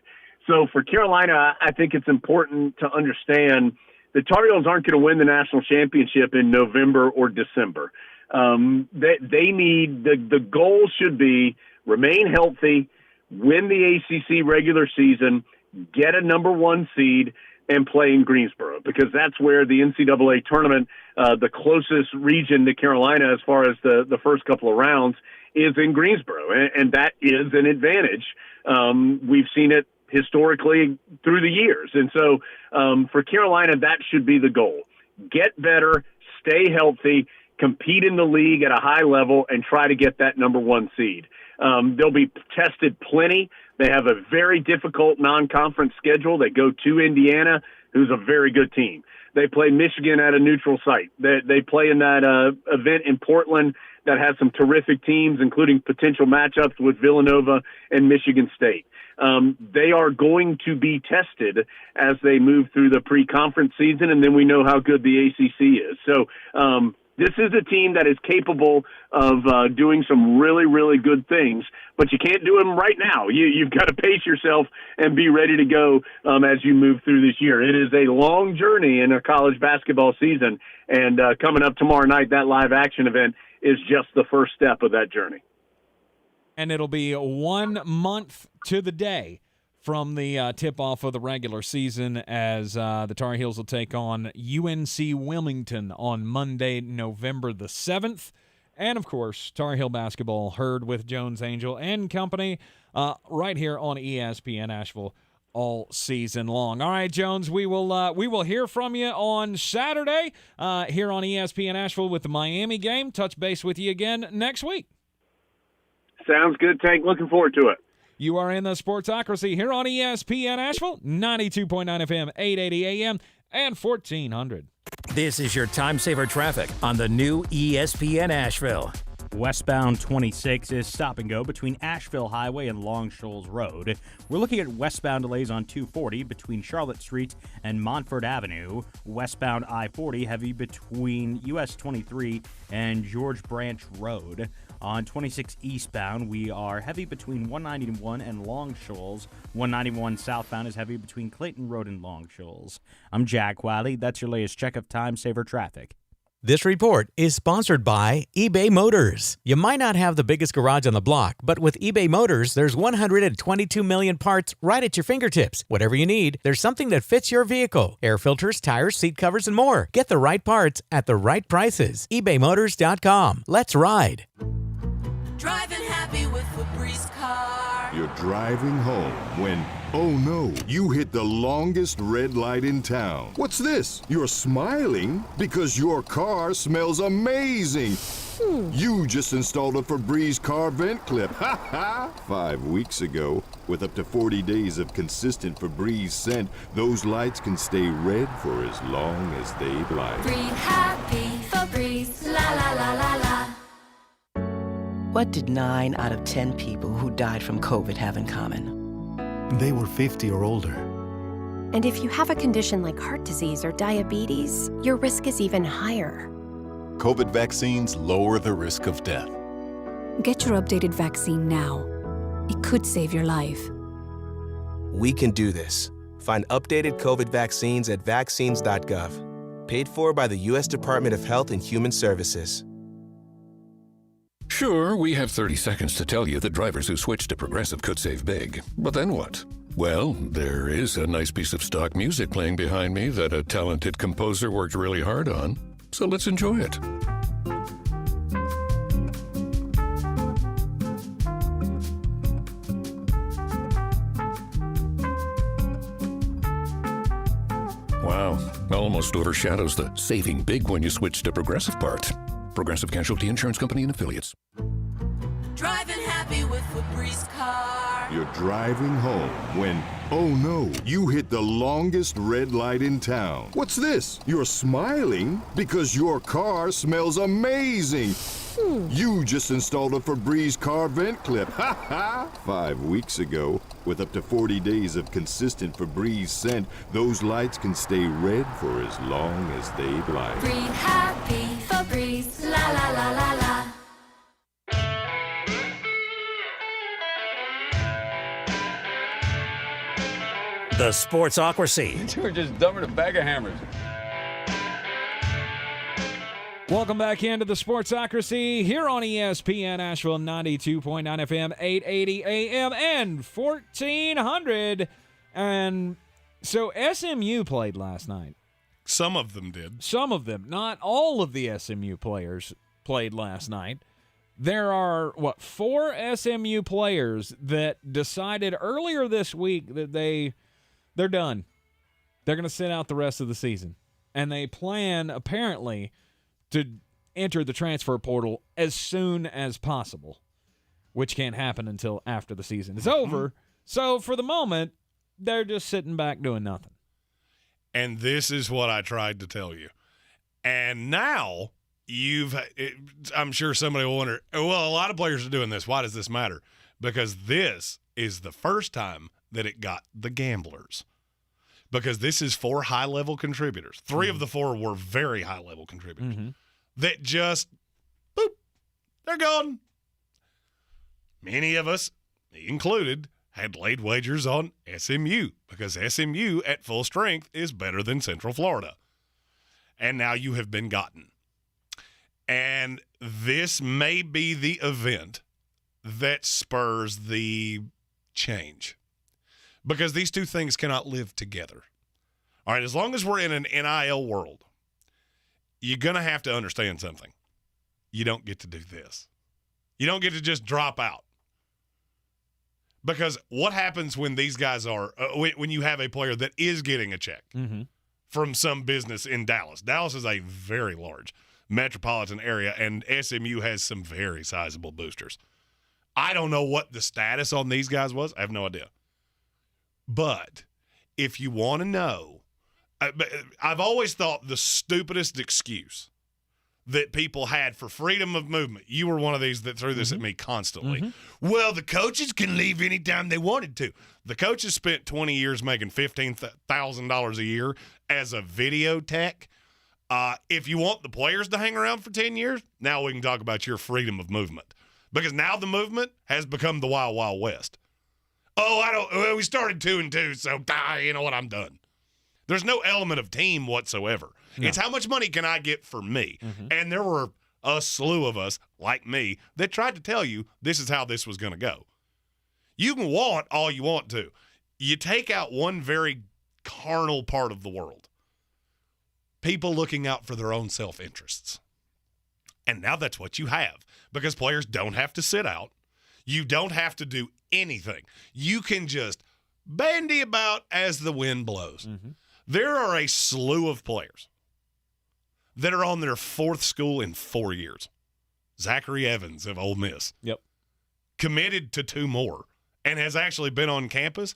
So for Carolina, I think it's important to understand the Tar Heels aren't going to win the national championship in November or December. They need, the goal should be remain healthy, win the ACC regular season, get a number 1 seed, and play in Greensboro, because that's where the NCAA tournament, the closest region to Carolina as far as the first couple of rounds, is in Greensboro, and that is an advantage. We've seen it historically through the years, and so for Carolina, that should be the goal. Get better, stay healthy, compete in the league at a high level, and try to get that number 1 seed. They'll be tested plenty. They have a very difficult non-conference schedule. They go to Indiana, who's a very good team. They play Michigan at a neutral site. They play in that event in Portland that has some terrific teams, including potential matchups with Villanova and Michigan State. They are going to be tested as they move through the pre-conference season, and then we know how good the ACC is. So this is a team that is capable of doing some really, really good things, but you can't do them right now. You've got to pace yourself and be ready to go as you move through this year. It is a long journey in a college basketball season, and coming up tomorrow night, that live action event is just the first step of that journey.
And it'll be 1 month to the day from the tip-off of the regular season, as the Tar Heels will take on UNC Wilmington on Monday, November the 7th. And, of course, Tar Heel basketball heard with Jones Angell and company right here on ESPN Asheville all season long. All right, Jones, we will hear from you on Saturday here on ESPN Asheville with the Miami game. Touch base with you again next week.
Sounds good, Tank. Looking forward to it.
You are in the Sportsocracy here on ESPN Asheville, 92.9 FM, 880 AM, and 1400.
This is your time saver traffic on the new ESPN Asheville.
Westbound 26 is stop and go between Asheville Highway and Long Shoals Road. We're looking at westbound delays on 240 between Charlotte Street and Montford Avenue. Westbound I-40 heavy between US 23 and George Branch Road. On 26 eastbound, we are heavy between 191 and Long Shoals. 191 southbound is heavy between Clayton Road and Long Shoals. I'm Jack Wiley. That's your latest check of time saver traffic.
This report is sponsored by eBay Motors. You might not have the biggest garage on the block, but with eBay Motors, there's 122 million parts right at your fingertips. Whatever you need, there's something that fits your vehicle. Air filters, tires, seat covers, and more. Get the right parts at the right prices. ebaymotors.com. Let's ride.
Driving happy with Febreze car.
You're driving home when, oh no, you hit the longest red light in town. What's this? You're smiling because your car smells amazing. You just installed a Febreze car vent clip. Ha ha! 5 weeks ago. With up to 40 days of consistent Febreze scent, those lights can stay red for as long as they'd like.
Breathe happy, Febreze, la la la la la.
What did 9 out of 10 people who died from COVID have in common?
They were 50 or older.
And if you have a condition like heart disease or diabetes, your risk is even higher.
COVID vaccines lower the risk of death.
Get your updated vaccine now. It could save your life.
We can do this. Find updated COVID vaccines at vaccines.gov. Paid for by the U.S. Department of Health and Human Services.
Sure, we have 30 seconds to tell you that drivers who switch to Progressive could save big. But then what? Well, there is a nice piece of stock music playing behind me that a talented composer worked really hard on. So let's enjoy it. Wow, almost overshadows the saving big when you switch to Progressive part. Progressive Casualty Insurance Company and Affiliates.
Driving happy with Febreze car.
You're driving home when, oh no, you hit the longest red light in town. What's this? You're smiling because your car smells amazing. You just installed a Febreze car vent clip. Ha ha! 5 weeks ago. With up to 40 days of consistent Febreze scent, those lights can stay red for as long as they'd like.
Breathe happy, Febreze, la la la la la.
The Sportsocracy.
You were just dumber than a bag of hammers.
Welcome back into the Sportsocracy here on ESPN Asheville, 92.9 FM, 880 AM, and 1400. And so SMU played last night.
Some of them did.
Some of them. Not all of the SMU players played last night. There are, 4 SMU players that decided earlier this week that they're done. They're going to sit out the rest of the season. And they plan, apparently, to enter the transfer portal as soon as possible, which can't happen until after the season is over. So for the moment, they're just sitting back doing nothing.
And this is what I tried to tell you. And now I'm sure somebody will wonder, well, a lot of players are doing this. Why does this matter? Because this is the first time that it got the gamblers. Because this is 4 high-level contributors. 3 of the 4 were very high-level contributors. That just, boop, they're gone. Many of us, me included, had laid wagers on SMU because SMU at full strength is better than Central Florida. And now you have been gotten. And this may be the event that spurs the change. Because these two things cannot live together. All right, as long as we're in an NIL world, you're going to have to understand something. you don't get to do this. You don't get to just drop out. Because what happens when these guys are when you have a player that is getting a check from some business in Dallas? Dallas is a very large metropolitan area, and SMU has some very sizable boosters. I don't know what the status on these guys was. I have no idea. But if you want to know, I've always thought the stupidest excuse that people had for freedom of movement. You were one of these that threw this at me constantly. Well, the coaches can leave anytime they wanted to. The coaches spent 20 years making $15,000 a year as a video tech. If you want the players to hang around for 10 years, now we can talk about your freedom of movement. Because now the movement has become the Wild Wild West. Oh, we started 2-2, so you know what, I'm done. There's no element of team whatsoever. No. It's how much money can I get for me? And there were a slew of us, like me, that tried to tell you this is how this was going to go. You can want all you want to. You take out one very carnal part of the world. People looking out for their own self-interests. And now that's what you have, because players don't have to sit out. You don't have to do anything. You can just bandy about as the wind blows. There are a slew of players that are on their fourth school in 4 years. Zachary Evans of Ole Miss. Committed to 2 more and has actually been on campus.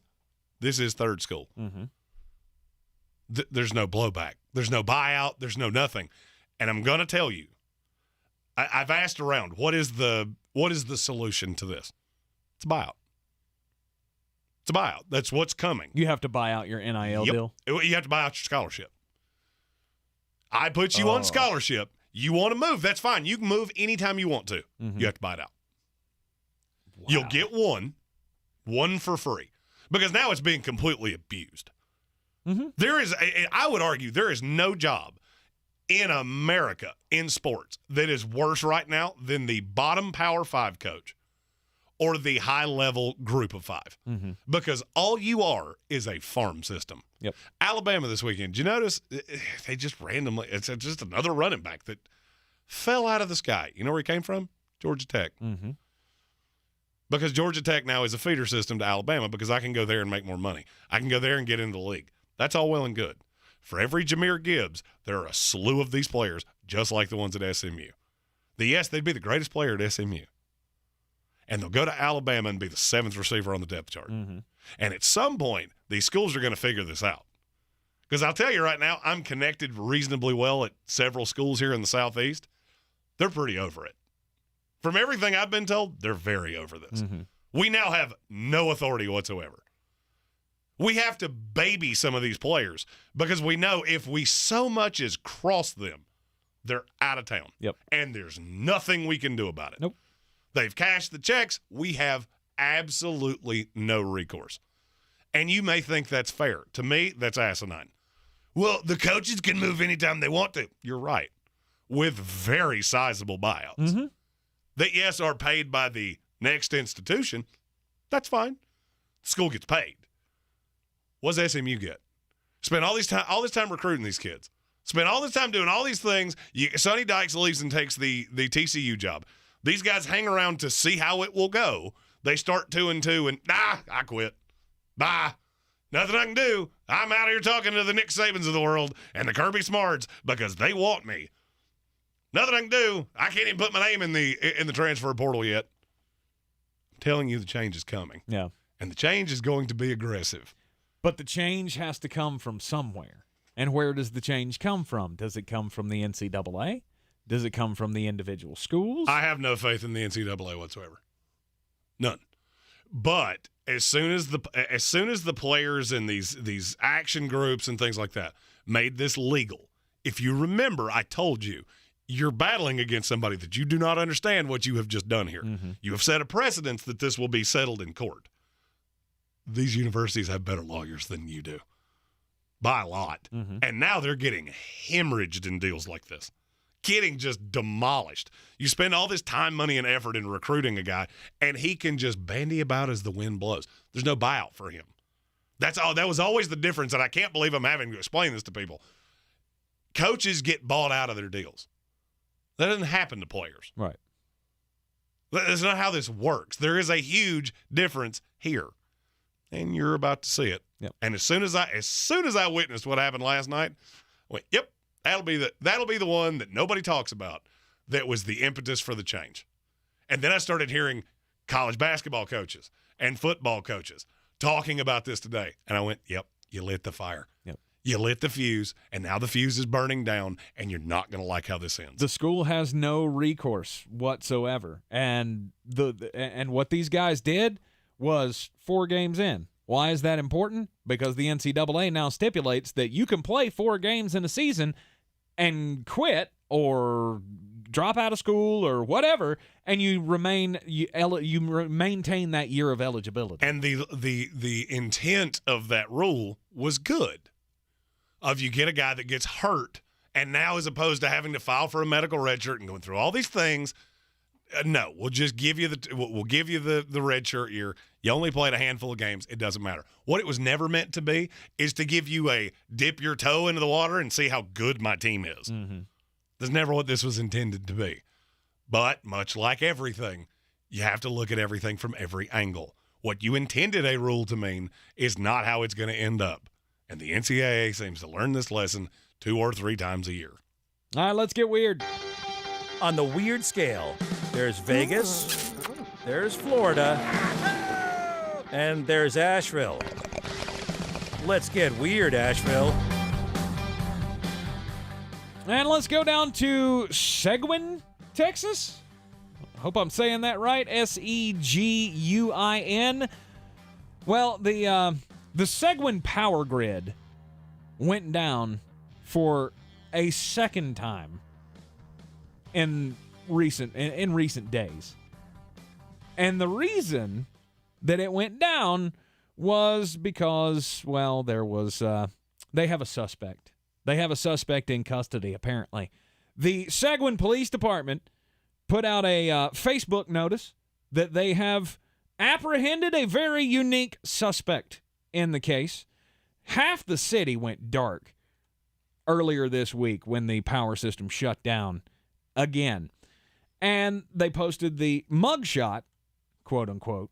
This is third school. There's no blowback. There's no buyout. There's no nothing. And I'm going to tell you, I've asked around, what is the solution to this? It's a buyout. It's a buyout. That's what's coming.
You have to buy out your NIL deal?
You have to buy out your scholarship. I put you on scholarship. You want to move, that's fine. You can move anytime you want to. You have to buy it out. Wow. You'll get one for free. Because now it's being completely abused. There is, I would argue, there is no job in America in sports that is worse right now than the bottom Power 5 coach or the high-level group of 5. Because all you are is a farm system. Alabama this weekend, did you notice they just randomly, it's just another running back that fell out of the sky. You know where he came from? Georgia Tech. Because Georgia Tech now is a feeder system to Alabama because I can go there and make more money. I can go there and get into the league. That's all well and good. For every Jahmyr Gibbs, there are a slew of these players just like the ones at SMU. They'd be the greatest player at SMU. And they'll go to Alabama and be the 7th receiver on the depth chart. And at some point, these schools are going to figure this out. Because I'll tell you right now, I'm connected reasonably well at several schools here in the Southeast. They're pretty over it. From everything I've been told, they're very over this. We now have no authority whatsoever. We have to baby some of these players because we know if we so much as cross them, they're out of town. And there's nothing we can do about it. They've cashed the checks. We have absolutely no recourse. And you may think that's fair. To me, that's asinine. Well, the coaches can move anytime they want to. You're right. With very sizable buyouts. That, yes, are paid by the next institution. That's fine. The school gets paid. What does SMU get? Spend all this time recruiting these kids. Spend all this time doing all these things. Sonny Dykes leaves and takes the TCU job. These guys hang around to see how it will go. They start 2-2 and, I quit. Bye. Nothing I can do. I'm out here talking to the Nick Sabans of the world and the Kirby Smarts because they want me. Nothing I can do. I can't even put my name in the transfer portal yet. I'm telling you the change is coming. And the change is going to be aggressive.
But the change has to come from somewhere. And where does the change come from? Does it come from the NCAA? Does it come from the individual schools?
I have no faith in the NCAA whatsoever. None. But as soon as the players and these action groups and things like that made this legal, if you remember, I told you, you're battling against somebody that you do not understand what you have just done here. You have set a precedent that this will be settled in court. These universities have better lawyers than you do. By a lot. And now they're getting hemorrhaged in deals like this. Getting just demolished. You spend all this time, money, and effort in recruiting a guy, and he can just bandy about as the wind blows. There's no buyout for him. That's all. That was always the difference, and I can't believe I'm having to explain this to people. Coaches get bought out of their deals. That doesn't happen to players.
Right.
That's not how this works. There is a huge difference here, and you're about to see it.
Yep.
And as soon as I witnessed what happened last night, I went, "Yep, that'll be the one that nobody talks about. That was the impetus for the change." And then I started hearing college basketball coaches and football coaches talking about this today, and I went, "Yep, you lit the fire.
Yep.
You lit the fuse, and now the fuse is burning down, and you're not going to like how this ends."
The school has no recourse whatsoever, and what these guys did was 4 games in. Why is that important? Because the NCAA now stipulates that you can play 4 games in a season and quit or drop out of school or whatever, and you maintain that year of eligibility.
And the intent of that rule was good. Of you get a guy that gets hurt, and now as opposed to having to file for a medical red shirt and going through all these things, no, we'll just give you the red shirt year. You only played a handful of games. It doesn't matter. What it was never meant to be is to give you a dip your toe into the water and see how good my team is.
Mm-hmm.
That's never what this was intended to be. But much like everything, you have to look at everything from every angle. What you intended a rule to mean is not how it's going to end up. And the NCAA seems to learn this lesson 2 or 3 times a year.
All right, let's get weird.
On the weird scale, there's Vegas, there's Florida, and there's Asheville. Let's get weird, Asheville.
And let's go down to Seguin, Texas. Hope I'm saying that right. Seguin. Well, the Seguin power grid went down for a second time in recent days. And the reason that it went down was because, well, there was they have a suspect. They have a suspect in custody, apparently. The Seguin Police Department put out a Facebook notice that they have apprehended a very unique suspect in the case. Half the city went dark earlier this week when the power system shut down again. And they posted the mugshot, quote unquote,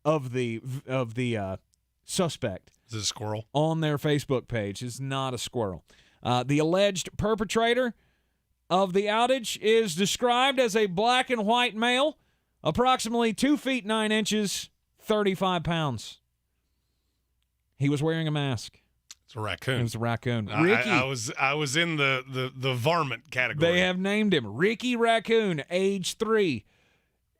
of the suspect.
Is it a squirrel?
On their Facebook page. It's not a squirrel. The alleged perpetrator of the outage is described as a black and white male, approximately 2 feet 9 inches, 35 pounds. He was wearing a mask.
It's a raccoon.
It was a raccoon.
Ricky. I was in the varmint category.
They have named him Ricky Raccoon, age 3.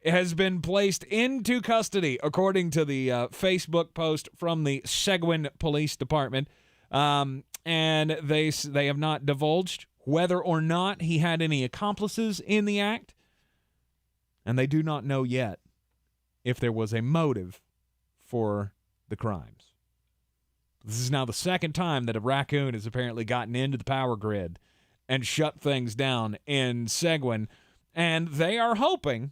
Has been placed into custody, according to the Facebook post from the Seguin Police Department. And they have not divulged whether or not he had any accomplices in the act. And they do not know yet if there was a motive for the crimes. This is now the second time that a raccoon has apparently gotten into the power grid and shut things down in Seguin. And they are hoping,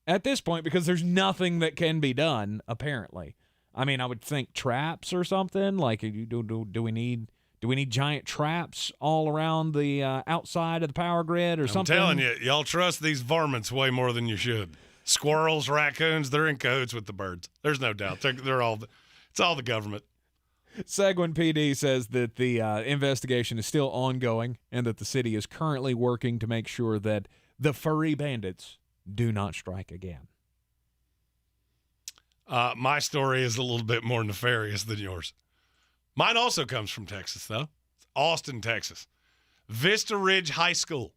at this point, because there's nothing that can be done, apparently. I mean, I would think traps or something. Like, do we need giant traps all around the outside of the power grid or something?
I'm telling you, y'all trust these varmints way more than you should. Squirrels, raccoons, they're in cahoots with the birds. There's no doubt. It's all the government.
Seguin PD says that the investigation is still ongoing and that the city is currently working to make sure that the furry bandits do not strike again.
My story is a little bit more nefarious than yours. Mine also comes from Texas, though. It's Austin, Texas. Vista Ridge High School.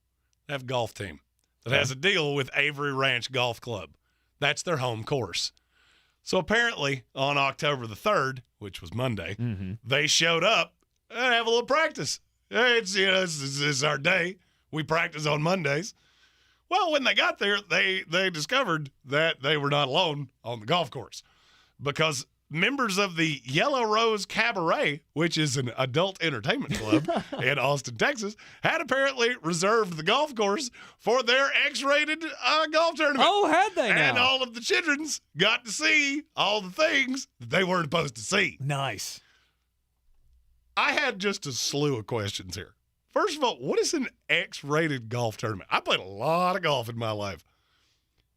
They have a golf team that has a deal with Avery Ranch Golf Club. That's their home course. So apparently on October the 3rd, which was Monday, they showed up and have a little practice. Hey, it's our day. We practice on Mondays. Well, when they got there, they discovered that they were not alone on the golf course because members of the Yellow Rose Cabaret, which is an adult entertainment club in Austin, Texas, had apparently reserved the golf course for their X-rated golf tournament.
Oh, had they now?
And all of the childrens got to see all the things that they weren't supposed to see.
Nice.
I had just a slew of questions here First of all, what is an X-rated golf tournament? I played a lot of golf in my life.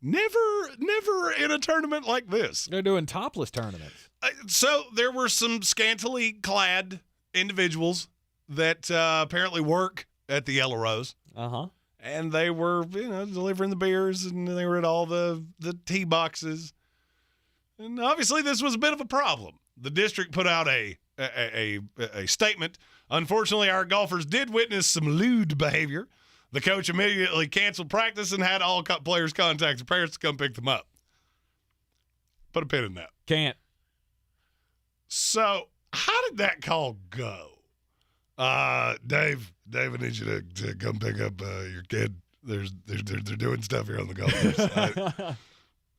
Never in a tournament like this.
They're doing topless tournaments.
So there were some scantily clad individuals that apparently work at the Yellow Rose.
Uh-huh.
And they were, delivering the beers, and they were at all the tee boxes. And obviously this was a bit of a problem. The district put out a statement. Unfortunately, our golfers did witness some lewd behavior. The coach immediately canceled practice and had all players contact their parents to come pick them up. Put a pin in that.
Can't.
So, how did that call go? Dave, I need you to come pick up your kid. They're doing stuff here on the golf course.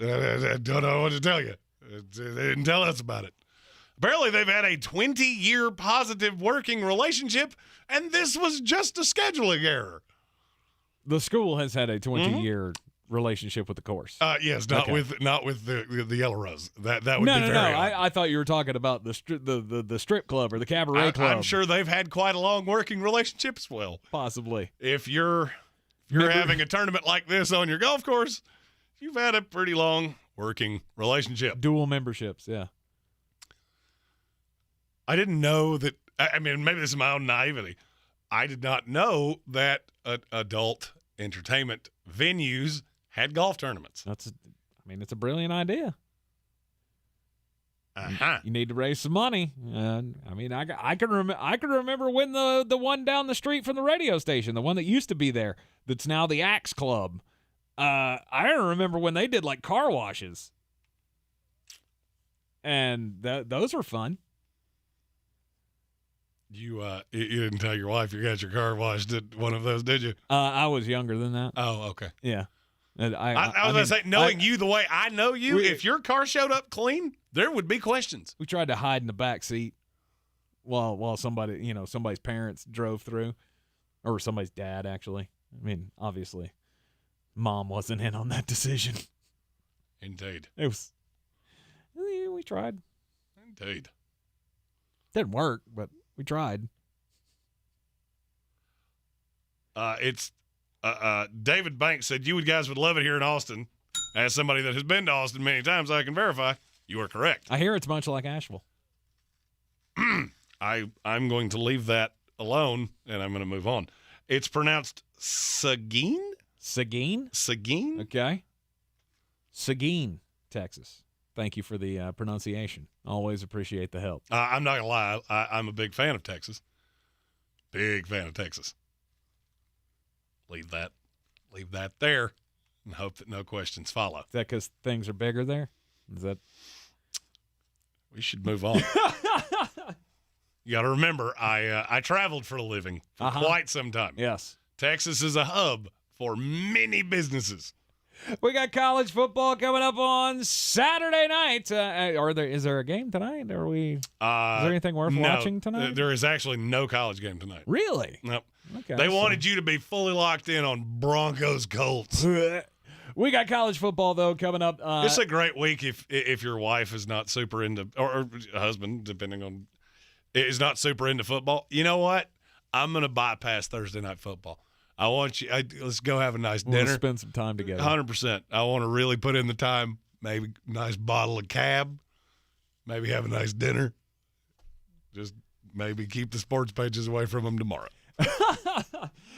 I don't know what to tell you. They didn't tell us about it. Apparently, they've had a 20-year positive working relationship, and this was just a scheduling error.
The school has had a 20-year relationship with the course.
Yes, not with the Yellow Rose. That would
no,
be
no,
very
no.
odd.
I thought you were talking about the strip club or the cabaret club.
I'm sure they've had quite a long working relationship as well.
Possibly.
If you're having a tournament like this on your golf course, you've had a pretty long working relationship.
Dual memberships, yeah.
I didn't know that. I mean, maybe this is my own naivety. I did not know that adult entertainment venues had golf tournaments.
It's a brilliant idea.
Uh-huh.
You need to raise some money. I can remember when the one down the street from the radio station, the one that used to be there, that's now the Axe Club. I remember when they did like car washes, and those were fun.
You didn't tell your wife you got your car washed at one of those, did you?
I was younger than that.
Oh, okay.
Yeah. And
I was going to say, knowing you the way I know you, if your car showed up clean, there would be questions.
We tried to hide in the back seat while somebody, somebody's parents drove through, or somebody's dad, actually. I mean, obviously, Mom wasn't in on that decision.
Indeed.
It was. We tried.
Indeed.
Didn't work, but we tried.
It's David Banks said you guys would love it here in Austin. As somebody that has been to Austin many times, I can verify you are correct.
I hear it's much like Asheville.
I'm going to leave that alone, and I'm going to move on. It's pronounced Seguin?
Seguin?
Seguin?
Okay. Seguin, Texas. Thank you for the pronunciation. Always appreciate the help.
I'm not going to lie. I'm a big fan of Texas. Big fan of Texas. Leave that there and hope that no questions follow.
Is that because things are bigger there? Is that?
We should move on. You got to remember, I traveled for a living for quite some time.
Yes.
Texas is a hub for many businesses.
We got college football coming up on Saturday night. Is there a game tonight? Is there anything worth watching tonight?
There is actually no college game tonight.
Really?
Nope.
Okay.
They wanted you to be fully locked in on Broncos Colts.
We got college football though coming up.
It's a great week if your wife is not super into, or husband, depending on, is not super into football. You know what? I'm going to bypass Thursday night football. I want you. Let's go have a nice dinner.
We'll spend some time together.
100%. I want to really put in the time. Maybe a nice bottle of Cab. Maybe have a nice dinner. Just maybe keep the sports pages away from them tomorrow.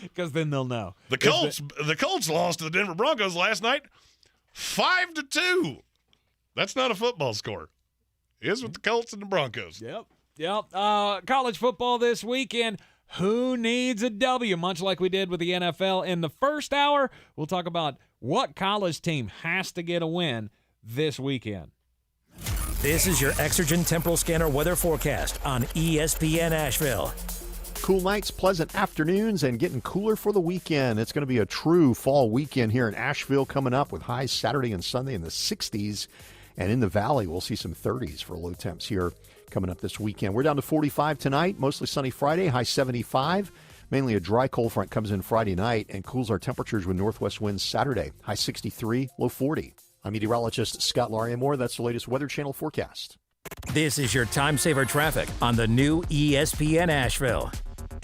Because then they'll know.
The Colts lost to the Denver Broncos last night, 5-2. That's not a football score. It is with the Colts and the Broncos.
Yep. College football this weekend. Who needs a W? Much like we did with the NFL. In the first hour, we'll talk about what college team has to get a win this weekend.
This is your Exergen Temporal Scanner weather forecast on ESPN Asheville.
Cool nights, pleasant afternoons, and getting cooler for the weekend. It's going to be a true fall weekend here in Asheville coming up with highs Saturday and Sunday in the 60s. And in the valley, we'll see some 30s for low temps here coming up this weekend. We're down to 45 tonight, mostly sunny Friday, high 75. Mainly a dry cold front comes in Friday night and cools our temperatures with northwest winds Saturday, high 63, low 40. I'm meteorologist Scott Lariamore. That's the latest Weather Channel forecast.
This is your time saver traffic on the new ESPN Asheville.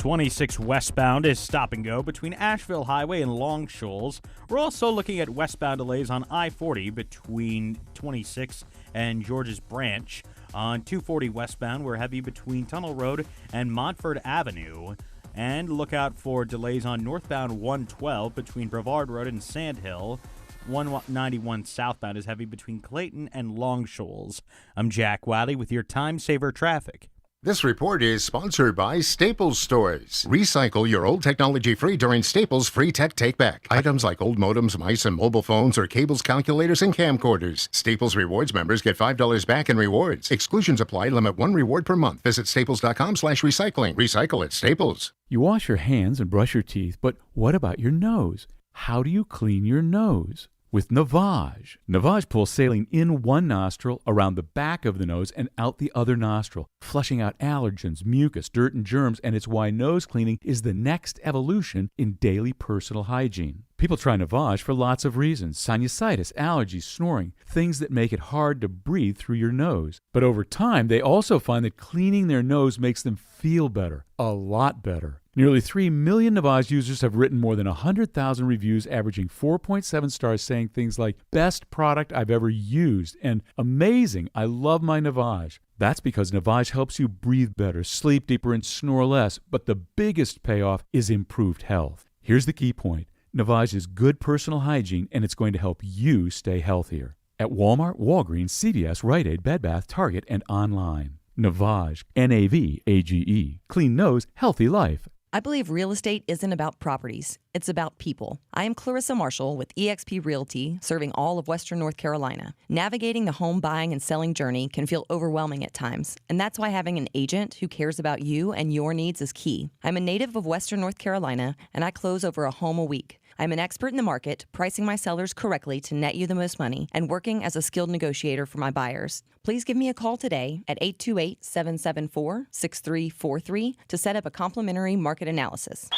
26 westbound is stop and go between Asheville Highway and Long Shoals. We're also looking at westbound delays on I-40 between 26 and George's Branch. On 240 westbound, we're heavy between Tunnel Road and Montford Avenue. And look out for delays on northbound 112 between Brevard Road and Sandhill. 191 southbound is heavy between Clayton and Long Shoals. I'm Jack Wiley with your Time Saver Traffic.
This report is sponsored by Staples Stores. Recycle your old technology free during Staples Free Tech Take Back. Items like old modems, mice, and mobile phones, or cables, calculators, and camcorders. Staples Rewards members get $5 back in rewards. Exclusions apply. Limit 1 reward per month. Visit staples.com/recycling. Recycle at Staples.
You wash your hands and brush your teeth, but what about your nose? How do you clean your nose? With Navage. Navage pulls saline in one nostril, around the back of the nose, and out the other nostril, flushing out allergens, mucus, dirt, and germs, and it's why nose cleaning is the next evolution in daily personal hygiene. People try Navage for lots of reasons: sinusitis, allergies, snoring, things that make it hard to breathe through your nose. But over time, they also find that cleaning their nose makes them feel better, a lot better. Nearly 3 million Navage users have written more than 100,000 reviews, averaging 4.7 stars, saying things like, "Best product I've ever used," and "Amazing, I love my Navage." That's because Navage helps you breathe better, sleep deeper, and snore less. But the biggest payoff is improved health. Here's the key point. Navage is good personal hygiene, and it's going to help you stay healthier. At Walmart, Walgreens, CVS, Rite Aid, Bed Bath, Target, and online. Navage, Navage. Clean nose, healthy life.
I believe real estate isn't about properties. It's about people. I am Clarissa Marshall with eXp Realty, serving all of Western North Carolina. Navigating the home buying and selling journey can feel overwhelming at times, and that's why having an agent who cares about you and your needs is key. I'm a native of Western North Carolina, and I close over a home a week. I'm an expert in the market, pricing my sellers correctly to net you the most money, and working as a skilled negotiator for my buyers. Please give me a call today at 828-774-6343 to set up a complimentary market analysis.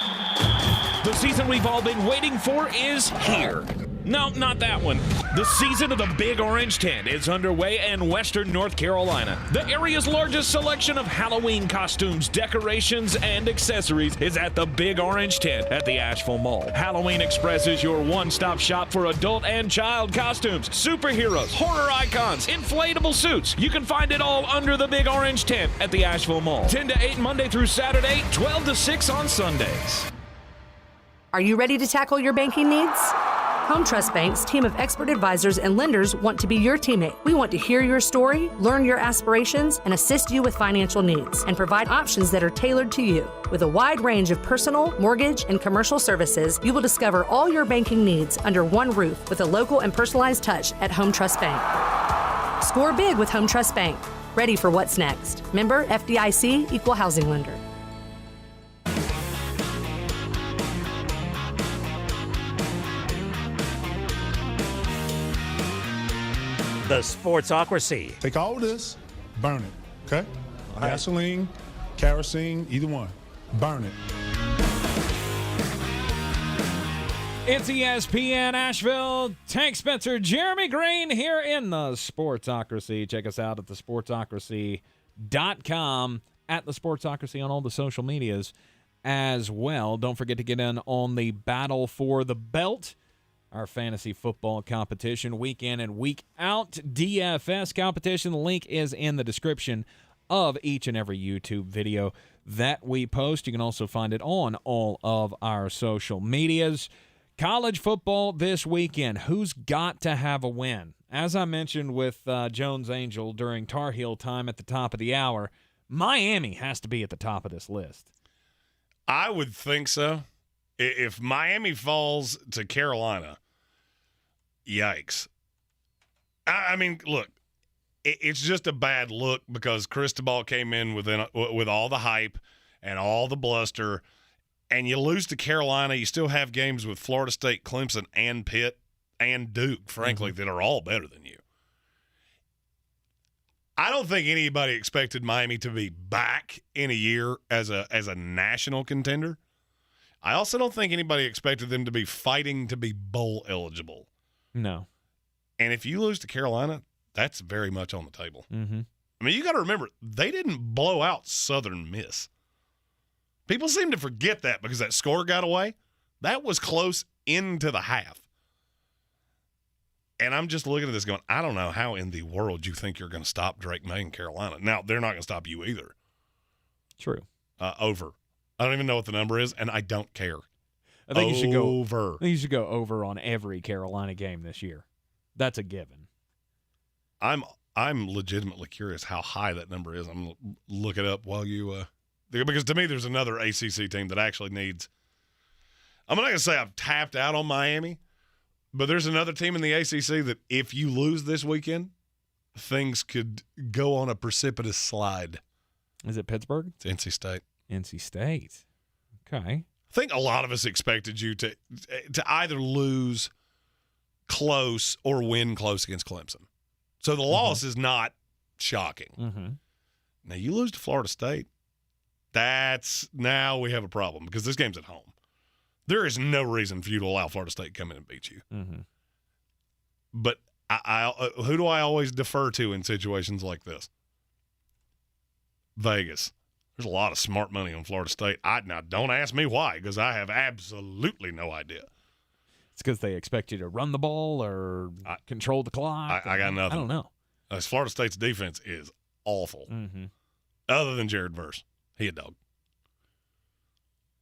The season we've all been waiting for is here. No, not that one. The season of the Big Orange Tent is underway in Western North Carolina. The area's largest selection of Halloween costumes, decorations, and accessories is at the Big Orange Tent at the Asheville Mall. Halloween Express is your one-stop shop for adult and child costumes, superheroes, horror icons, inflatable suits. You can find it all under the Big Orange Tent at the Asheville Mall. 10 to 8 Monday through Saturday, 12 to 6 on Sundays.
Are you ready to tackle your banking needs? Home Trust Bank's team of expert advisors and lenders want to be your teammate. We want to hear your story, learn your aspirations, and assist you with financial needs, and provide options that are tailored to you. With a wide range of personal, mortgage, and commercial services, you will discover all your banking needs under one roof with a local and personalized touch at Home Trust Bank. Score big with Home Trust Bank. Ready for what's next. Member FDIC, Equal Housing Lender.
The Sportsocracy.
Take all this, burn it, okay? Gasoline, kerosene, either one. Burn it.
It's ESPN Asheville. Tank Spencer, Jeremy Green here in the Sportsocracy. Check us out at thesportsocracy.com, at the Sportsocracy on all the social medias as well. Don't forget to get in on the Battle for the Belt, our fantasy football competition, week in and week out. DFS competition. The link is in the description of each and every YouTube video that we post. You can also find it on all of our social medias. College football this weekend. Who's got to have a win? As I mentioned with Jones Angell during Tar Heel time at the top of the hour, Miami has to be at the top of this list.
I would think so. If Miami falls to Carolina, yikes. I mean, look, it's just a bad look because Cristobal came in with all the hype and all the bluster, and you lose to Carolina. You still have games with Florida State, Clemson, and Pitt, and Duke, frankly, that are all better than you. I don't think anybody expected Miami to be back in a year as a national contender. I also don't think anybody expected them to be fighting to be bowl eligible.
No.
And if you lose to Carolina, that's very much on the table.
Mm-hmm.
I mean, you got to remember, they didn't blow out Southern Miss. People seem to forget that because that score got away. That was close into the half. And I'm just looking at this going, I don't know how in the world you think you're going to stop Drake May in Carolina. Now, they're not going to stop you either.
True.
Over. I don't even know what the number is, and I don't care.
I think you should go
over.
I think you should go over on every Carolina game this year. That's a given.
I'm legitimately curious how high that number is. I'm going to look it up while you because to me there's another ACC team that actually needs – I'm not going to say I've tapped out on Miami, but there's another team in the ACC that if you lose this weekend, things could go on a precipitous slide.
Is it Pittsburgh?
It's NC State.
NC State. Okay.
I think a lot of us expected you to either lose close or win close against Clemson. So the loss is not shocking.
Mm-hmm.
Now, you lose to Florida State. Now we have a problem because this game's at home. There is no reason for you to allow Florida State to come in and beat you.
Mm-hmm.
But who do I always defer to in situations like this? Vegas. There's a lot of smart money on Florida State. Now, don't ask me why, because I have absolutely no idea.
It's because they expect you to run the ball or control the clock.
I got nothing.
I don't know.
Florida State's defense is awful.
Mm-hmm.
Other than Jared Verse. He a dog.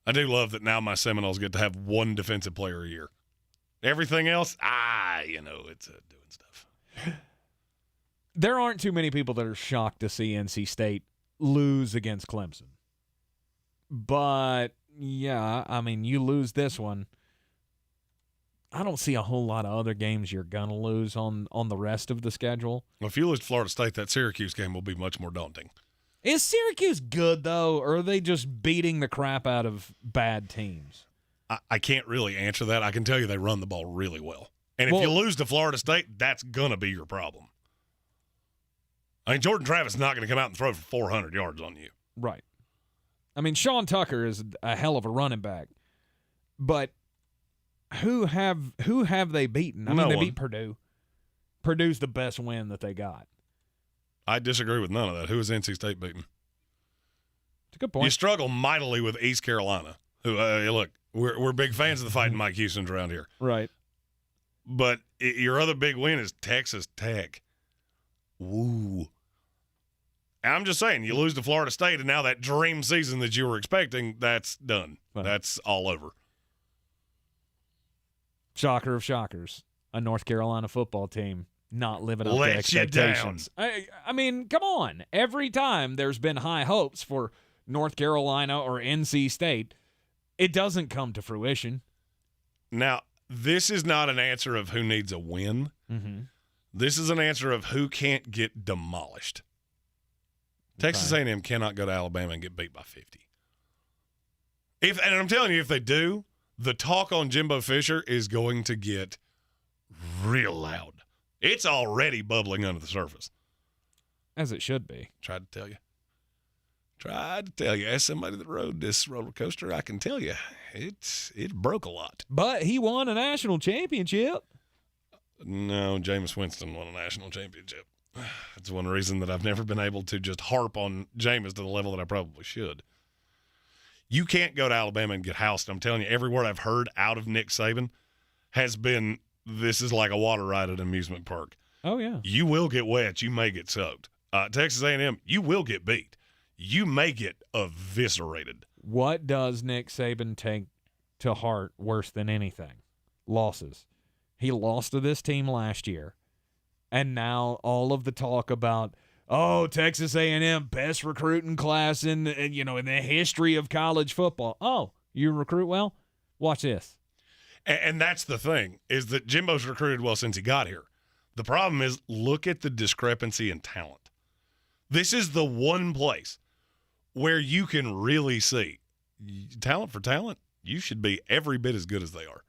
I do love that now my Seminoles get to have one defensive player a year. Everything else, it's doing stuff.
There aren't too many people that are shocked to see NC State lose against Clemson. But, yeah, I mean, you lose this one. I don't see a whole lot of other games you're going to lose on the rest of the schedule.
Well, if you lose to Florida State, that Syracuse game will be much more daunting.
Is Syracuse good, though, or are they just beating the crap out of bad teams?
I can't really answer that. I can tell you they run the ball really well. And if you lose to Florida State, that's going to be your problem. I mean, Jordan Travis is not going to come out and throw for 400 yards on you.
Right. I mean, Sean Tucker is a hell of a running back. But who have they beaten? I mean, they beat Purdue. Purdue's the best win that they got.
I disagree with none of that. Who is NC State beating?
It's a good point.
You struggle mightily with East Carolina. Who look, we're big fans of the Fighting Mike Houstons around here.
Right.
But your other big win is Texas Tech. Woo. I'm just saying, you lose to Florida State, and now that dream season that you were expecting, that's done. Right. That's all over.
Shocker of shockers. A North Carolina football team not living up to expectations. I mean, come on. Every time there's been high hopes for North Carolina or NC State, it doesn't come to fruition.
Now, this is not an answer of who needs a win.
Mm-hmm.
This is an answer of who can't get demolished. Texas A&M cannot go to Alabama and get beat by 50. And I'm telling you, if they do, the talk on Jimbo Fisher is going to get real loud. It's already bubbling under the surface.
As it should be.
Tried to tell you. As somebody that rode this roller coaster, I can tell you, it broke a lot.
But he won a national championship.
No, Jameis Winston won a national championship. That's one reason that I've never been able to just harp on Jameis to the level that I probably should. You can't go to Alabama and get housed. I'm telling you, every word I've heard out of Nick Saban has been, this is like a water ride at an amusement park.
Oh, yeah.
You will get wet. You may get soaked. Texas A&M, you will get beat. You may get eviscerated.
What does Nick Saban take to heart worse than anything? Losses. He lost to this team last year. And now all of the talk about, Texas A&M, best recruiting class in the history of college football. Oh, you recruit well? Watch this.
And that's the thing, is that Jimbo's recruited well since he got here. The problem is, look at the discrepancy in talent. This is the one place where you can really see talent for talent. You should be every bit as good as they are.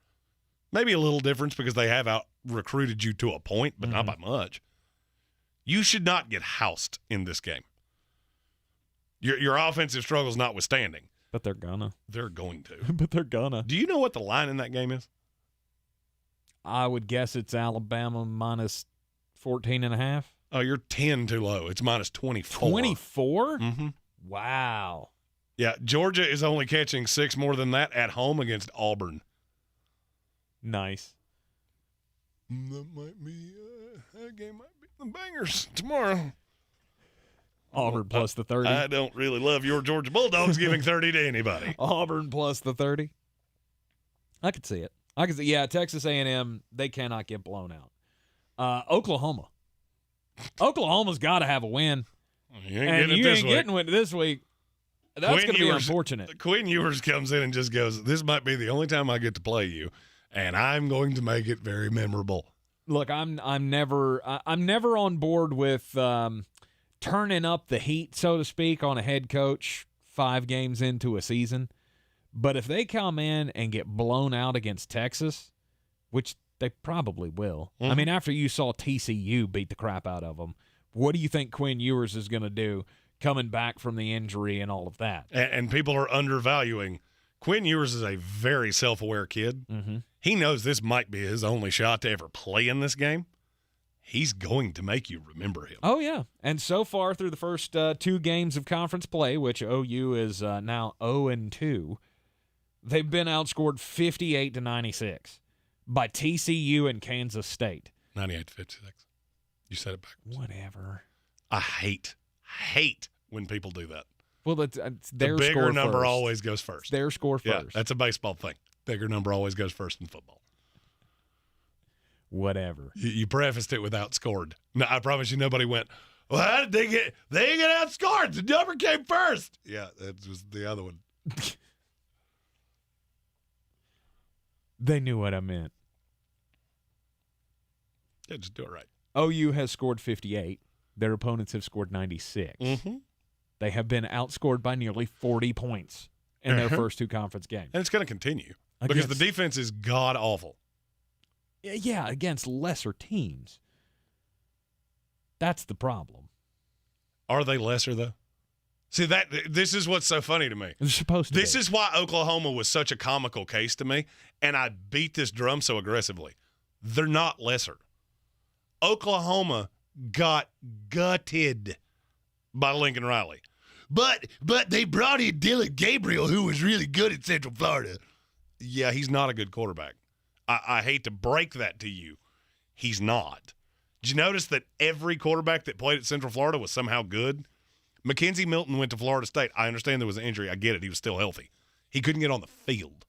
Maybe a little difference because they have out-recruited you to a point, but not by much. You should not get housed in this game. Your offensive struggles notwithstanding.
But they're gonna.
They're going to.
But they're gonna.
Do you know what the line in that game is?
I would guess it's Alabama minus 14.5.
Oh, you're 10 too low. It's minus 24.
24?
Mm-hmm.
Wow.
Yeah, Georgia is only catching 6 more than that at home against Auburn.
Nice.
That might be that game might be the bangers tomorrow.
Auburn plus the 30.
I don't really love your Georgia Bulldogs giving 30 to anybody.
Auburn plus the 30. I could see it. Yeah, Texas A&M, they cannot get blown out. Oklahoma. Oklahoma's got to have a win.
You ain't
getting it this week. That's going to be unfortunate.
Quinn Ewers comes in and just goes, this might be the only time I get to play you, and I'm going to make it very memorable.
Look, I'm never on board with turning up the heat, so to speak, on a head coach 5 games into a season. But if they come in and get blown out against Texas, which they probably will. I mean, after you saw TCU beat the crap out of them, what do you think Quinn Ewers is going to do coming back from the injury and all of that?
And people are undervaluing. Quinn Ewers is a very self-aware kid.
Mm-hmm.
He knows this might be his only shot to ever play in this game. He's going to make you remember him.
Oh, yeah. And so far through the first 2 games of conference play, which OU is now 0-2, they've been outscored 58-96 by TCU and Kansas State.
98-56. You said it backwards.
Whatever.
I hate when people do that.
Well, it's their
the bigger
score
number
first.
always goes first.
Their score
Yeah,
first.
that's a baseball thing. Bigger number always goes first in football.
Whatever.
You prefaced it with outscored. No, I promise you nobody went, well, how did they get outscored? The number came first. Yeah, that was the other one.
They knew what I meant.
Yeah, just do it right.
OU has scored 58. Their opponents have scored 96.
Mm-hmm.
They have been outscored by nearly 40 points in their first 2 conference games.
And it's going to continue because the defense is god-awful.
Yeah, against lesser teams. That's the problem.
Are they lesser, though? See, this is what's so funny to me.
They're supposed to
This is why Oklahoma was such a comical case to me, and I beat this drum so aggressively. They're not lesser. Oklahoma got gutted by Lincoln Riley. But they brought in Dylan Gabriel, who was really good at Central Florida. Yeah, he's not a good quarterback. I hate to break that to you. He's not. Did you notice that every quarterback that played at Central Florida was somehow good? Mackenzie Milton went to Florida State. I understand there was an injury. I get it. He was still healthy. He couldn't get on the field.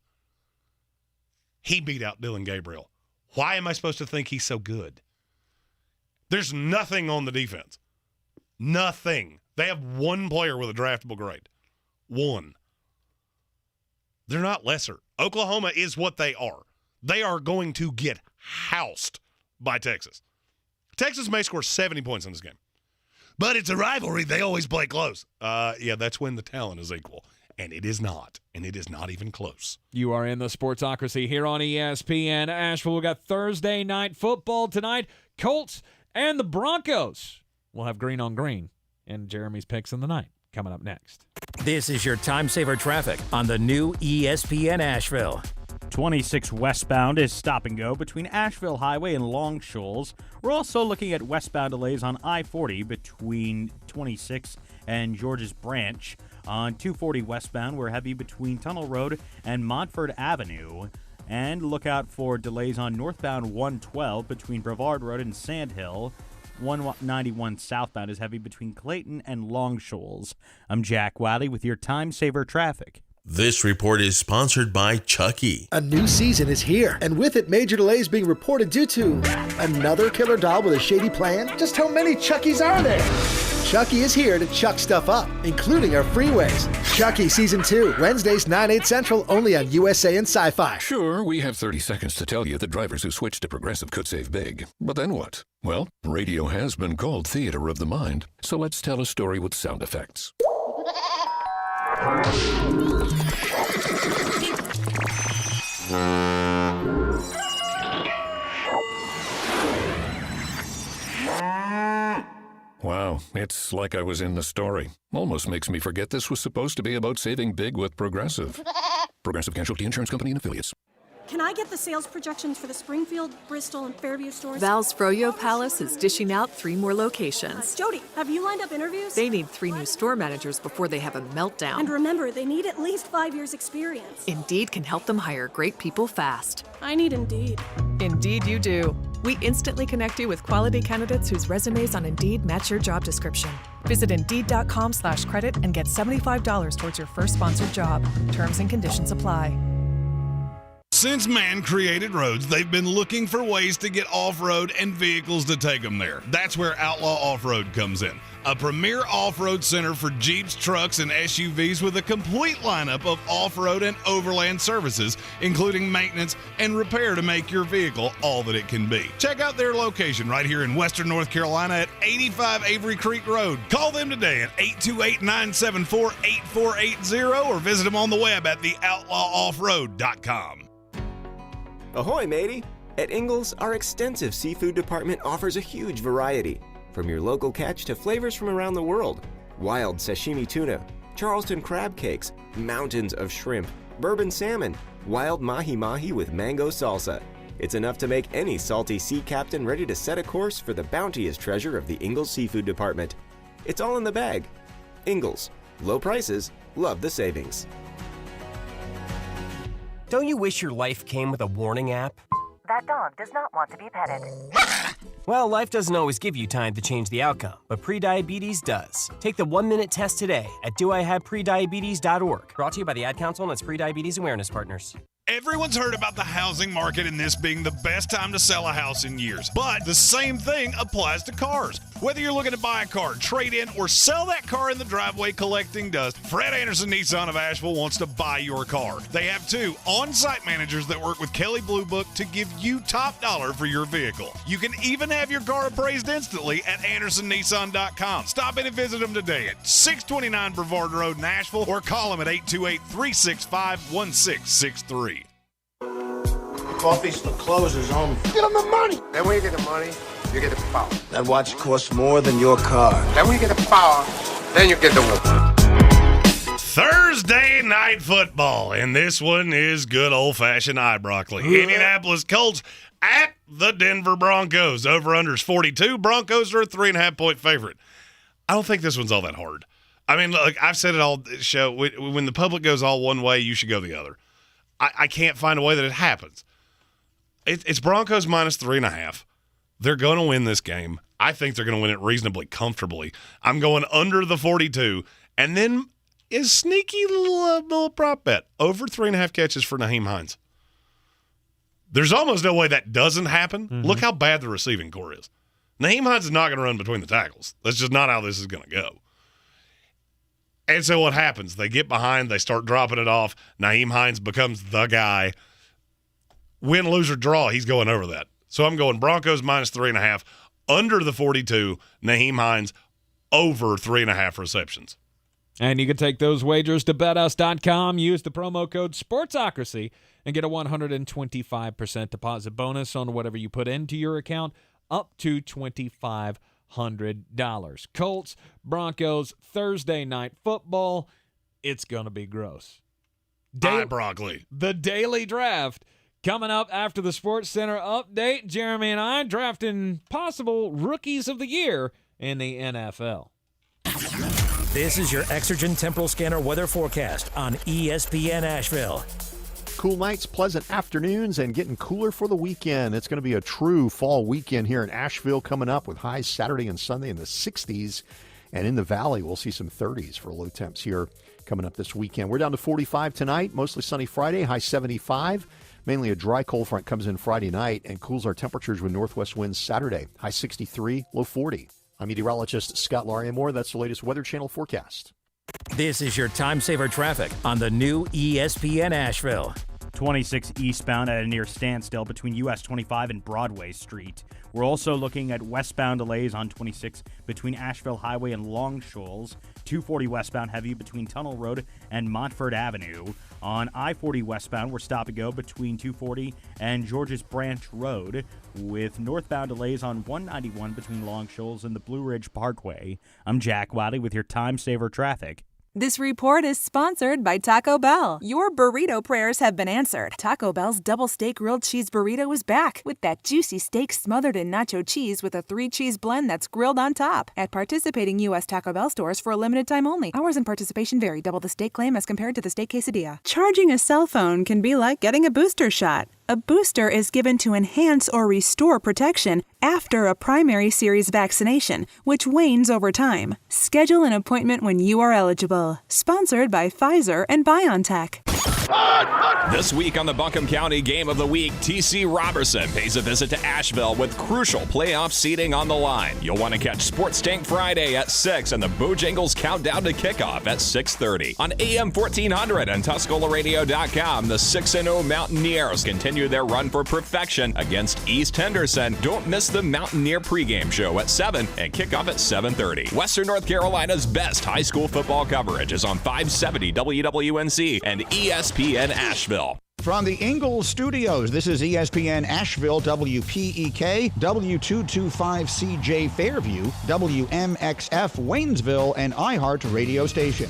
He beat out Dylan Gabriel. Why am I supposed to think he's so good? There's nothing on the defense. Nothing. They have one player with a draftable grade. One. They're not lesser. Oklahoma is what they are. They are going to get housed by Texas. Texas may score 70 points in this game. But it's a rivalry. They always play close. Yeah, that's when the talent is equal. And it is not. And it is not even close.
You are in the Sportsocracy here on ESPN Asheville. We've got Thursday night football tonight. Colts and the Broncos. We'll have green on green and Jeremy's picks in the night coming up next.
This is your time saver traffic on the new ESPN Asheville.
26 westbound is stop and go between Asheville Highway and Long Shoals. We're also looking at westbound delays on I-40 between 26 and George's Branch. On 240 westbound, we're heavy between Tunnel Road and Montford Avenue. And look out for delays on northbound 112 between Brevard Road and Sandhill. 191 southbound is heavy between Clayton and Long Shoals. I'm Jack Wiley with your time saver traffic.
This report is sponsored by Chucky.
A new season is here, and with it, major delays being reported due to another killer doll with a shady plan. Just how many Chuckies are there? Chucky is here to chuck stuff up, including our freeways. Chucky Season 2, Wednesdays 9/8 Central, only on USA and Sci-Fi.
Sure, we have 30 seconds to tell you that drivers who switch to Progressive could save big. But then what? Well, radio has been called theater of the mind, so let's tell a story with sound effects. Wow, it's like I was in the story. Almost makes me forget this was supposed to be about saving big with Progressive. Progressive Casualty Insurance Company and Affiliates.
Can I get the sales projections for the Springfield, Bristol, and Fairview stores?
Val's Froyo Palace is dishing out 3 more locations.
Jody, have you lined up interviews?
They need 3 new store managers before they have a meltdown.
And remember, they need at least 5 years experience.
Indeed can help them hire great people fast.
I need Indeed.
Indeed you do. We instantly connect you with quality candidates whose resumes on Indeed match your job description. Visit Indeed.com/credit and get $75 towards your first sponsored job. Terms and conditions apply.
Since man created roads, they've been looking for ways to get off-road and vehicles to take them there. That's where Outlaw Off-Road comes in. A premier off-road center for Jeeps, trucks, and SUVs with a complete lineup of off-road and overland services, including maintenance and repair to make your vehicle all that it can be. Check out their location right here in Western North Carolina at 85 Avery Creek Road. Call them today at 828-974-8480 or visit them on the web at theoutlawoffroad.com.
Ahoy, matey! At Ingles, our extensive seafood department offers a huge variety. From your local catch to flavors from around the world. Wild sashimi tuna, Charleston crab cakes, mountains of shrimp, bourbon salmon, wild mahi-mahi with mango salsa. It's enough to make any salty sea captain ready to set a course for the bounteous treasure of the Ingles Seafood Department. It's all in the bag. Ingles. Low prices, love the savings.
Don't you wish your life came with a warning app?
That dog does not want to be petted.
Well, life doesn't always give you time to change the outcome, but prediabetes does. Take the 1-minute test today at doihaveprediabetes.org. Brought to you by the Ad Council and its Prediabetes Awareness Partners.
Everyone's heard about the housing market and this being the best time to sell a house in years. But the same thing applies to cars. Whether you're looking to buy a car, trade in, or sell that car in the driveway collecting dust, Fred Anderson Nissan of Asheville wants to buy your car. They have 2 on-site managers that work with Kelley Blue Book to give you top dollar for your vehicle. You can even have your car appraised instantly at AndersonNissan.com. Stop in and visit them today at 629 Brevard Road in Asheville or call them at 828-365-1663.
Coffee still closes on. Get them the money. Then when you get the money, you get the power. That watch costs more than your car. Then when you get the power, then you get the woman.
Thursday night football, and this one is good old-fashioned eye broccoli. Indianapolis Colts at the Denver Broncos. Over-unders 42. Broncos are a 3.5-point favorite. I don't think this one's all that hard. I mean, look, I've said it all show. When the public goes all one way, you should go the other. I can't find a way that it happens. It's Broncos minus 3.5. They're going to win this game. I think they're going to win it reasonably comfortably. I'm going under the 42. And then is sneaky little prop bet. Over 3.5 catches for Nyheim Hines. There's almost no way that doesn't happen. Mm-hmm. Look how bad the receiving core is. Nyheim Hines is not going to run between the tackles. That's just not how this is going to go. And so what happens? They get behind. They start dropping it off. Nyheim Hines becomes the guy. Win, lose, or draw, he's going over that. So I'm going Broncos minus 3.5, under the 42, Nyheim Hines over 3.5 receptions.
And you can take those wagers to betus.com, use the promo code SPORTSOCRACY, and get a 125% deposit bonus on whatever you put into your account, up to $2,500. Colts, Broncos, Thursday night football. It's going to be gross.
Broccoli.
The daily draft. Coming up after the Sports Center update, Jeremy and I drafting possible rookies of the year in the NFL.
This is your Exergen Temporal Scanner weather forecast on ESPN Asheville.
Cool nights, pleasant afternoons, and getting cooler for the weekend. It's going to be a true fall weekend here in Asheville coming up with highs Saturday and Sunday in the 60s. And in the valley, we'll see some 30s for low temps here coming up this weekend. We're down to 45 tonight, mostly sunny Friday, high 75. Mainly a dry cold front comes in Friday night and cools our temperatures with northwest winds Saturday. High 63, low 40. I'm meteorologist Scott Lauriamore. That's the latest Weather Channel forecast.
This is your time saver traffic on the new ESPN Asheville.
26 eastbound at a near standstill between US 25 and Broadway Street. We're also looking at westbound delays on 26 between Asheville Highway and Long Shoals. 240 westbound heavy between Tunnel Road and Montford Avenue. On I-40 westbound, we're stop and go between 240 and Georges Branch Road, with northbound delays on 191 between Long Shoals and the Blue Ridge Parkway. I'm Jack Wiley with your time saver traffic.
This report is sponsored by Taco Bell. Your burrito prayers have been answered. Taco Bell's double steak grilled cheese burrito is back with that juicy steak smothered in nacho cheese with a 3-cheese blend that's grilled on top. At participating U.S. Taco Bell stores for a limited time only. Hours and participation vary. Double the steak claim as compared to the steak quesadilla. Charging a cell phone can be like getting a booster shot. A booster is given to enhance or restore protection after a primary series vaccination, which wanes over time. Schedule an appointment when you are eligible. Sponsored by Pfizer and BioNTech.
This week on the Buncombe County Game of the Week, T.C. Robertson pays a visit to Asheville with crucial playoff seeding on the line. You'll want to catch Sports Tank Friday at 6 and the Bojangles Countdown to Kickoff at 6:30. On AM 1400 and TuscolaRadio.com, the 6-0 Mountaineers continue their run for perfection against East Henderson. Don't miss the Mountaineer pregame show at 7 and kickoff at 7:30. Western North Carolina's best high school football coverage is on 570 WWNC and ESPN Asheville.
From the Ingles Studios, this is ESPN Asheville, WPEK, W225CJ Fairview, WMXF Waynesville, and iHeart radio station.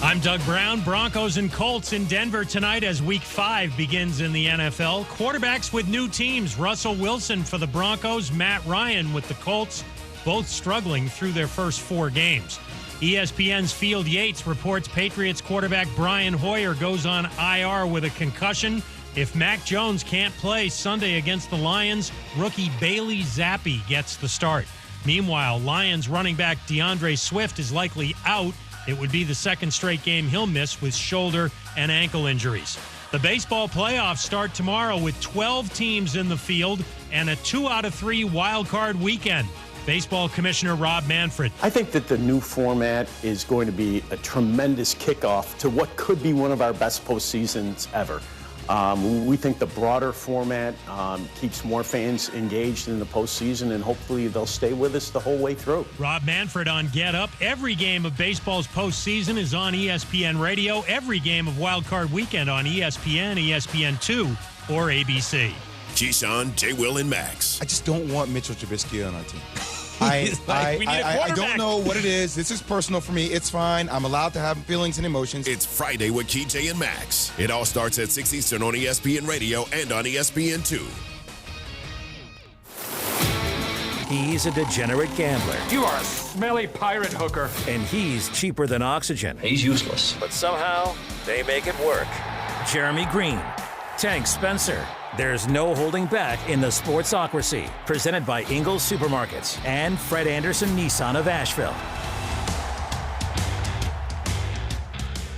I'm Doug Brown. Broncos and Colts in Denver tonight as Week 5 begins in the NFL. Quarterbacks with new teams. Russell Wilson for the Broncos, Matt Ryan with the Colts, both struggling through their first 4 games. ESPN's Field Yates reports Patriots quarterback Brian Hoyer goes on IR with a concussion. If Mac Jones can't play Sunday against the Lions, rookie Bailey Zappi gets the start. Meanwhile, Lions running back DeAndre Swift is likely out. It would be the second straight game he'll miss with shoulder and ankle injuries. The baseball playoffs start tomorrow with 12 teams in the field and a 2 out of 3 wild card weekend. Baseball Commissioner Rob Manfred.
I think that the new format is going to be a tremendous kickoff to what could be one of our best postseasons ever. We think the broader format keeps more fans engaged in the postseason, and hopefully they'll stay with us the whole way through.
Rob Manfred on Get Up. Every game of baseball's postseason is on ESPN Radio. Every game of Wild Card Weekend on ESPN, ESPN2, or ABC.
Keyshawn, J. Will, and Max.
I just don't want Mitchell Trubisky on our team. I don't know what it is. This is personal for me. It's fine. I'm allowed to have feelings and emotions.
It's Friday with KJ and Max. It all starts at 6 Eastern on ESPN Radio and on ESPN2.
He's a degenerate gambler.
You are a smelly pirate hooker.
And he's cheaper than oxygen.
He's useless.
But somehow, they make it work. Jeremy Green, Tank Spencer. There's no holding back in the sportsocracy. Presented by Ingles Supermarkets and Fred Anderson Nissan of Asheville.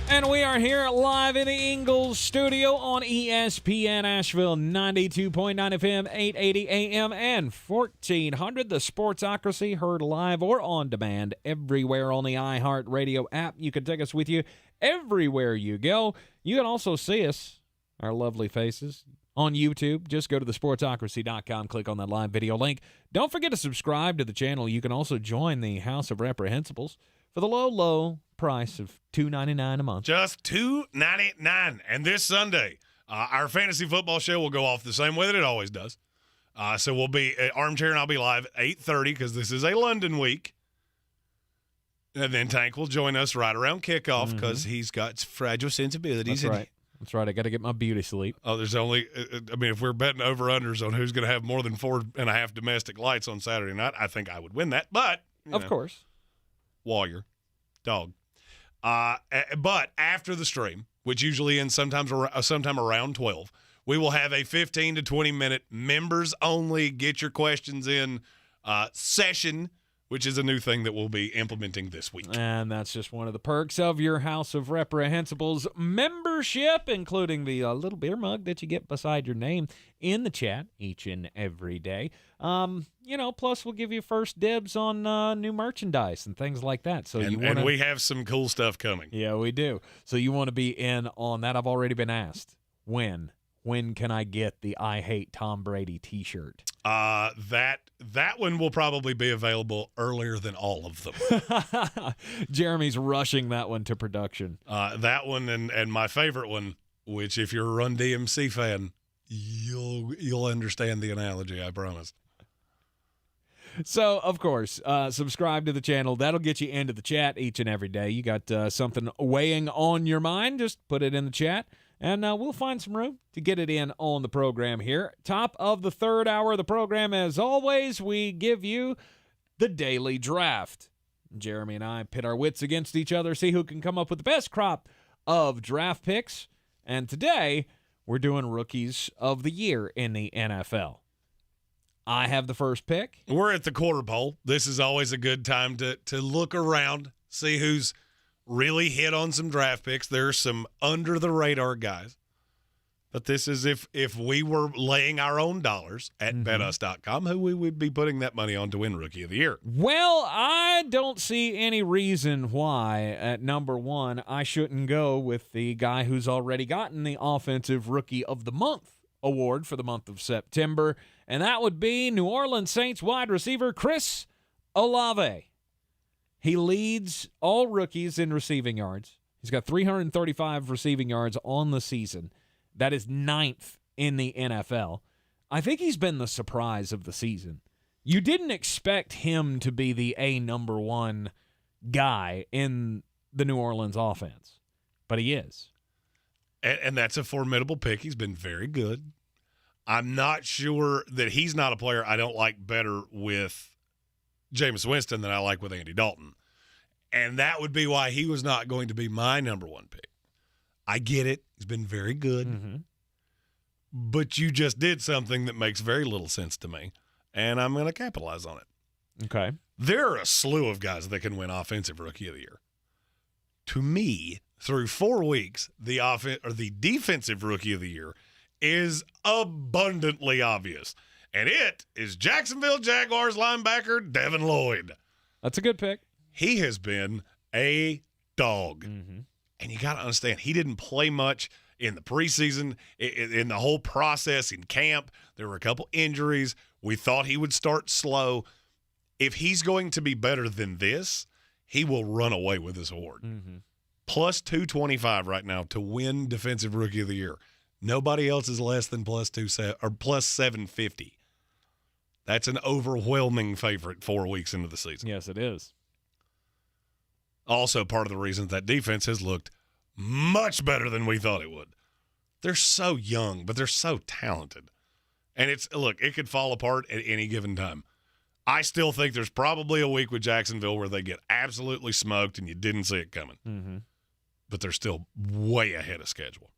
And we are here live in the Ingles studio on ESPN Asheville, 92.9 FM, 880 AM, and 1400. The Sportsocracy, heard live or on demand everywhere on the iHeart Radio app. You can take us with you everywhere you go. You can also see us, our lovely faces, on YouTube. Just go to thesportsocracy.com, click on that live video link. Don't forget to subscribe to the channel. You can also join the House of Reprehensibles for the low, low price of $2.99 a month.
Just $2.99. And this Sunday, our fantasy football show will go off the same way that it always does. So we'll be Armchair and I'll be live at 8:30 because this is a London week. And then Tank will join us right around kickoff because he's got fragile sensibilities.
That's right. That's right. I got to get my beauty sleep.
Oh, there's only, if we're betting over-unders on who's going to have more than 4.5 domestic lights on Saturday night, I think I would win that. But,
of course.
Warrior. Dog. But after the stream, which usually ends sometime around 12, we will have a 15 to 20-minute members-only, get your questions in session, which is a new thing that we'll be implementing this week.
And that's just one of the perks of your House of Reprehensibles membership, including the little beer mug that you get beside your name in the chat each and every day. Plus we'll give you first dibs on new merchandise and things like that. So
and we have some cool stuff coming.
Yeah, we do. So you want to be in on that. I've already been asked. When can I get the I Hate Tom Brady t-shirt?
That one will probably be available earlier than all of them.
Jeremy's rushing that one to production.
That one and my favorite one, which if you're a Run DMC fan, you'll understand the analogy, I promise.
So, of course, subscribe to the channel. That'll get you into the chat each and every day. You got something weighing on your mind, just put it in the chat, and we'll find some room to get it in on the program here. Top of the third hour of the program, as always, we give you the daily draft. Jeremy and I pit our wits against each other, see who can come up with the best crop of draft picks. And today, we're doing Rookies of the Year in the NFL. I have the first pick.
We're at the quarter pole. This is always a good time to look around, see who's really hit on some draft picks. There's some under-the-radar guys. But this is if we were laying our own dollars at betus.com, who we would be putting that money on to win Rookie of the Year.
Well, I don't see any reason why at number one I shouldn't go with the guy who's already gotten the Offensive Rookie of the Month award for the month of September, and that would be New Orleans Saints wide receiver Chris Olave. He leads all rookies in receiving yards. He's got 335 receiving yards on the season. That is 9th in the NFL. I think he's been the surprise of the season. You didn't expect him to be the number one guy in the New Orleans offense, but he is.
And that's a formidable pick. He's been very good. I'm not sure that he's not a player I don't like better with Jameis Winston than I like with Andy Dalton. And that would be why he was not going to be my number one pick. I get it. He's been very good. But you just did something that makes very little sense to me, and I'm going to capitalize on it.
Okay.
There are a slew of guys that can win Offensive Rookie of the Year. To me, through 4 weeks, the Defensive Rookie of the Year is abundantly obvious, and it is Jacksonville Jaguars linebacker Devin Lloyd.
That's a good pick.
He has been a dog. And you got to understand, he didn't play much in the preseason, in the whole process in camp. There were a couple injuries. We thought he would start slow. If he's going to be better than this, he will run away with this award. Plus 225 right now to win Defensive Rookie of the Year. Nobody else is less than plus 750. That's an overwhelming favorite 4 weeks into the season.
Yes, it is.
Also part of the reason that defense has looked much better than we thought it would. They're so young, but they're so talented. And it could fall apart at any given time. I still think there's probably a week with Jacksonville where they get absolutely smoked and you didn't see it coming. But they're still way ahead of schedule.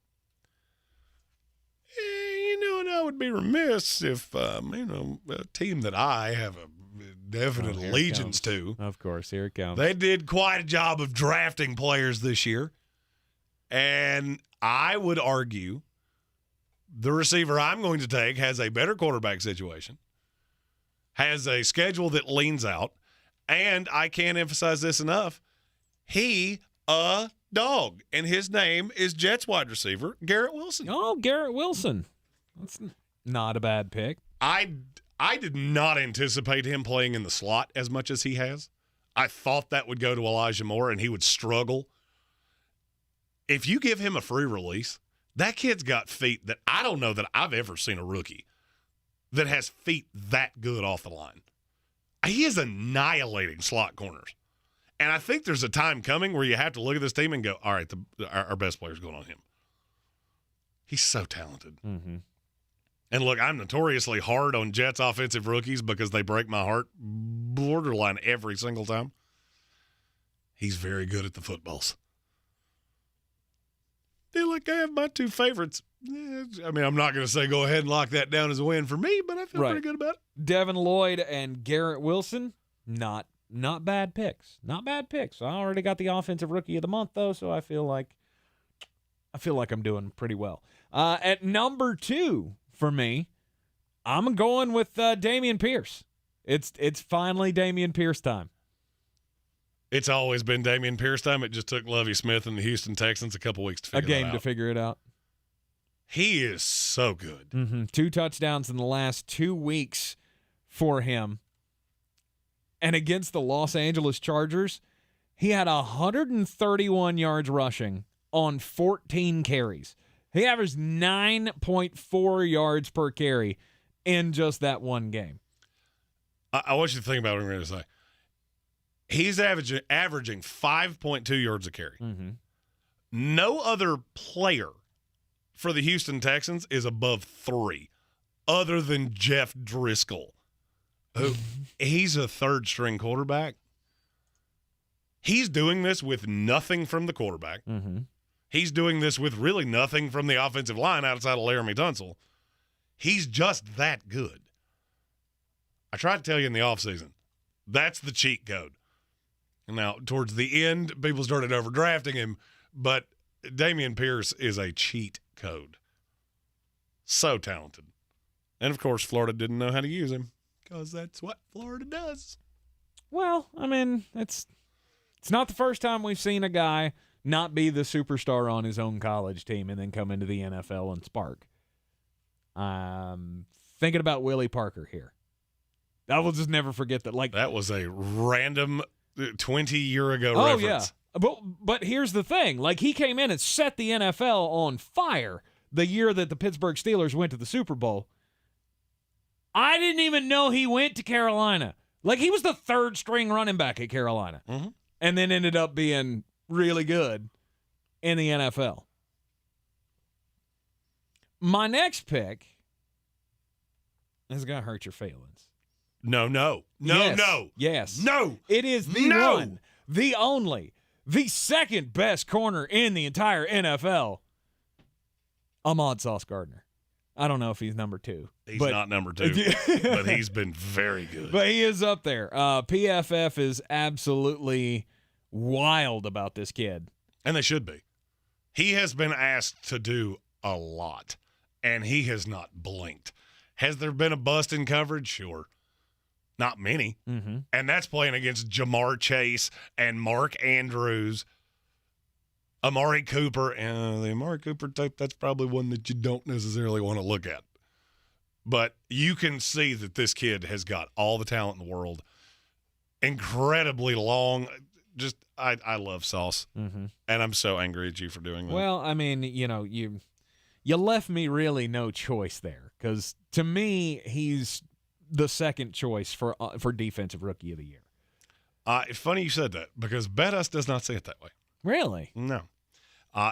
And I would be remiss if, a team that I have a definite allegiance to.
Of course, here it comes.
They did quite a job of drafting players this year. And I would argue the receiver I'm going to take has a better quarterback situation, has a schedule that leans out, and I can't emphasize this enough, he a dog, and his name is Jets wide receiver Garrett Wilson.
Oh, Garrett Wilson. That's not a bad pick.
I did not anticipate him playing in the slot as much as he has. I thought that would go to Elijah Moore and he would struggle. If you give him a free release, that kid's got feet that I don't know that I've ever seen a rookie that has feet that good off the line. He is annihilating slot corners. And I think there's a time coming where you have to look at this team and go, all right, our best player's going on him. He's so talented. And look, I'm notoriously hard on Jets offensive rookies because they break my heart borderline every single time. He's very good at the footballs. Feel like I have my two favorites. I mean, I'm not going to say go ahead and lock that down as a win for me, but I feel pretty good about it.
Devin Lloyd and Garrett Wilson, not bad picks. Not bad picks. I already got the Offensive Rookie of the Month, though, so I feel like I'm doing pretty well. At number 2 for me, I'm going with Dameon Pierce. It's finally Dameon Pierce time.
It's always been Dameon Pierce time. It just took Lovie Smith and the Houston Texans a couple weeks to figure it out.
To figure it out.
He is so good.
2 touchdowns in the last 2 weeks for him. And against the Los Angeles Chargers, he had 131 yards rushing on 14 carries. He averaged 9.4 yards per carry in just that one game.
I want you to think about what I'm going to say. He's averaging 5.2 yards a carry.
Mm-hmm.
No other player for the Houston Texans is above 3, other than Jeff Driscoll. He's a third-string quarterback. He's doing this with nothing from the quarterback.
Mm-hmm.
He's doing this with really nothing from the offensive line outside of Laramie Tunsil. He's just that good. I tried to tell you in the offseason, that's the cheat code. Now, towards the end, people started overdrafting him, but Dameon Pierce is a cheat code. So talented. And, of course, Florida didn't know how to use him because that's what Florida does.
Well, I mean, it's not the first time we've seen a guy not be the superstar on his own college team and then come into the NFL and spark. Thinking about Willie Parker here. I will just never forget that. Like,
that was a random 20-year-ago reference.
Yeah. But here's the thing. Like, he came in and set the NFL on fire the year that the Pittsburgh Steelers went to the Super Bowl. I didn't even know he went to Carolina. Like, he was the third-string running back at Carolina.
Mm-hmm.
And then ended up being really good in the NFL. My next pick is going to hurt your feelings.
No.
Yes.
No.
It is the one, the only, the second best corner in the entire NFL, Ahmad Sauce Gardner. I don't know if he's number 2.
He's not number 2, but he's been very good.
But he is up there. PFF is absolutely wild about this kid.
And they should be. He has been asked to do a lot, and he has not blinked. Has there been a bust in coverage? Sure. Not many.
Mm-hmm.
And that's playing against Jamar Chase and Mark Andrews, Amari Cooper. And the Amari Cooper tape, that's probably one that you don't necessarily want to look at. But you can see that this kid has got all the talent in the world. Incredibly long. Just, I love Sauce.
Mm-hmm.
And I'm so angry at you for doing that.
Well, I mean, you left me really no choice there. Because to me, he's the second choice for Defensive Rookie of the Year.
It's funny you said that because BetUs does not say it that way.
Really?
No.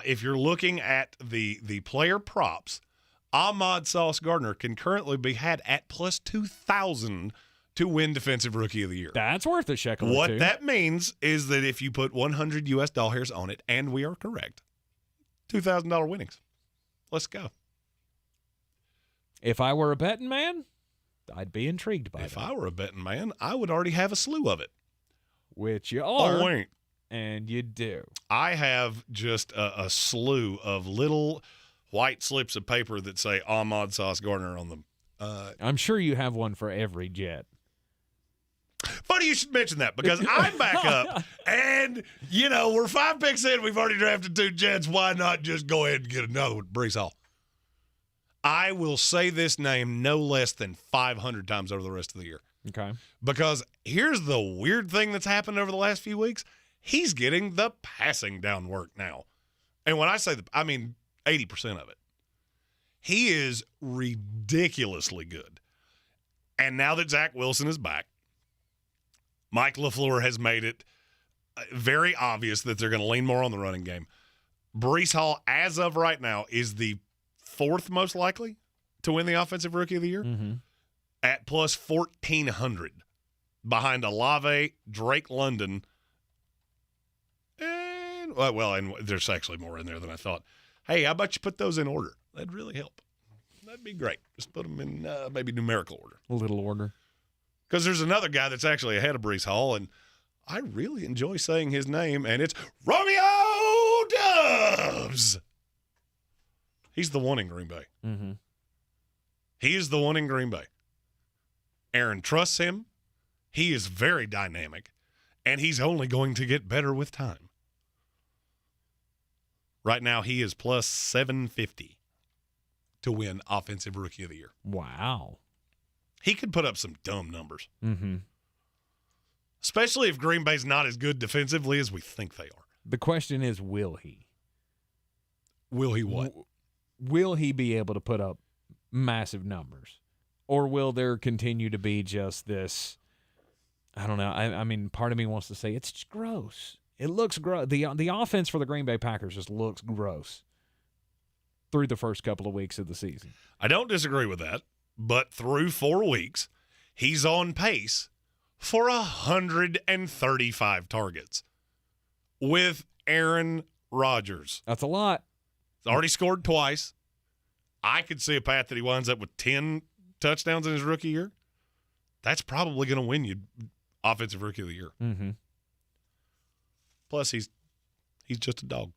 If you're looking at the player props, Ahmad Sauce Gardner can currently be had at plus 2,000 to win Defensive Rookie of the Year.
That's worth a shekel or two.
What that means is that if you put $100 on it, and we are correct, $2,000 winnings. Let's go.
If I were a betting man, I'd be intrigued by it.
If I were a betting man, I would already have a slew of it.
Which you are.
Oh, wait.
And you do.
I have just a slew of little white slips of paper that say Ahmad Sauce Gardner on them.
I'm sure you have one for every Jet.
Funny you should mention that because I'm back up and, we're 5 picks in. We've already drafted 2 Jets. Why not just go ahead and get another one? Breece Hall. I will say this name no less than 500 times over the rest of the year.
Okay.
Because here's the weird thing that's happened over the last few weeks. He's getting the passing down work now. And when I say I mean 80% of it. He is ridiculously good. And now that Zach Wilson is back, Mike LaFleur has made it very obvious that they're going to lean more on the running game. Breece Hall, as of right now, is the 4th most likely to win the Offensive Rookie of the Year at plus 1,400 behind Olave, Drake London, and there's actually more in there than I thought. Hey, how about you put those in order? That'd really help. That'd be great. Just put them in maybe numerical order.
A little order.
Because there's another guy that's actually ahead of Breece Hall, and I really enjoy saying his name, and it's Romeo Doubs. He's the one in Green Bay.
Mm-hmm.
He is the one in Green Bay. Aaron trusts him. He is very dynamic, and he's only going to get better with time. Right now, he is plus 750 to win Offensive Rookie of the Year.
Wow.
He could put up some dumb numbers.
Mm-hmm.
Especially if Green Bay's not as good defensively as we think they are.
The question is, will he?
Will he what?
Will he be able to put up massive numbers? Or will there continue to be just this I don't know. I mean, part of me wants to say it's just gross. It looks gross. The offense for the Green Bay Packers just looks gross through the first couple of weeks of the season.
I don't disagree with that, but through 4 weeks, he's on pace for 135 targets with Aaron Rodgers.
That's a lot.
He's already scored twice. I could see a path that he winds up with 10 touchdowns in his rookie year. That's probably going to win you Offensive Rookie of the Year.
Mm-hmm.
Plus, he's just a dog.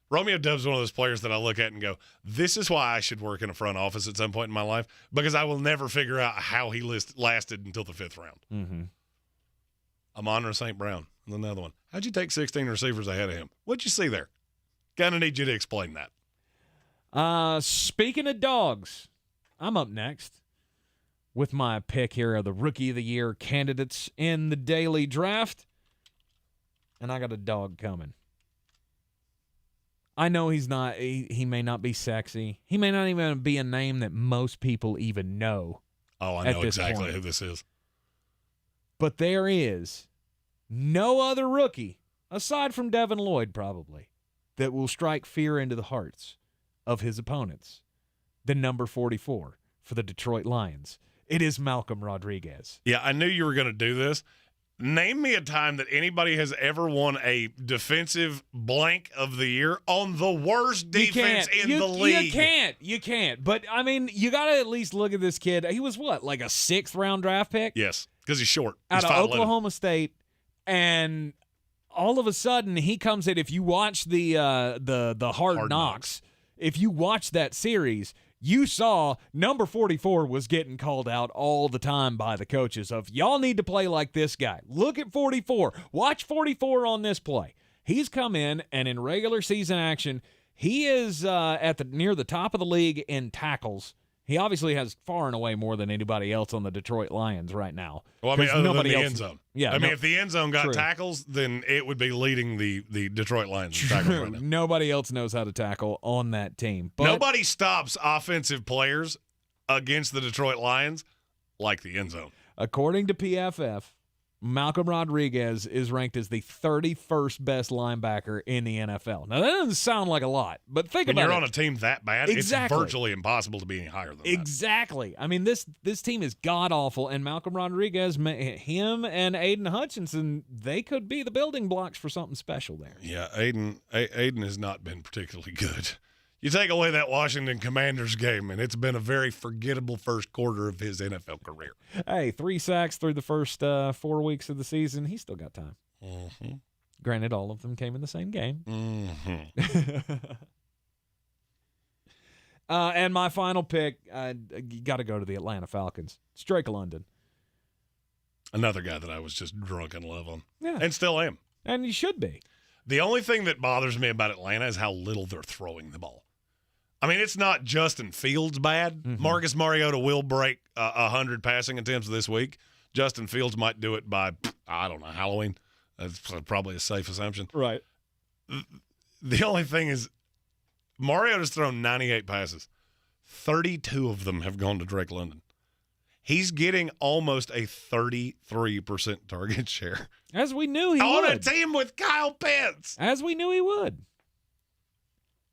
Romeo Doubs is one of those players that I look at and go, this is why I should work in a front office at some point in my life, because I will never figure out how he lasted until the 5th round.
Mm-hmm.
Amon St. Brown, another one. How'd you take 16 receivers ahead of him? What'd you see there? Kind of need you to explain that.
Speaking of dogs, I'm up next with my pick here of the Rookie of the Year candidates in the daily draft. And I got a dog coming. I know he's not. He may not be sexy. He may not even be a name that most people even know.
Oh, I know exactly who this is.
But there is no other rookie, aside from Devin Lloyd probably, that will strike fear into the hearts of his opponents than number 44 for the Detroit Lions. It is Malcolm Rodriguez.
Yeah, I knew you were going to do this. Name me a time that anybody has ever won a defensive blank of the year on the worst defense in the league.
You can't. But, I mean, you got to at least look at this kid. He was what, like a 6th-round draft pick?
Yes, because he's short.
Out
He's
of
5'11".
Oklahoma State. And all of a sudden, he comes in. If you watch the Hard Knocks, if you watch that series, you saw number 44 was getting called out all the time by the coaches of, y'all need to play like this guy. Look at 44. Watch 44 on this play. He's come in, and in regular season action, he is near the top of the league in tackles. He obviously has far and away more than anybody else on the Detroit Lions right now.
Well, I mean, other than the end zone.
Yeah,
I mean, if the end zone got tackles, then it would be leading the Detroit Lions in tackles right now.
Nobody else knows how to tackle on that team. But
nobody stops offensive players against the Detroit Lions like the end zone.
According to PFF, Malcolm Rodriguez is ranked as the 31st best linebacker in the NFL. Now, that doesn't sound like a lot, but think about it.
When you're on a team that bad,
exactly.
It's virtually impossible to be any higher than that.
Exactly. I mean, this team is god-awful, and Malcolm Rodriguez, him and Aiden Hutchinson, they could be the building blocks for something special there.
Yeah, Aiden has not been particularly good. You take away that Washington Commanders game, and it's been a very forgettable first quarter of his NFL career.
Hey, 3 sacks through the first 4 weeks of the season. He's still got time.
Mm-hmm.
Granted, all of them came in the same game.
Mm-hmm.
And my final pick, you got to go to the Atlanta Falcons. It's Drake London.
Another guy that I was just drunk in love on.
Yeah.
And still am.
And you should be.
The only thing that bothers me about Atlanta is how little they're throwing the ball. I mean, it's not Justin Fields bad.
Mm-hmm.
Marcus Mariota will break 100 passing attempts this week. Justin Fields might do it by, I don't know, Halloween. That's probably a safe assumption.
Right.
The only thing is Mariota's thrown 98 passes. 32 of them have gone to Drake London. He's getting almost a 33% target share.
As we knew he
would. On
would.
a team with Kyle Pitts.
As we knew he would.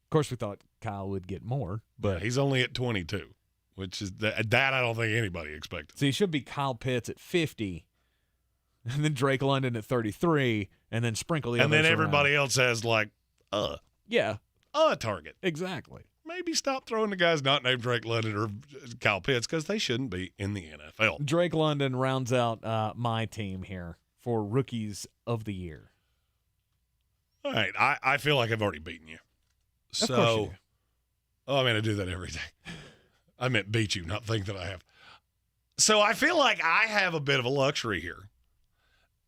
Of course, we thought Kyle would get more, but
yeah, he's only at 22, which is that I don't think anybody expected.
So he should be Kyle Pitts at 50, and then Drake London at 33, and then sprinkle the others
And then
around.
everybody else has like a target.
Exactly.
Maybe stop throwing the guys not named Drake London or Kyle Pitts because they shouldn't be in the NFL.
Drake London rounds out my team here for Rookies of the Year.
All right. I feel like I've already beaten you.
Of course you do.
I mean, I do that every day. I meant beat you, not think that I have. So I feel like I have a bit of a luxury here.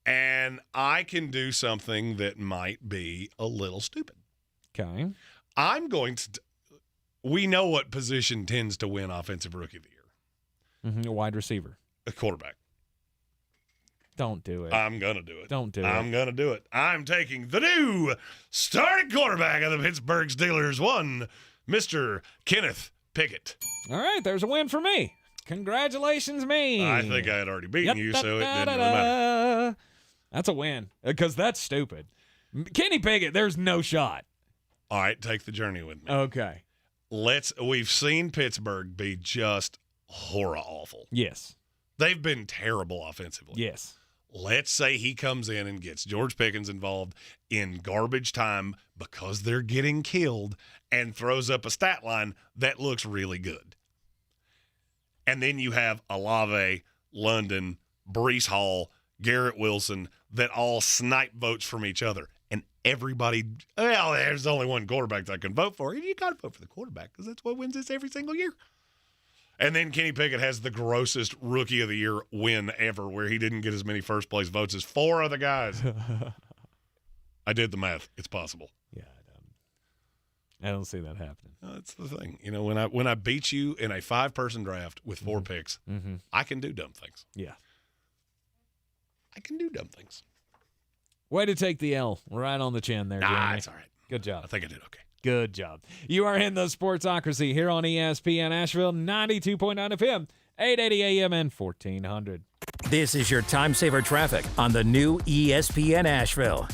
And I can do something that might be a little stupid.
Okay.
I'm going to we know what position tends to win Offensive Rookie of the Year.
Mm-hmm, a wide receiver.
A quarterback.
Don't do it.
I'm going to do it.
Don't do it.
I'm going to do it. I'm taking the new starting quarterback of the Pittsburgh Steelers, Mr. Kenneth Pickett.
All right, there's a win for me. Congratulations, me.
I think I had already beaten you, so it didn't really matter.
That's a win because that's stupid. Kenny Pickett, there's no shot.
All right, take the journey with me.
Okay.
We've seen Pittsburgh be just horror awful.
Yes.
They've been terrible offensively.
Yes.
Let's say he comes in and gets George Pickens involved in garbage time because they're getting killed and throws up a stat line that looks really good. And then you have Olave, London, Breece Hall, Garrett Wilson that all snipe votes from each other. And everybody, well, there's only one quarterback that I can vote for. You got to vote for the quarterback because that's what wins this every single year. And then Kenny Pickett has the grossest Rookie of the Year win ever where he didn't get as many first-place votes as 4 other guys. I did the math. It's possible.
Yeah, I don't see that happening.
That's the thing. You know, when I beat you in a 5-person draft with 4 picks, I can do dumb things.
Yeah.
I can do dumb things.
Way to take the L right on the chin there, Jeremy.
It's all right.
Good job.
I think I did okay.
Good job. You are in the Sportsocracy here on ESPN Asheville, 92.9 FM, 880 AM, and 1400.
This is your time saver traffic on the new ESPN Asheville.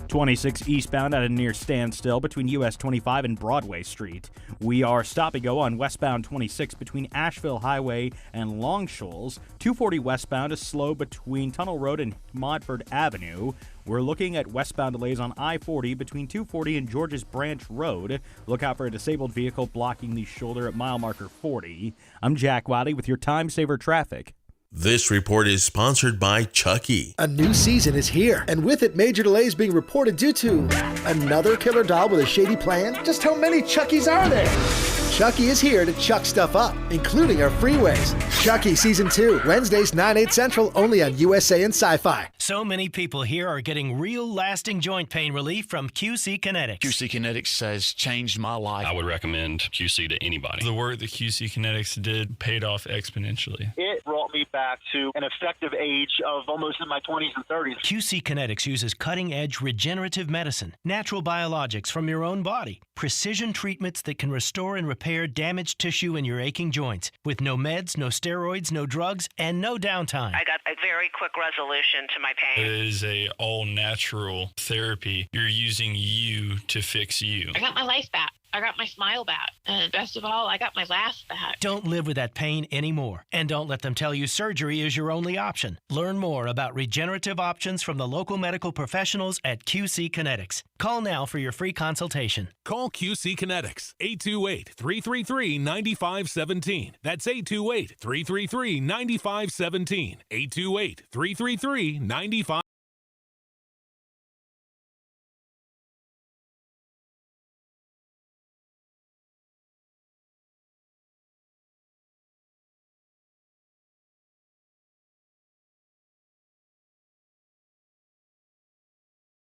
26 eastbound at a near standstill between US 25 and Broadway Street. We are stop and go on westbound 26 between Asheville Highway and Long Shoals. 240 westbound is slow between Tunnel Road and Modford Avenue. We're looking at westbound delays on I-40 between 240 and Georges Branch Road. Look out for a disabled vehicle blocking the shoulder at mile marker 40. I'm Jack Wiley with your time saver traffic.
This report is sponsored by Chucky.
A new season is here, and with it, major delays being reported due to another killer doll with a shady plan. Just how many Chuckies are there? Chucky is here to chuck stuff up, including our freeways. Chucky Season 2, Wednesdays 9/8 Central, only on USA and Sci-Fi.
So many people here are getting real lasting joint pain relief from QC Kinetics.
QC Kinetics has changed my life.
I would recommend QC to anybody.
The work that QC Kinetics did paid off exponentially.
It brought me back to an effective age of almost in my 20s and 30s.
QC Kinetics uses cutting-edge regenerative medicine, natural biologics from your own body, precision treatments that can restore and repair damaged tissue in your aching joints, with no meds, no steroids, no drugs, and no downtime.
I got a very quick resolution to my pain.
It is a all-natural therapy. You're using you to fix you.
I got my life back. I got my smile back. And best of all, I got my laugh back.
Don't live with that pain anymore. And don't let them tell you surgery is your only option. Learn more about regenerative options from the local medical professionals at QC Kinetics. Call now for your free consultation.
Call QC Kinetics, 828-333-9517. That's 828-333-9517. 828-333-9517.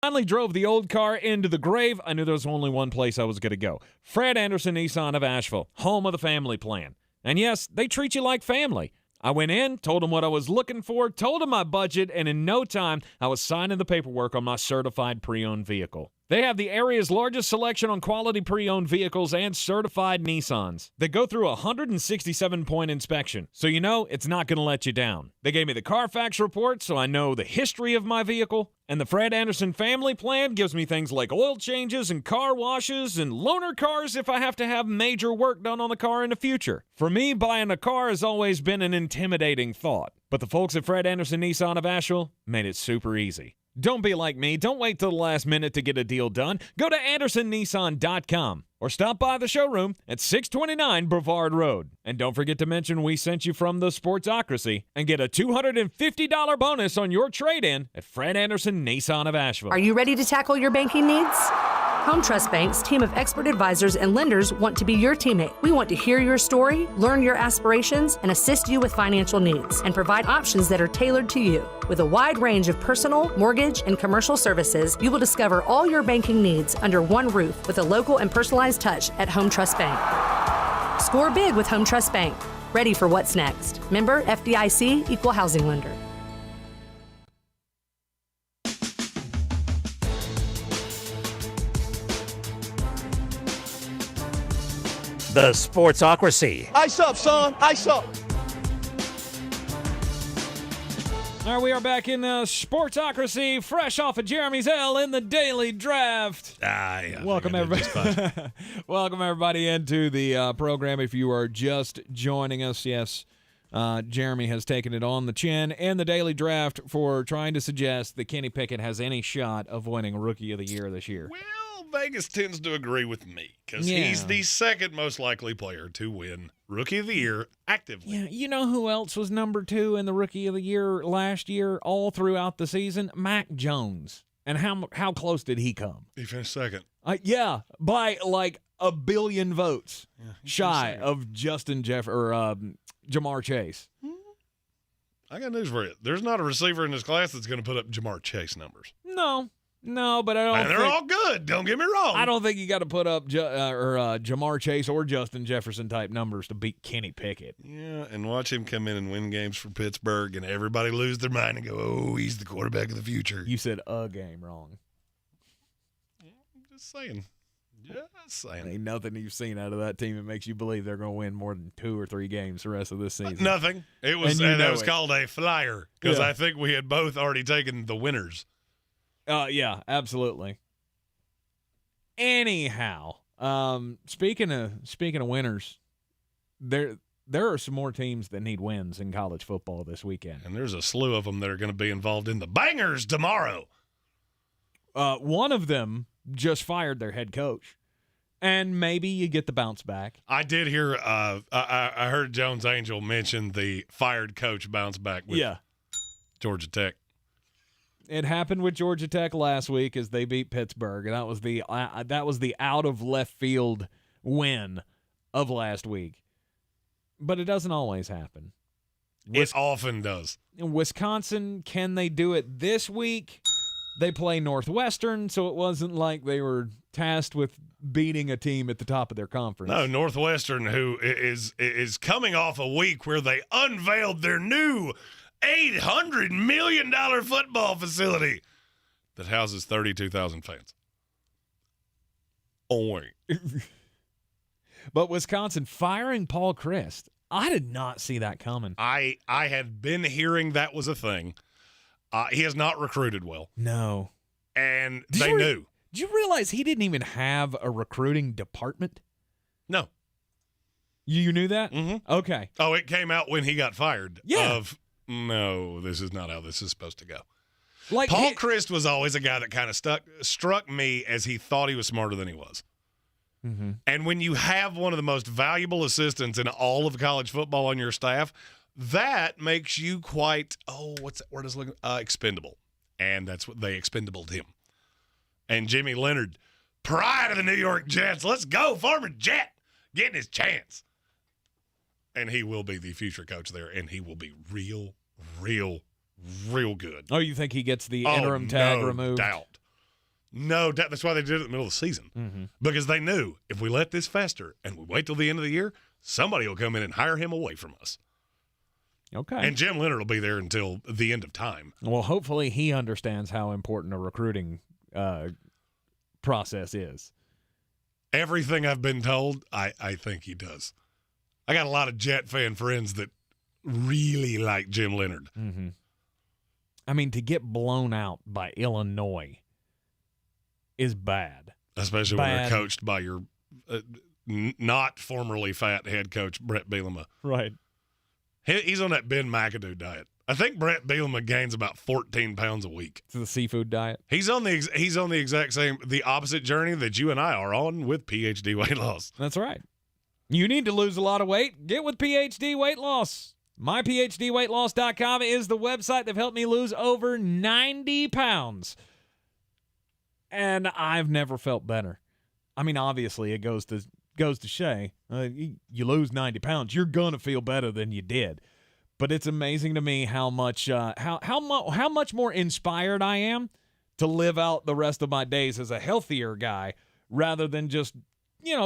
Finally drove the old car into the grave. I knew there was only one place I was going to go. Fred Anderson Nissan of Asheville, home of the family plan. And yes, they treat you like family. I went in, told them what I was looking for, told them my budget, and in no time, I was signing the paperwork on my certified pre-owned vehicle. They have the area's largest selection on quality pre-owned vehicles and certified Nissans. They go through a 167-point inspection, so you know it's not going to let you down. They gave me the Carfax report, so I know the history of my vehicle. And the Fred Anderson family plan gives me things like oil changes and car washes and loaner cars if I have to have major work done on the car in the future. For me, buying a car has always been an intimidating thought. But the folks at Fred Anderson Nissan of Asheville made it super easy. Don't be like me. Don't wait till the last minute to get a deal done. Go to AndersonNissan.com or stop by the showroom at 629 Brevard Road. And don't forget to mention we sent you from the Sportsocracy and get a $250 bonus on your trade-in at Fred Anderson Nissan of Asheville.
Are you ready to tackle your banking needs? Home Trust Bank's team of expert advisors and lenders want to be your teammate. We want to hear your story, learn your aspirations, and assist you with financial needs and provide options that are tailored to you. With a wide range of personal, mortgage, and commercial services, you will discover all your banking needs under one roof with a local and personalized touch at Home Trust Bank. Score big with Home Trust Bank. Ready for what's next. Member FDIC, Equal Housing Lender.
The Sportsocracy.
Ice up, son. Ice up.
All right, we are back in Sportsocracy, fresh off of Jeremy's L in the Daily Draft.
Yeah.
Welcome, everybody. Welcome, everybody, into the program. If you are just joining us, yes, Jeremy has taken it on the chin in the Daily Draft for trying to suggest that Kenny Pickett has any shot of winning Rookie of the Year this year.
Well, Vegas tends to agree with me because he's the second most likely player to win Rookie of the Year actively.
Yeah, you know who else was number 2 in the Rookie of the Year last year all throughout the season? Mac Jones. And how close did he come?
He finished second.
Yeah, by like a billion votes shy of Justin Jamar Chase.
I got news for you. There's not a receiver in this class that's going to put up Jamar Chase numbers.
No, but I don't
and they're all good. Don't get me wrong.
I don't think you got to put up Jamar Chase or Justin Jefferson type numbers to beat Kenny Pickett.
Yeah, and watch him come in and win games for Pittsburgh, and everybody lose their mind and go, "Oh, he's the quarterback of the future."
You said a game wrong.
I'm just saying.
Ain't nothing you've seen out of that team that makes you believe they're going to win more than 2 or 3 games the rest of this season.
Nothing. It was that was called a flyer because I think we had both already taken the winners.
Yeah, absolutely. Anyhow, speaking of winners, there are some more teams that need wins in college football this weekend,
and there's a slew of them that are going to be involved in the bangers tomorrow.
One of them just fired their head coach, and maybe you get the bounce back.
I did hear. I heard Jones Angell mention the fired coach bounce back with Georgia Tech.
It happened with Georgia Tech last week as they beat Pittsburgh, and that was the out of left field win of last week. But it doesn't always happen.
It often does.
In Wisconsin, can they do it this week? They play Northwestern, so it wasn't like they were tasked with beating a team at the top of their conference.
No, Northwestern, who is coming off a week where they unveiled their new $800 million football facility that houses 32,000 fans. Oh, wait.
But Wisconsin firing Paul Chryst, I did not see that coming.
I had been hearing that was a thing. He has not recruited well.
No.
And they knew.
Did you realize he didn't even have a recruiting department?
No.
You knew that?
Mm-hmm.
Okay.
Oh, it came out when he got fired.
Yeah.
No, this is not how this is supposed to go.
Like
Paul Chryst was always a guy that kind of struck me as he thought he was smarter than he was.
Mm-hmm.
And when you have one of the most valuable assistants in all of college football on your staff, that makes you quite, what's that word is looking? Expendable. And that's what they expendabled him. And Jimmy Leonard, pride of the New York Jets. Let's go, former Jet, getting his chance. And he will be the future coach there, and he will be real good.
Oh, you think he gets the interim tag removed?
No doubt. That's why they did it in the middle of the season.
Mm-hmm.
Because they knew if we let this fester and we wait till the end of the year, somebody will come in and hire him away from us.
Okay.
And Jim Leonard will be there until the end of time.
Well, hopefully he understands how important a recruiting process is.
Everything I've been told, I think he does. I got a lot of Jet fan friends that really like Jim Leonard.
Mm-hmm. I mean, to get blown out by Illinois is bad.
Especially when they're coached by your not formerly fat head coach, Brett Bielema.
Right.
He's on that Ben McAdoo diet. I think Brett Bielema gains about 14 pounds a week.
It's the seafood diet.
He's on the exact same, the opposite journey that you and I are on with PhD weight loss.
That's right. You need to lose a lot of weight? Get with PhD Weight Loss. MyPhDWeightLoss.com is the website that helped me lose over 90 pounds. And I've never felt better. I mean, obviously, it goes to say, you lose 90 pounds, you're going to feel better than you did. But it's amazing to me how much more inspired I am to live out the rest of my days as a healthier guy rather than just,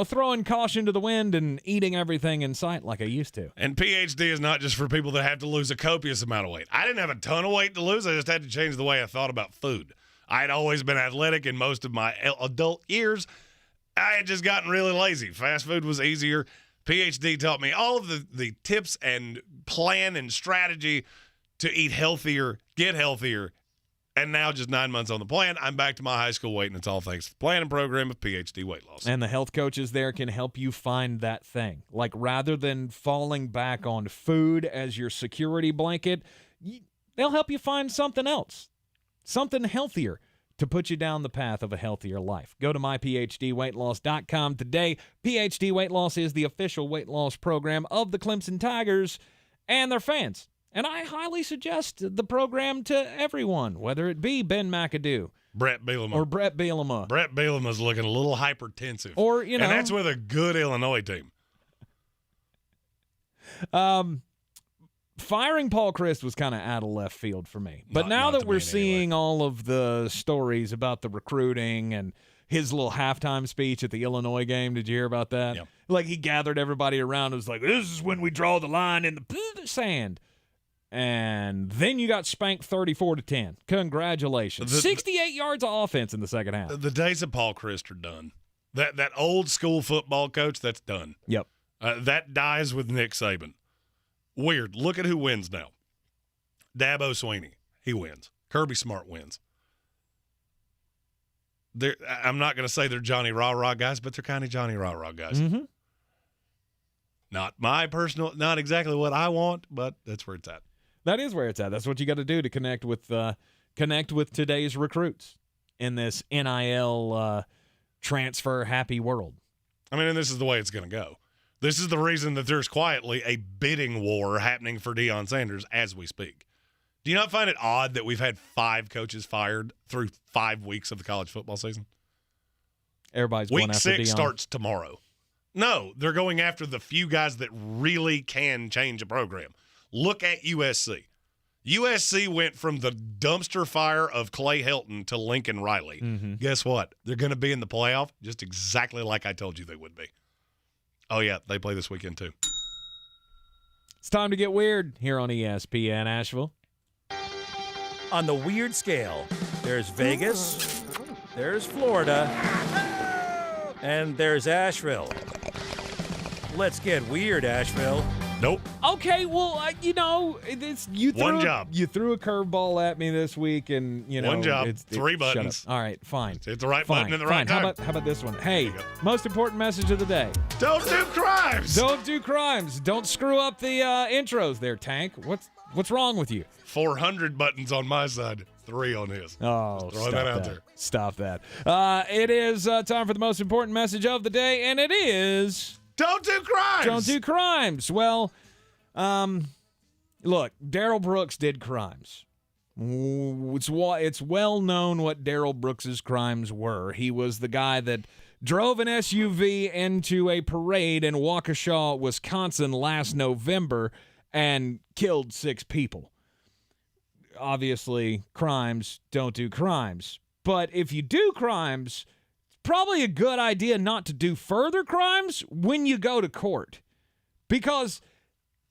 throwing caution to the wind and eating everything in sight like I used to.
And PhD is not just for people that have to lose a copious amount of weight. I didn't have a ton of weight to lose. I just had to change the way I thought about food. I had always been athletic in most of my adult years. I had just gotten really lazy. Fast food was easier. PhD taught me all of the tips and plan and strategy to eat healthier, get healthier, and now just 9 months on the plan, I'm back to my high school weight, and it's all thanks to the plan and program of PhD Weight Loss.
And the health coaches there can help you find that thing. Like, rather than falling back on food as your security blanket, they'll help you find something else, something healthier to put you down the path of a healthier life. Go to myphdweightloss.com today. PhD Weight Loss is the official weight loss program of the Clemson Tigers and their fans. And I highly suggest the program to everyone, whether it be Ben McAdoo,
Brett Bielema.
or Brett Bielema.
Brett Bielema's looking a little hypertensive.
Or, you know.
And that's with a good Illinois team.
Firing Paul Chryst was kind of out of left field for me. But now that we're seeing all of the stories about the recruiting and his little halftime speech at the Illinois game, did you hear about that?
Yep.
Like, he gathered everybody around and was like, this is when we draw the line in the sand. And then you got spanked 34-10. Congratulations. 68 yards of offense in the second half.
The days of Paul Chryst are done. That old school football coach, that's done.
Yep.
That dies with Nick Saban. Weird. Look at who wins now. Dabo Swinney, he wins. Kirby Smart wins. I'm not going to say they're Johnny Rah-Rah guys, but they're kind of Johnny Rah-Rah guys.
Mm-hmm.
Not my personal, not exactly what I want, but that's where it's at.
That is where it's at. That's what you got to do to connect with today's recruits in this NIL transfer happy world.
I mean, and this is the way it's going to go. This is the reason that there's quietly a bidding war happening for Deion Sanders as we speak. Do you not find it odd that we've had 5 coaches fired through 5 weeks of the college football season?
Everybody's going
Week
after
6
Deion.
starts tomorrow. No, they're going after the few guys that really can change a program. Look at USC. USC went from the dumpster fire of Clay Helton to Lincoln Riley.
Mm-hmm.
Guess what? They're going to be in the playoff just exactly like I told you they would be. Oh, yeah, they play this weekend too.
It's time to get weird here on ESPN Asheville.
On the weird scale, there's Vegas, there's Florida, and there's Asheville. Let's get weird, Asheville.
Nope.
Okay, well, you threw
One job.
You threw a curveball at me this week, and
One job, 3
shut
buttons.
up. All right, fine.
Hit the right button in the right
fine.
time.
How about this one? Hey, most important message of the day.
Don't do crimes.
Don't do crimes. Don't screw up the intros there, Tank. What's wrong with you?
400 buttons on my side, 3 on his.
Oh,
Throwing that out there.
Stop that. It is time for the most important message of the day, and it is...
Don't do crimes.
Don't do crimes. Well, look, Darrell Brooks did crimes. It's well known what Darrell Brooks's crimes were. He was the guy that drove an SUV into a parade in Waukesha, Wisconsin last November and killed 6 people. Obviously, crimes don't do crimes. But if you do crimes, it's probably a good idea not to do further crimes when you go to court. Because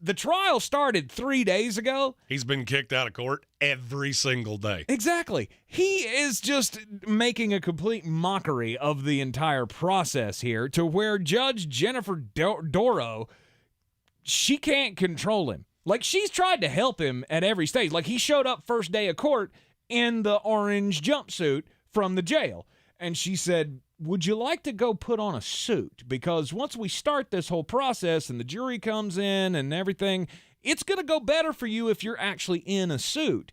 the trial started 3 days ago.
He's been kicked out of court every single day.
Exactly. He is just making a complete mockery of the entire process here to where Judge Jennifer Doro, she can't control him. Like, she's tried to help him at every stage. Like, he showed up first day of court in the orange jumpsuit from the jail. And she said, would you like to go put on a suit? Because once we start this whole process and the jury comes in and everything, it's going to go better for you if you're actually in a suit.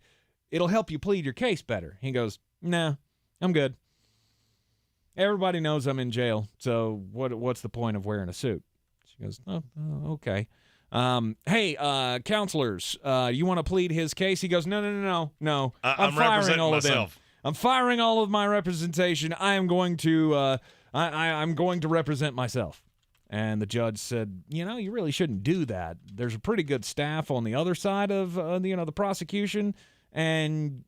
It'll help you plead your case better. He goes, nah, I'm good. Everybody knows I'm in jail, so what's the point of wearing a suit? She goes, oh okay. Hey, counselors, you want to plead his case? He goes, no. I'm firing all of them. I'm firing all of my representation. I am going to, I'm going to represent myself. And the judge said, you really shouldn't do that. There's a pretty good staff on the other side of, the prosecution, and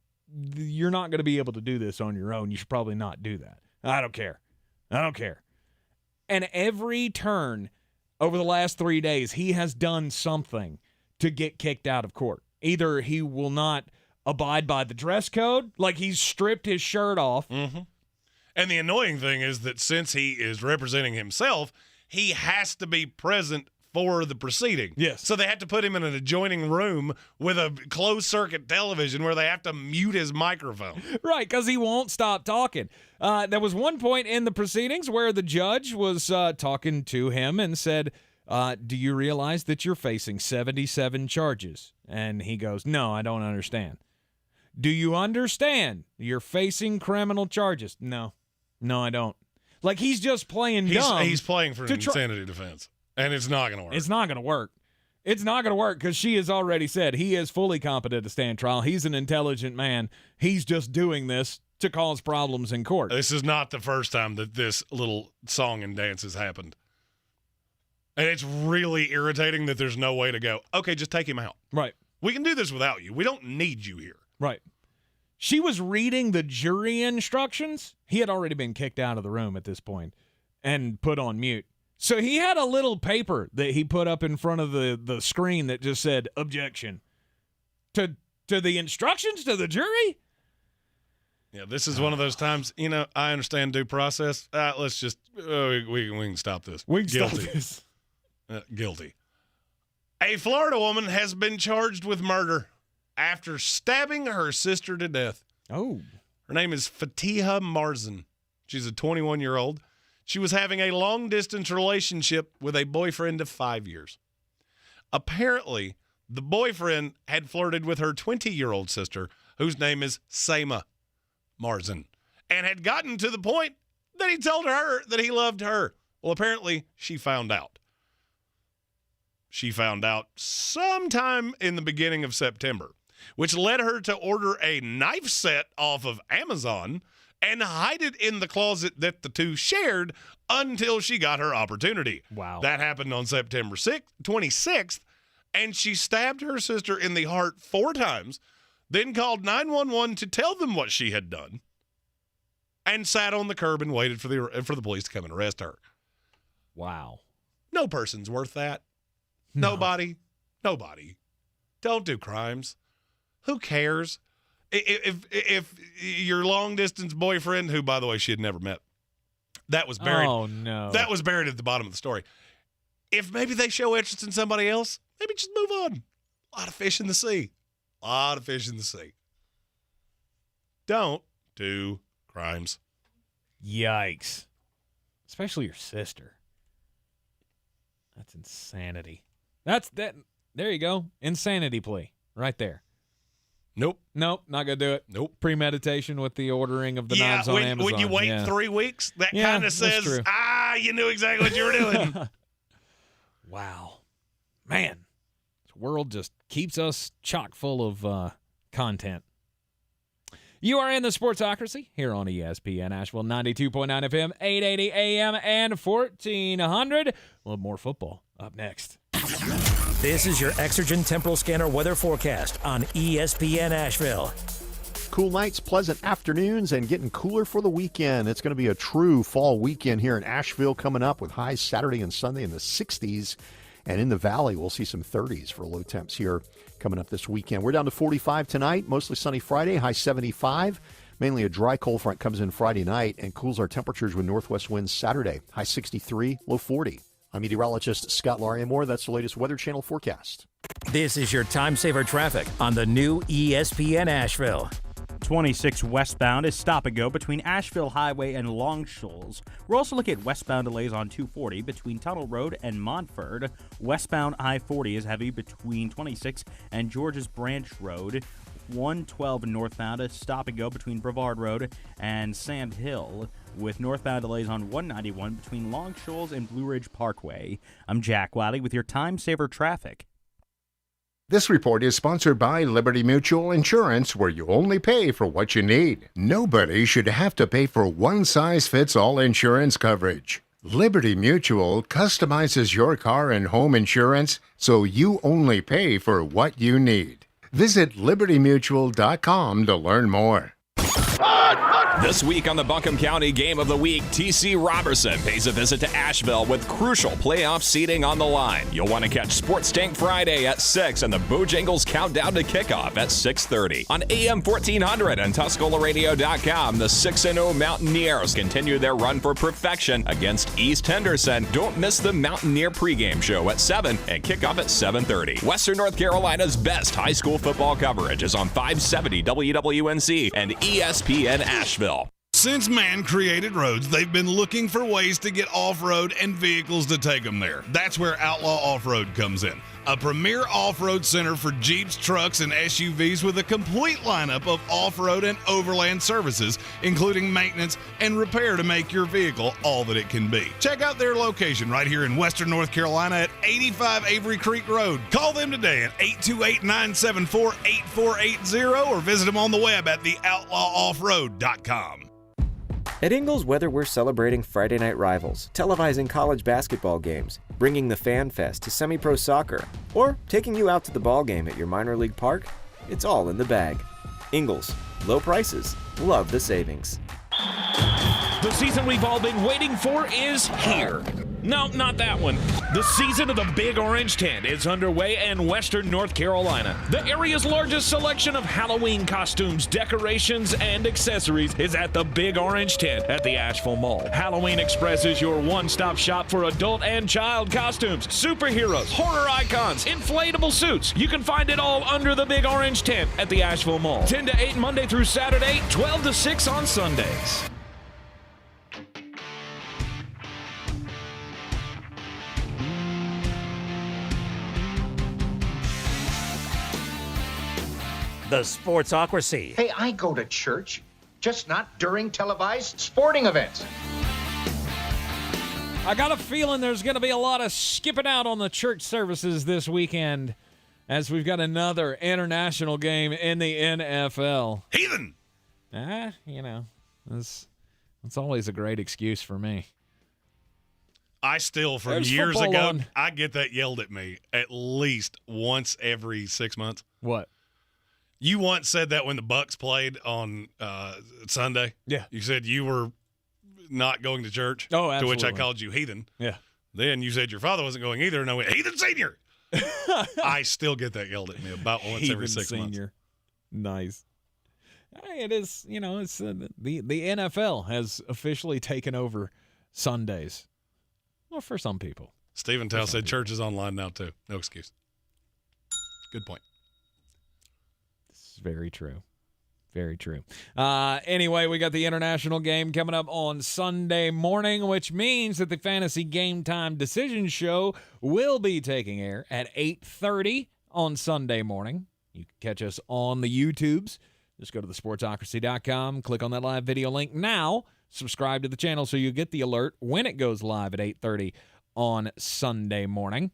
you're not going to be able to do this on your own. You should probably not do that. I don't care. And every turn over the last 3 days, he has done something to get kicked out of court. Either he will not abide by the dress code, like he's stripped his shirt off.
Mm-hmm. And the annoying thing is that since he is representing himself, he has to be present for the proceeding.
Yes.
So they have to put him in an adjoining room with a closed-circuit television where they have to mute his microphone.
Right, because he won't stop talking. There was one point in the proceedings where the judge was talking to him and said, do you realize that you're facing 77 charges? And he goes, no, I don't understand. Do you understand you're facing criminal charges? No, I don't. Like, he's just playing dumb.
He's playing for an insanity defense, and it's not going to work.
It's not going to work. It's not going to work because she has already said he is fully competent to stand trial. He's an intelligent man. He's just doing this to cause problems in court.
This is not the first time that this little song and dance has happened. And it's really irritating that there's no way to go, okay, just take him out.
Right.
We can do this without you. We don't need you here.
Right. She was reading the jury instructions. He had already been kicked out of the room at this point and put on mute. So he had a little paper that he put up in front of the screen that just said, objection. To the instructions to the jury?
Yeah, this is one of those times, I understand due process. Let's just, we can stop this.
We can stop this.
Guilty. A Florida woman has been charged with murder after stabbing her sister to death.
Oh.
Her name is Fatiha Marzan. She's a 21-year-old. She was having a long-distance relationship with a boyfriend of 5 years. Apparently, the boyfriend had flirted with her 20-year-old sister, whose name is Seema Marzan, and had gotten to the point that he told her that he loved her. Well, apparently, she found out. She found out sometime in the beginning of September, which led her to order a knife set off of Amazon and hide it in the closet that the two shared until she got her opportunity.
Wow.
That happened on September 26th, and she stabbed her sister in the heart 4 times, then called 911 to tell them what she had done, and sat on the curb and waited for the police to come and arrest her.
Wow.
No person's worth that.
No.
Nobody. Don't do crimes. Who cares? If your long-distance boyfriend, who, by the way, she had never met, that was buried.
Oh, no.
That was buried at the bottom of the story. If maybe they show interest in somebody else, maybe just move on. A lot of fish in the sea. Don't do crimes.
Yikes. Especially your sister. That's insanity. There you go. Insanity plea. Right there.
Nope,
not gonna do it.
Nope.
Premeditation with the ordering of the knives on Amazon.
When you wait 3 weeks, that kind of says, you knew exactly what you were doing.
Wow. Man, this world just keeps us chock full of content. You are in the Sportsocracy here on ESPN Asheville, 92.9 FM, 880 AM, and 1400. We'll have more football up next.
This is your Exergen Temporal Scanner weather forecast on ESPN Asheville.
Cool nights, pleasant afternoons, and getting cooler for the weekend. It's going to be a true fall weekend here in Asheville coming up with highs Saturday and Sunday in the 60s. And in the valley, we'll see some 30s for low temps here coming up this weekend. We're down to 45 tonight, mostly sunny Friday, high 75. Mainly a dry cold front comes in Friday night and cools our temperatures with northwest winds Saturday, high 63, low 40. I'm meteorologist Scott Larimore. That's the latest Weather Channel forecast.
This is your time saver traffic on the new ESPN Asheville.
26 westbound is stop and go between Asheville Highway and Long Shoals. We're also looking at westbound delays on 240 between Tunnel Road and Montford. Westbound I-40 is heavy between 26 and George's Branch Road. 112 northbound is stop and go between Brevard Road and Sand Hill, with northbound delays on 191 between Long Shoals and Blue Ridge Parkway. I'm Jack Wiley with your time saver traffic.
This report is sponsored by Liberty Mutual Insurance, where you only pay for what you need. Nobody should have to pay for one-size-fits-all insurance coverage. Liberty Mutual customizes your car and home insurance so you only pay for what you need. Visit libertymutual.com to learn more.
This week on the Buncombe County Game of the Week, TC Robertson pays a visit to Asheville with crucial playoff seeding on the line. You'll want to catch Sports Tank Friday at 6 and the Bojangles Countdown to Kickoff at 6:30. On AM 1400 and TuscolaRadio.com, the 6-0 Mountaineers continue their run for perfection against East Henderson. Don't miss the Mountaineer pregame show at 7 and kickoff at 7:30. Western North Carolina's best high school football coverage is on 570 WWNC and ESPN Asheville.
Since man created roads, they've been looking for ways to get off-road and vehicles to take them there. That's where Outlaw Off-Road comes in. A premier off-road center for Jeeps, trucks, and SUVs with a complete lineup of off-road and overland services, including maintenance and repair to make your vehicle all that it can be. Check out their location right here in Western North Carolina at 85 Avery Creek Road. Call them today at 828-974-8480 or visit them on the web at theoutlawoffroad.com.
At Ingles, whether we're celebrating Friday night rivals, televising college basketball games, bringing the Fan Fest to semi-pro soccer, or taking you out to the ball game at your minor league park, it's all in the bag. Ingles, low prices, love the savings.
The season we've all been waiting for is here. No, not that one. The season of the Big Orange Tent is underway in Western North Carolina. The area's largest selection of Halloween costumes, decorations, and accessories is at the Big Orange Tent at the Asheville Mall. Halloween Express is your one-stop shop for adult and child costumes, superheroes, horror icons, inflatable suits. You can find it all under the Big Orange Tent at the Asheville Mall. 10 to 8 Monday through Saturday, 12 to 6 on Sundays.
The Sportsocracy.
Hey, I go to church, just not during televised sporting events.
I got a feeling there's going to be a lot of skipping out on the church services this weekend as we've got another international game in the NFL.
Heathen!
That's always a great excuse for me.
I still, from
There's
years
football
ago,
on.
I get that yelled at me at least once every 6 months.
What?
You once said that when the Bucks played on Sunday.
Yeah.
You said you were not going to church.
Oh,
To
absolutely.
which I called you heathen.
Yeah.
Then you said your father wasn't going either, and I went, heathen senior. I still get that yelled at me about once every 6 months.
Senior. Nice. It is, it's the NFL has officially taken over Sundays. Well, for some people.
Stephen Tao said church is online now, too. No excuse. Good point.
Very true. Very true. Anyway, we got the international game coming up on Sunday morning, which means that the Fantasy Game Time Decision Show will be taking air at 8:30 on Sunday morning. You can catch us on the YouTubes. Just go to thesportsocracy.com, click on that live video link now, subscribe to the channel so you get the alert when it goes live at 8:30 on Sunday morning.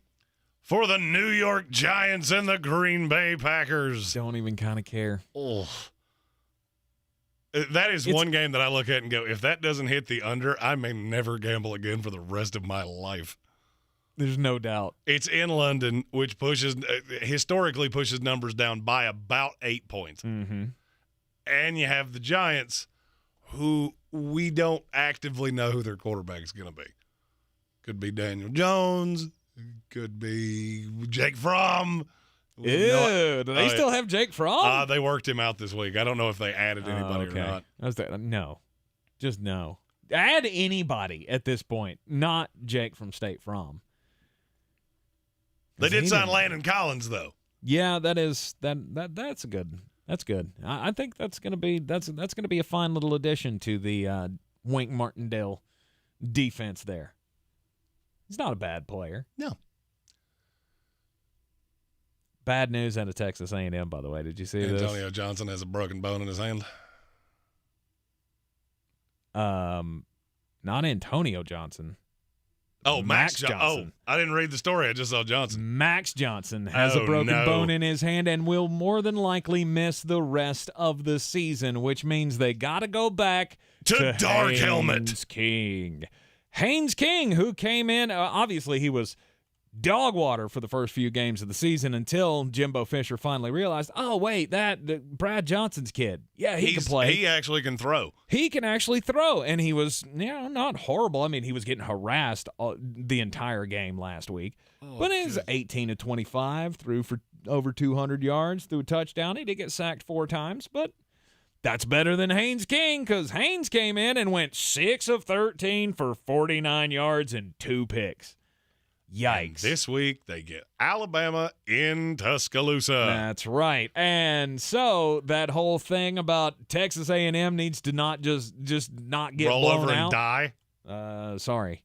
For the New York Giants and the Green Bay Packers.
Don't even kind of care.
Oh. That is one game that I look at and go, if that doesn't hit the under, I may never gamble again for the rest of my life.
There's no doubt.
It's in London, which historically pushes numbers down by about 8 points.
Mm-hmm.
And you have the Giants, who we don't actively know who their quarterback is going to be. Could be Daniel Jones. Could be Jake Fromm.
Ew, do they still have Jake Fromm?
They worked him out this week. I don't know if they added anybody or not.
No. Just no. Add anybody at this point, not Jake from State Farm.
They did sign Landon Collins, though.
Yeah, that's good. That's good. I think that's gonna be a fine little addition to the Wink Martindale defense there. He's not a bad player.
No.
Bad news out of Texas A&M, by the way. Did you see this?
Antonio Johnson has a broken bone in his hand.
Not Antonio Johnson.
Oh, Max
Johnson.
Oh, I didn't read the story. I just saw Johnson.
Max Johnson has a broken bone in his hand and will more than likely miss the rest of the season, which means they got to go back
to Dark
Haynes
Helmet
King. Haynes King, who came in, obviously he was dog water for the first few games of the season until Jimbo Fisher finally realized, oh, wait, that Brad Johnson's kid. Yeah, he can play.
He actually can throw.
He can actually throw, and he was not horrible. I mean, he was getting harassed the entire game last week. But he was 18 to 25, threw for over 200 yards, threw a touchdown. He did get sacked 4 times, but that's better than Haynes King because Haynes came in and went 6 of 13 for 49 yards and 2 picks. Yikes.
And this week, they get Alabama in Tuscaloosa.
That's right. And so that whole thing about Texas A&M needs to not just not get
roll
blown
over
out.
and die.
Sorry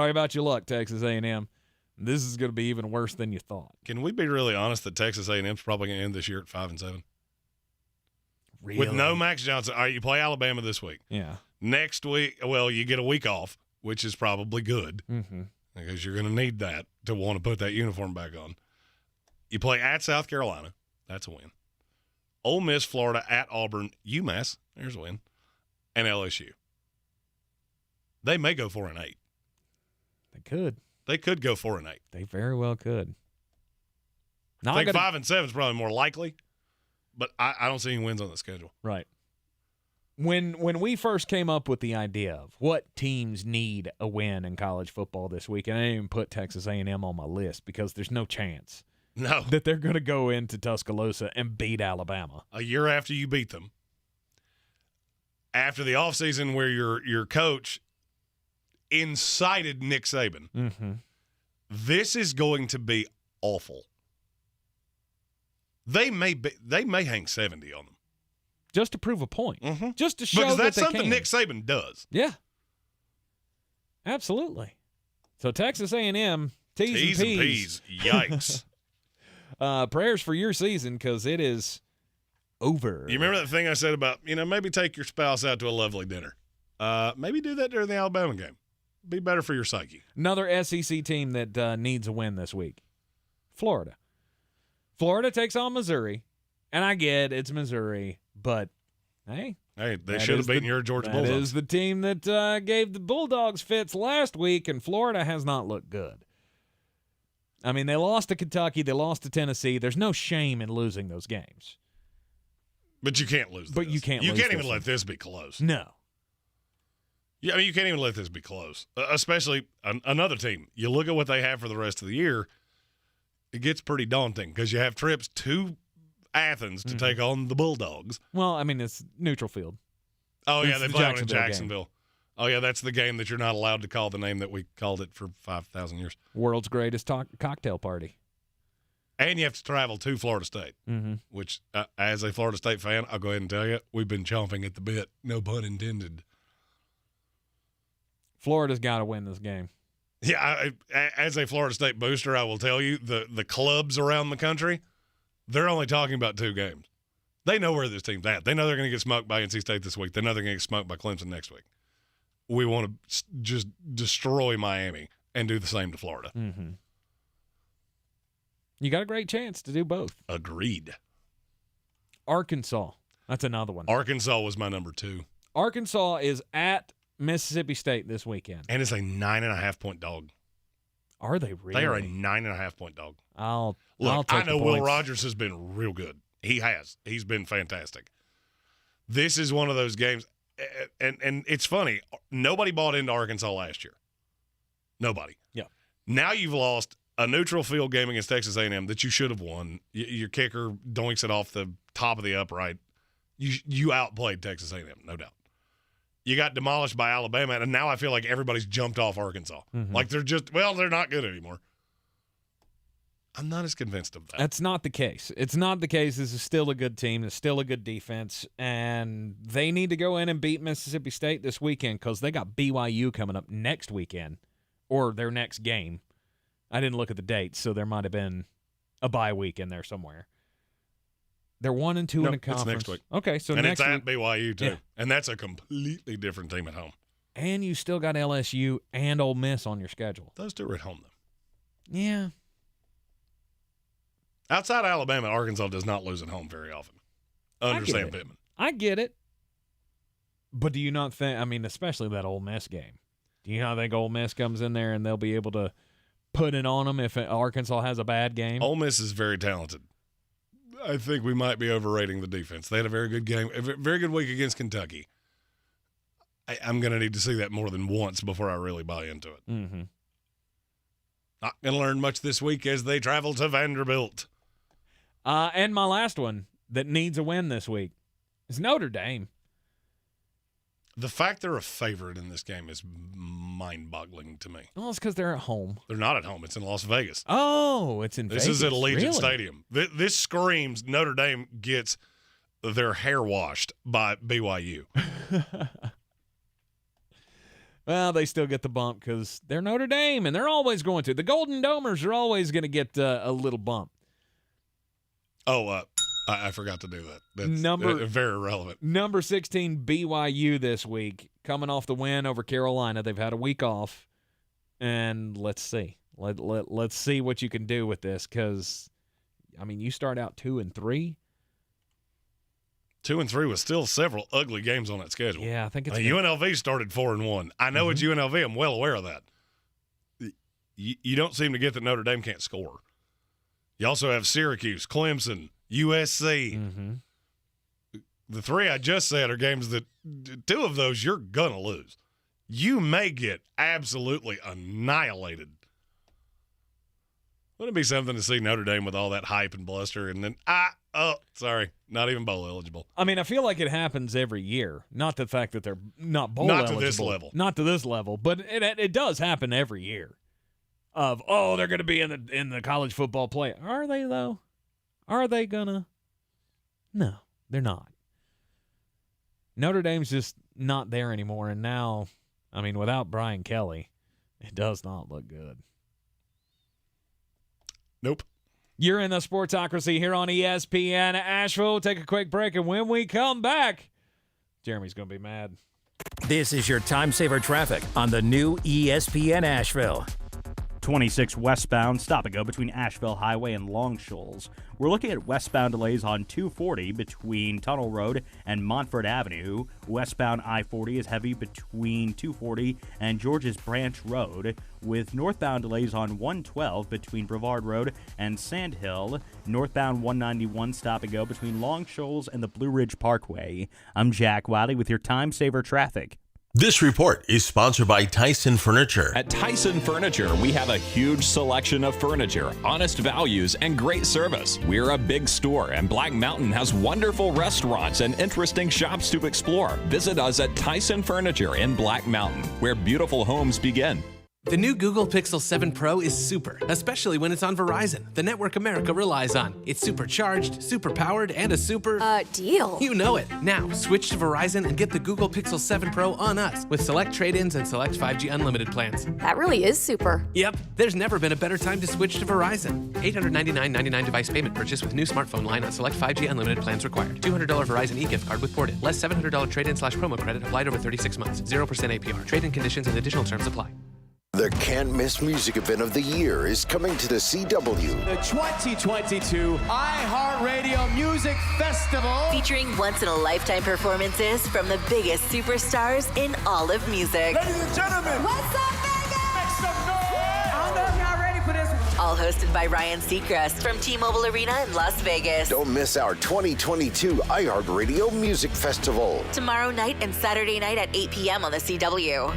about your luck, Texas A&M. This is going to be even worse than you thought.
Can we be really honest that Texas A&M's probably going to end this year at 5-7?
Really?
With no Max Johnson. All right, you play Alabama this week.
Yeah.
Next week, well, you get a week off, which is probably good.
Mm-hmm.
Because you're going to need that to want to put that uniform back on. You play at South Carolina. That's a win. Ole Miss, Florida, at Auburn, UMass. There's a win. And LSU. They may go 4-8.
They could.
They could go 4-8.
They very well could.
I think 5-7 is probably more likely, but I don't see any wins on the schedule.
Right. When we first came up with the idea of what teams need a win in college football this week, and I didn't even put Texas A&M on my list because there's no chance that they're going to go into Tuscaloosa and beat Alabama.
A year after you beat them, after the offseason where your coach incited Nick Saban, this is going to be awful. They may hang 70 on them.
Just to prove a point. Just to show
because that's
that they
something
can.
Nick Saban does.
Yeah. Absolutely. So Texas A&M, T's and P's.
Yikes.
Prayers for your season because it is over.
You remember that thing I said about, maybe take your spouse out to a lovely dinner. Maybe do that during the Alabama game. Be better for your psyche.
Another SEC team that needs a win this week. Florida. Florida takes on Missouri. And I get it's Missouri, but hey,
they should have beaten your Georgia Bulldogs.
That is the team that gave the Bulldogs fits last week, and Florida has not looked good. I mean, they lost to Kentucky, they lost to Tennessee. There's no shame in losing those games.
But you can't lose.
But you can't.
You can't even let this be close.
No.
Yeah, I mean, you can't even let this be close. Especially another team. You look at what they have for the rest of the year. It gets pretty daunting because you have trips to Athens to take on the Bulldogs.
Well, I mean, it's neutral field.
Oh, yeah, they play in
Jacksonville
Jacksonville. Oh, yeah, that's the game that you're not allowed to call the name that we called it for 5,000 years.
World's greatest cocktail party.
And you have to travel to Florida State, which, as a Florida State fan, I'll go ahead and tell you, we've been chomping at the bit. No pun intended.
Florida's got to win this game.
Yeah, as a Florida State booster, I will tell you, the clubs around the country, they're only talking about 2 games. They know where this team's at. They know they're going to get smoked by NC State this week. They know they're going to get smoked by Clemson next week. We want to just destroy Miami and do the same to Florida.
You got a great chance to do both.
Agreed.
Arkansas. That's another one.
Arkansas was my number 2.
Arkansas is at Mississippi State this weekend.
And it's a 9.5-point dog.
Are they really?
They are a 9.5-point dog.
I'll take
I know
the
Will
points.
Rogers has been real good. He has. He's been fantastic. This is one of those games, and it's funny. Nobody bought into Arkansas last year. Nobody.
Yeah.
Now you've lost a neutral field game against Texas A&M that you should have won. Your kicker doinks it off the top of the upright. You outplayed Texas A&M, no doubt. You got demolished by Alabama, and now I feel like everybody's jumped off Arkansas. Like they're not good anymore. I'm not as convinced of that.
That's not the case. It's not the case. This is still a good team. It's still a good defense, and they need to go in and beat Mississippi State this weekend because they got BYU coming up next weekend or their next game. I didn't look at the dates, so there might have been a bye week in there somewhere. They're 1-2 in the conference.
It's next week.
Okay, so
and
next
it's
week.
at BYU too,
Yeah.
and that's a completely different team at home.
And you still got LSU and Ole Miss on your schedule.
Those 2 are at home though.
Yeah.
Outside Alabama, Arkansas does not lose at home very often. Under Sam Pittman.
I get it. But do you not think, I mean, especially that Ole Miss game, do you not think Ole Miss comes in there and they'll be able to put it on them if Arkansas has a bad game.
Ole Miss is very talented. I think we might be overrating the defense. They had a very good game, a very good week against Kentucky. I'm going to need to see that more than once before I really buy into it.
Mm-hmm.
Not going to learn much this week as they travel to Vanderbilt.
And my last one that needs a win this week is Notre Dame.
The fact they're a favorite in this game is mind-boggling to me.
Well, it's because they're at home.
They're not at home. It's in Las Vegas.
Oh, it's in Vegas.
This is at Allegiant
Really?
Stadium. This screams Notre Dame gets their hair washed by BYU.
Well, they still get the bump because they're Notre Dame, and they're always going to. The Golden Domers are always going to get a little bump.
Oh, I forgot to do that. That's very relevant.
Number 16, BYU this week, coming off the win over Carolina. They've had a week off, and let's see. Let's see what you can do with this because, I mean, you start out 2-3.
2-3 was still several ugly games on that schedule.
Yeah, I think it's
UNLV started 4-1. I know it's UNLV. I'm well aware of that. You don't seem to get that Notre Dame can't score. You also have Syracuse, Clemson, USC.
Mm-hmm.
The three I just said are games that two of those you're going to lose. You may get absolutely annihilated. Wouldn't it be something to see Notre Dame with all that hype and bluster and then, sorry, not even bowl eligible.
I mean, I feel like it happens every year. Not the fact that they're not bowl eligible.
Not to this level.
Not to this level, but it does happen every year. They're going to be in the college football play. Are they, though? Are they going to? No, they're not. Notre Dame's just not there anymore, and now, I mean, without Brian Kelly, it does not look good.
Nope.
You're in the Sportsocracy here on ESPN Asheville. Take a quick break, and when we come back, Jeremy's going to be mad.
This is your time saver traffic on the new ESPN Asheville.
26 westbound, stop and go between Asheville Highway and Long Shoals. We're looking at westbound delays on 240 between Tunnel Road and Montford Avenue. Westbound I-40 is heavy between 240 and Georges Branch Road, with northbound delays on 112 between Brevard Road and Sand Hill. Northbound 191 stop and go between Long Shoals and the Blue Ridge Parkway. I'm Jack Wiley with your time saver traffic.
This report is sponsored by Tyson Furniture.
At Tyson Furniture, we have a huge selection of furniture, honest values, and great service. We're a big store, and Black Mountain has wonderful restaurants and interesting shops to explore. Visit us at Tyson Furniture in Black Mountain, where beautiful homes begin.
The new Google Pixel 7 Pro is super, especially when it's on Verizon, the network America relies on. It's supercharged, super-powered, and a super...
deal.
You know it. Now, switch to Verizon and get the Google Pixel 7 Pro on us with select trade-ins and select 5G unlimited plans.
That really is super.
Yep. There's never been a better time to switch to Verizon. $899.99 device payment purchase with new smartphone line on select 5G unlimited plans required. $200 Verizon e-gift card with ported. Less $700 trade-in/promo credit applied over 36 months. 0% APR. Trade-in conditions and additional terms apply.
The can't-miss music event of the year is coming to the CW.
The 2022 iHeartRadio Music Festival.
Featuring once-in-a-lifetime performances from the biggest superstars in all of music.
Ladies and gentlemen,
what's up, Vegas?
Make some noise! I don't know if y'all ready for this one.
All hosted by Ryan Seacrest from T-Mobile Arena in Las Vegas.
Don't miss our 2022 iHeartRadio Music Festival.
Tomorrow night and Saturday night at 8 p.m. on the CW.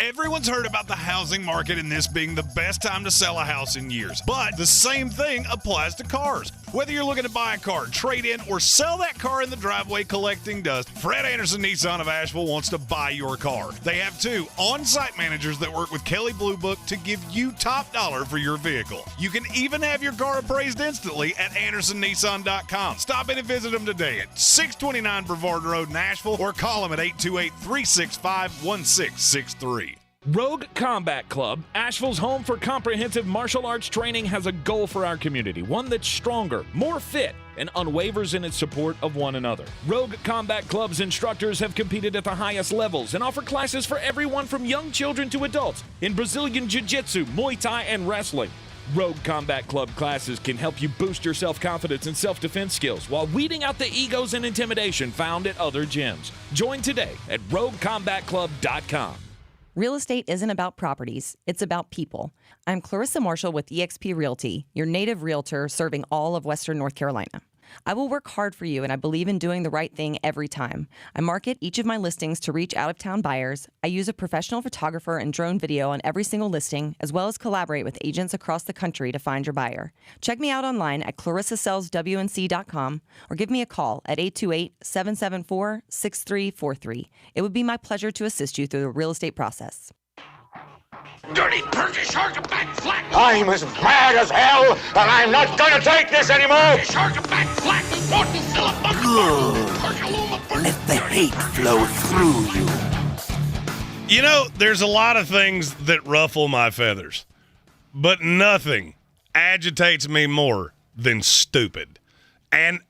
Everyone's heard about the housing market and this being the best time to sell a house in years. But the same thing applies to cars. Whether you're looking to buy a car, trade in, or sell that car in the driveway collecting dust, Fred Anderson Nissan of Asheville wants to buy your car. They have 2 on-site managers that work with Kelley Blue Book to give you top dollar for your vehicle. You can even have your car appraised instantly at AndersonNissan.com. Stop in and visit them today at 629 Brevard Road in Asheville or call them at 828-365-1663.
Rogue Combat Club, Asheville's home for comprehensive martial arts training, has a goal for our community, one that's stronger, more fit, and unwavers in its support of one another. Rogue Combat Club's instructors have competed at the highest levels and offer classes for everyone from young children to adults in Brazilian Jiu-Jitsu, Muay Thai, and wrestling. Rogue Combat Club classes can help you boost your self-confidence and self-defense skills while weeding out the egos and intimidation found at other gyms. Join today at RogueCombatClub.com.
Real estate isn't about properties, it's about people. I'm Clarissa Marshall with eXp Realty, your native realtor serving all of Western North Carolina. I will work hard for you, and I believe in doing the right thing every time. I market each of my listings to reach out-of-town buyers. I use a professional photographer and drone video on every single listing, as well as collaborate with agents across the country to find your buyer. Check me out online at clarissasellswnc.com or give me a call at 828-774-6343. It would be my pleasure to assist you through the real estate process.
Dirty perky shark back flat.
I'm as mad as hell, and I'm not gonna take this anymore.
Shark back flat.
Let the hate flow through you.
You know, there's a lot of things that ruffle my feathers, but nothing agitates me more than stupid. And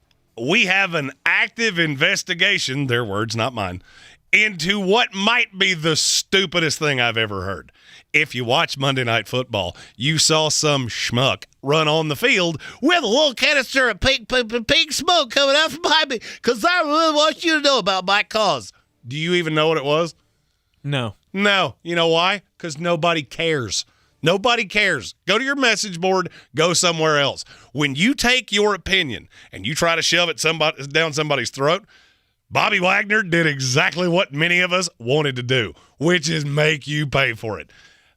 we have an active investigation, their words, not mine, into what might be the stupidest thing I've ever heard. If you watch Monday Night Football, you saw some schmuck run on the field with a little canister of pink smoke coming out from behind me because I really want you to know about my cause. Do you even know what it was?
No.
No. You know why? Because nobody cares. Nobody cares. Go to your message board. Go somewhere else. When you take your opinion and you try to shove it down somebody's throat, Bobby Wagner did exactly what many of us wanted to do, which is make you pay for it.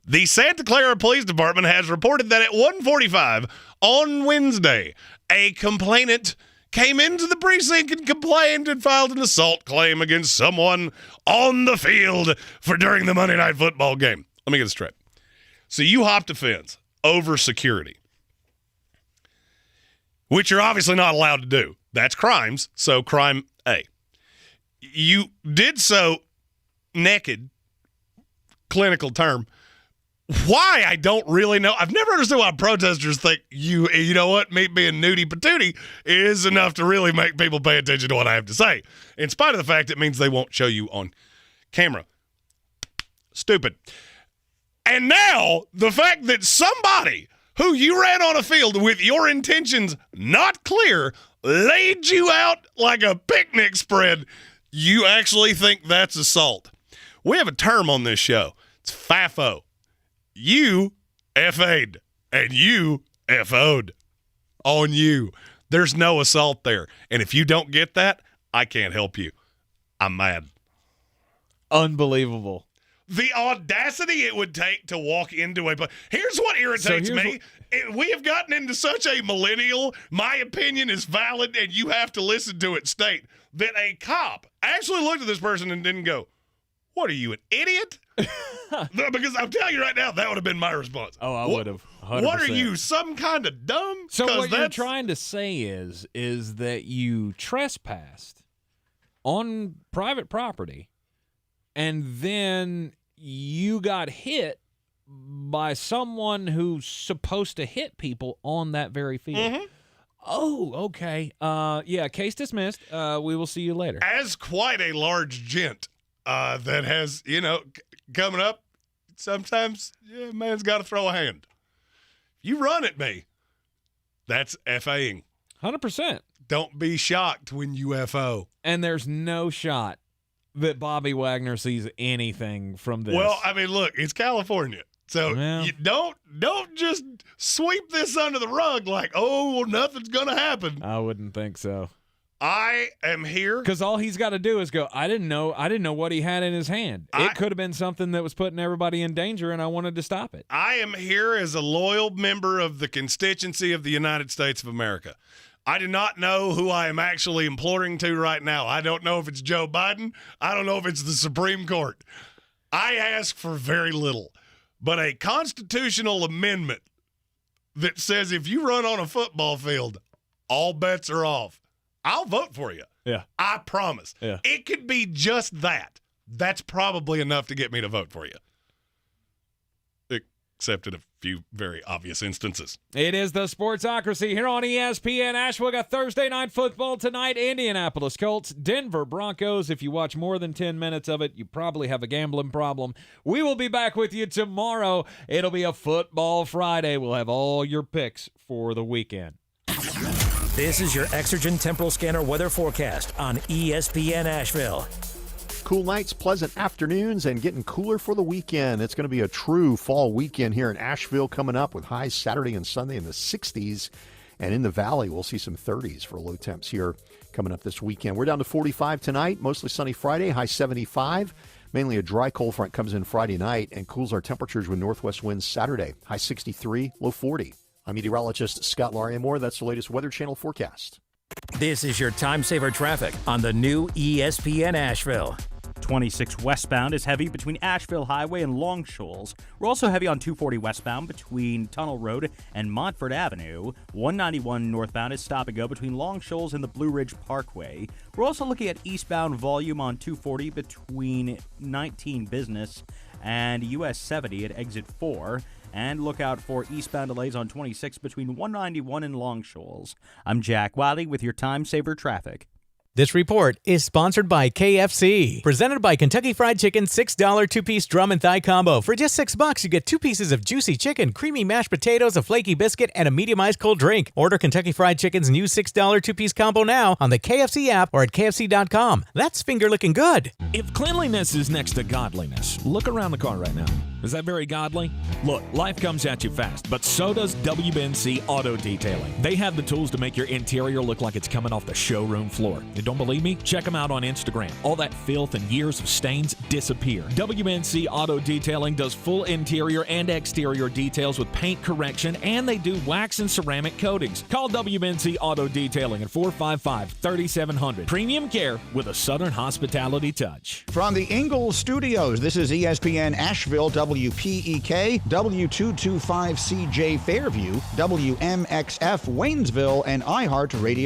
The Santa Clara Police Department has reported that at 1:45 on Wednesday, a complainant came into the precinct and complained and filed an assault claim against someone on the field during the Monday Night Football game. Let me get this straight. So you hopped a fence over security, which you're obviously not allowed to do. That's crimes, so crime A. You did so naked, clinical term. Why, I don't really know. I've never understood why protesters think you know what, me being nudie patootie is enough to really make people pay attention to what I have to say. In spite of the fact it means they won't show you on camera. Stupid. And now, the fact that somebody who you ran on a field with your intentions not clear laid you out like a picnic spread, you actually think that's assault. We have a term on this show. It's FAFO. You FA'd and you FO'd on you. There's no assault there. And if you don't get that, I can't help you. I'm mad.
Unbelievable.
The audacity it would take to walk into a... Here's what irritates me. We have gotten into such a millennial, my opinion is valid and you have to listen to it state, that a cop actually looked at this person and didn't go, what are you, an idiot? Because I'm telling you right now, that would have been my response.
Oh, I would have. 100%.
What are you, some kind of dumb?
So what you're trying to say is that you trespassed on private property, and then you got hit by someone who's supposed to hit people on that very field. Mm-hmm. Oh, okay. Yeah, case dismissed. We will see you later.
As quite a large gent that has, coming up, sometimes man's got to throw a hand. You run at me. That's FAing.
100%.
Don't be shocked when you FO.
And there's no shot that Bobby Wagner sees anything from this.
Well, I mean, look, it's California. So you don't just sweep this under the rug like, oh, well, nothing's going to happen.
I wouldn't think so.
I am here.
Because all he's got to do is go, I didn't know what he had in his hand. It could have been something that was putting everybody in danger, and I wanted to stop it.
I am here as a loyal member of the constituency of the United States of America. I do not know who I am actually imploring to right now. I don't know if it's Joe Biden. I don't know if it's the Supreme Court. I ask for very little. But a constitutional amendment that says if you run on a football field, all bets are off. I'll vote for you.
Yeah.
I promise.
Yeah.
It could be just that. That's probably enough to get me to vote for you. Except in a few very obvious instances.
It is the Sportsocracy here on ESPN. Asheville got Thursday Night Football tonight. Indianapolis Colts, Denver Broncos. If you watch more than 10 minutes of it, you probably have a gambling problem. We will be back with you tomorrow. It'll be a Football Friday. We'll have all your picks for the weekend.
This is your Exergen Temporal Scanner weather forecast on ESPN Asheville.
Cool nights, pleasant afternoons, and getting cooler for the weekend. It's going to be a true fall weekend here in Asheville coming up with highs Saturday and Sunday in the 60s. And in the valley, we'll see some 30s for low temps here coming up this weekend. We're down to 45 tonight, mostly sunny Friday, high 75. Mainly a dry cold front comes in Friday night and cools our temperatures with northwest winds Saturday, high 63, low 40. I'm meteorologist Scott Lariamore. That's the latest Weather Channel forecast.
This is your time saver traffic on the new ESPN Asheville.
26 westbound is heavy between Asheville Highway and Long Shoals. We're also heavy on 240 westbound between Tunnel Road and Montford Avenue. 191 northbound is stop and go between Long Shoals and the Blue Ridge Parkway. We're also looking at eastbound volume on 240 between 19 Business and US 70 at exit 4. And look out for eastbound delays on 26 between 191 and Long Shoals. I'm Jack Wiley with your time saver traffic.
This report is sponsored by KFC. Presented by Kentucky Fried Chicken $6 two-piece drum and thigh combo. For just $6, you get 2 pieces of juicy chicken, creamy mashed potatoes, a flaky biscuit, and a medium-iced cold drink. Order Kentucky Fried Chicken's new $6 two-piece combo now on the KFC app or at KFC.com. That's finger-licking good.
If cleanliness is next to godliness, look around the car right now. Is that very godly? Look, life comes at you fast, but so does WNC Auto Detailing. They have the tools to make your interior look like it's coming off the showroom floor. You don't believe me? Check them out on Instagram. All that filth and years of stains disappear. WNC Auto Detailing does full interior and exterior details with paint correction, and they do wax and ceramic coatings. Call WNC Auto Detailing at 455-3700. Premium care with a Southern hospitality touch.
From the Ingles Studios, this is ESPN Asheville, WPEK, W225CJ Fairview, WMXF Waynesville, and iHeart Radio.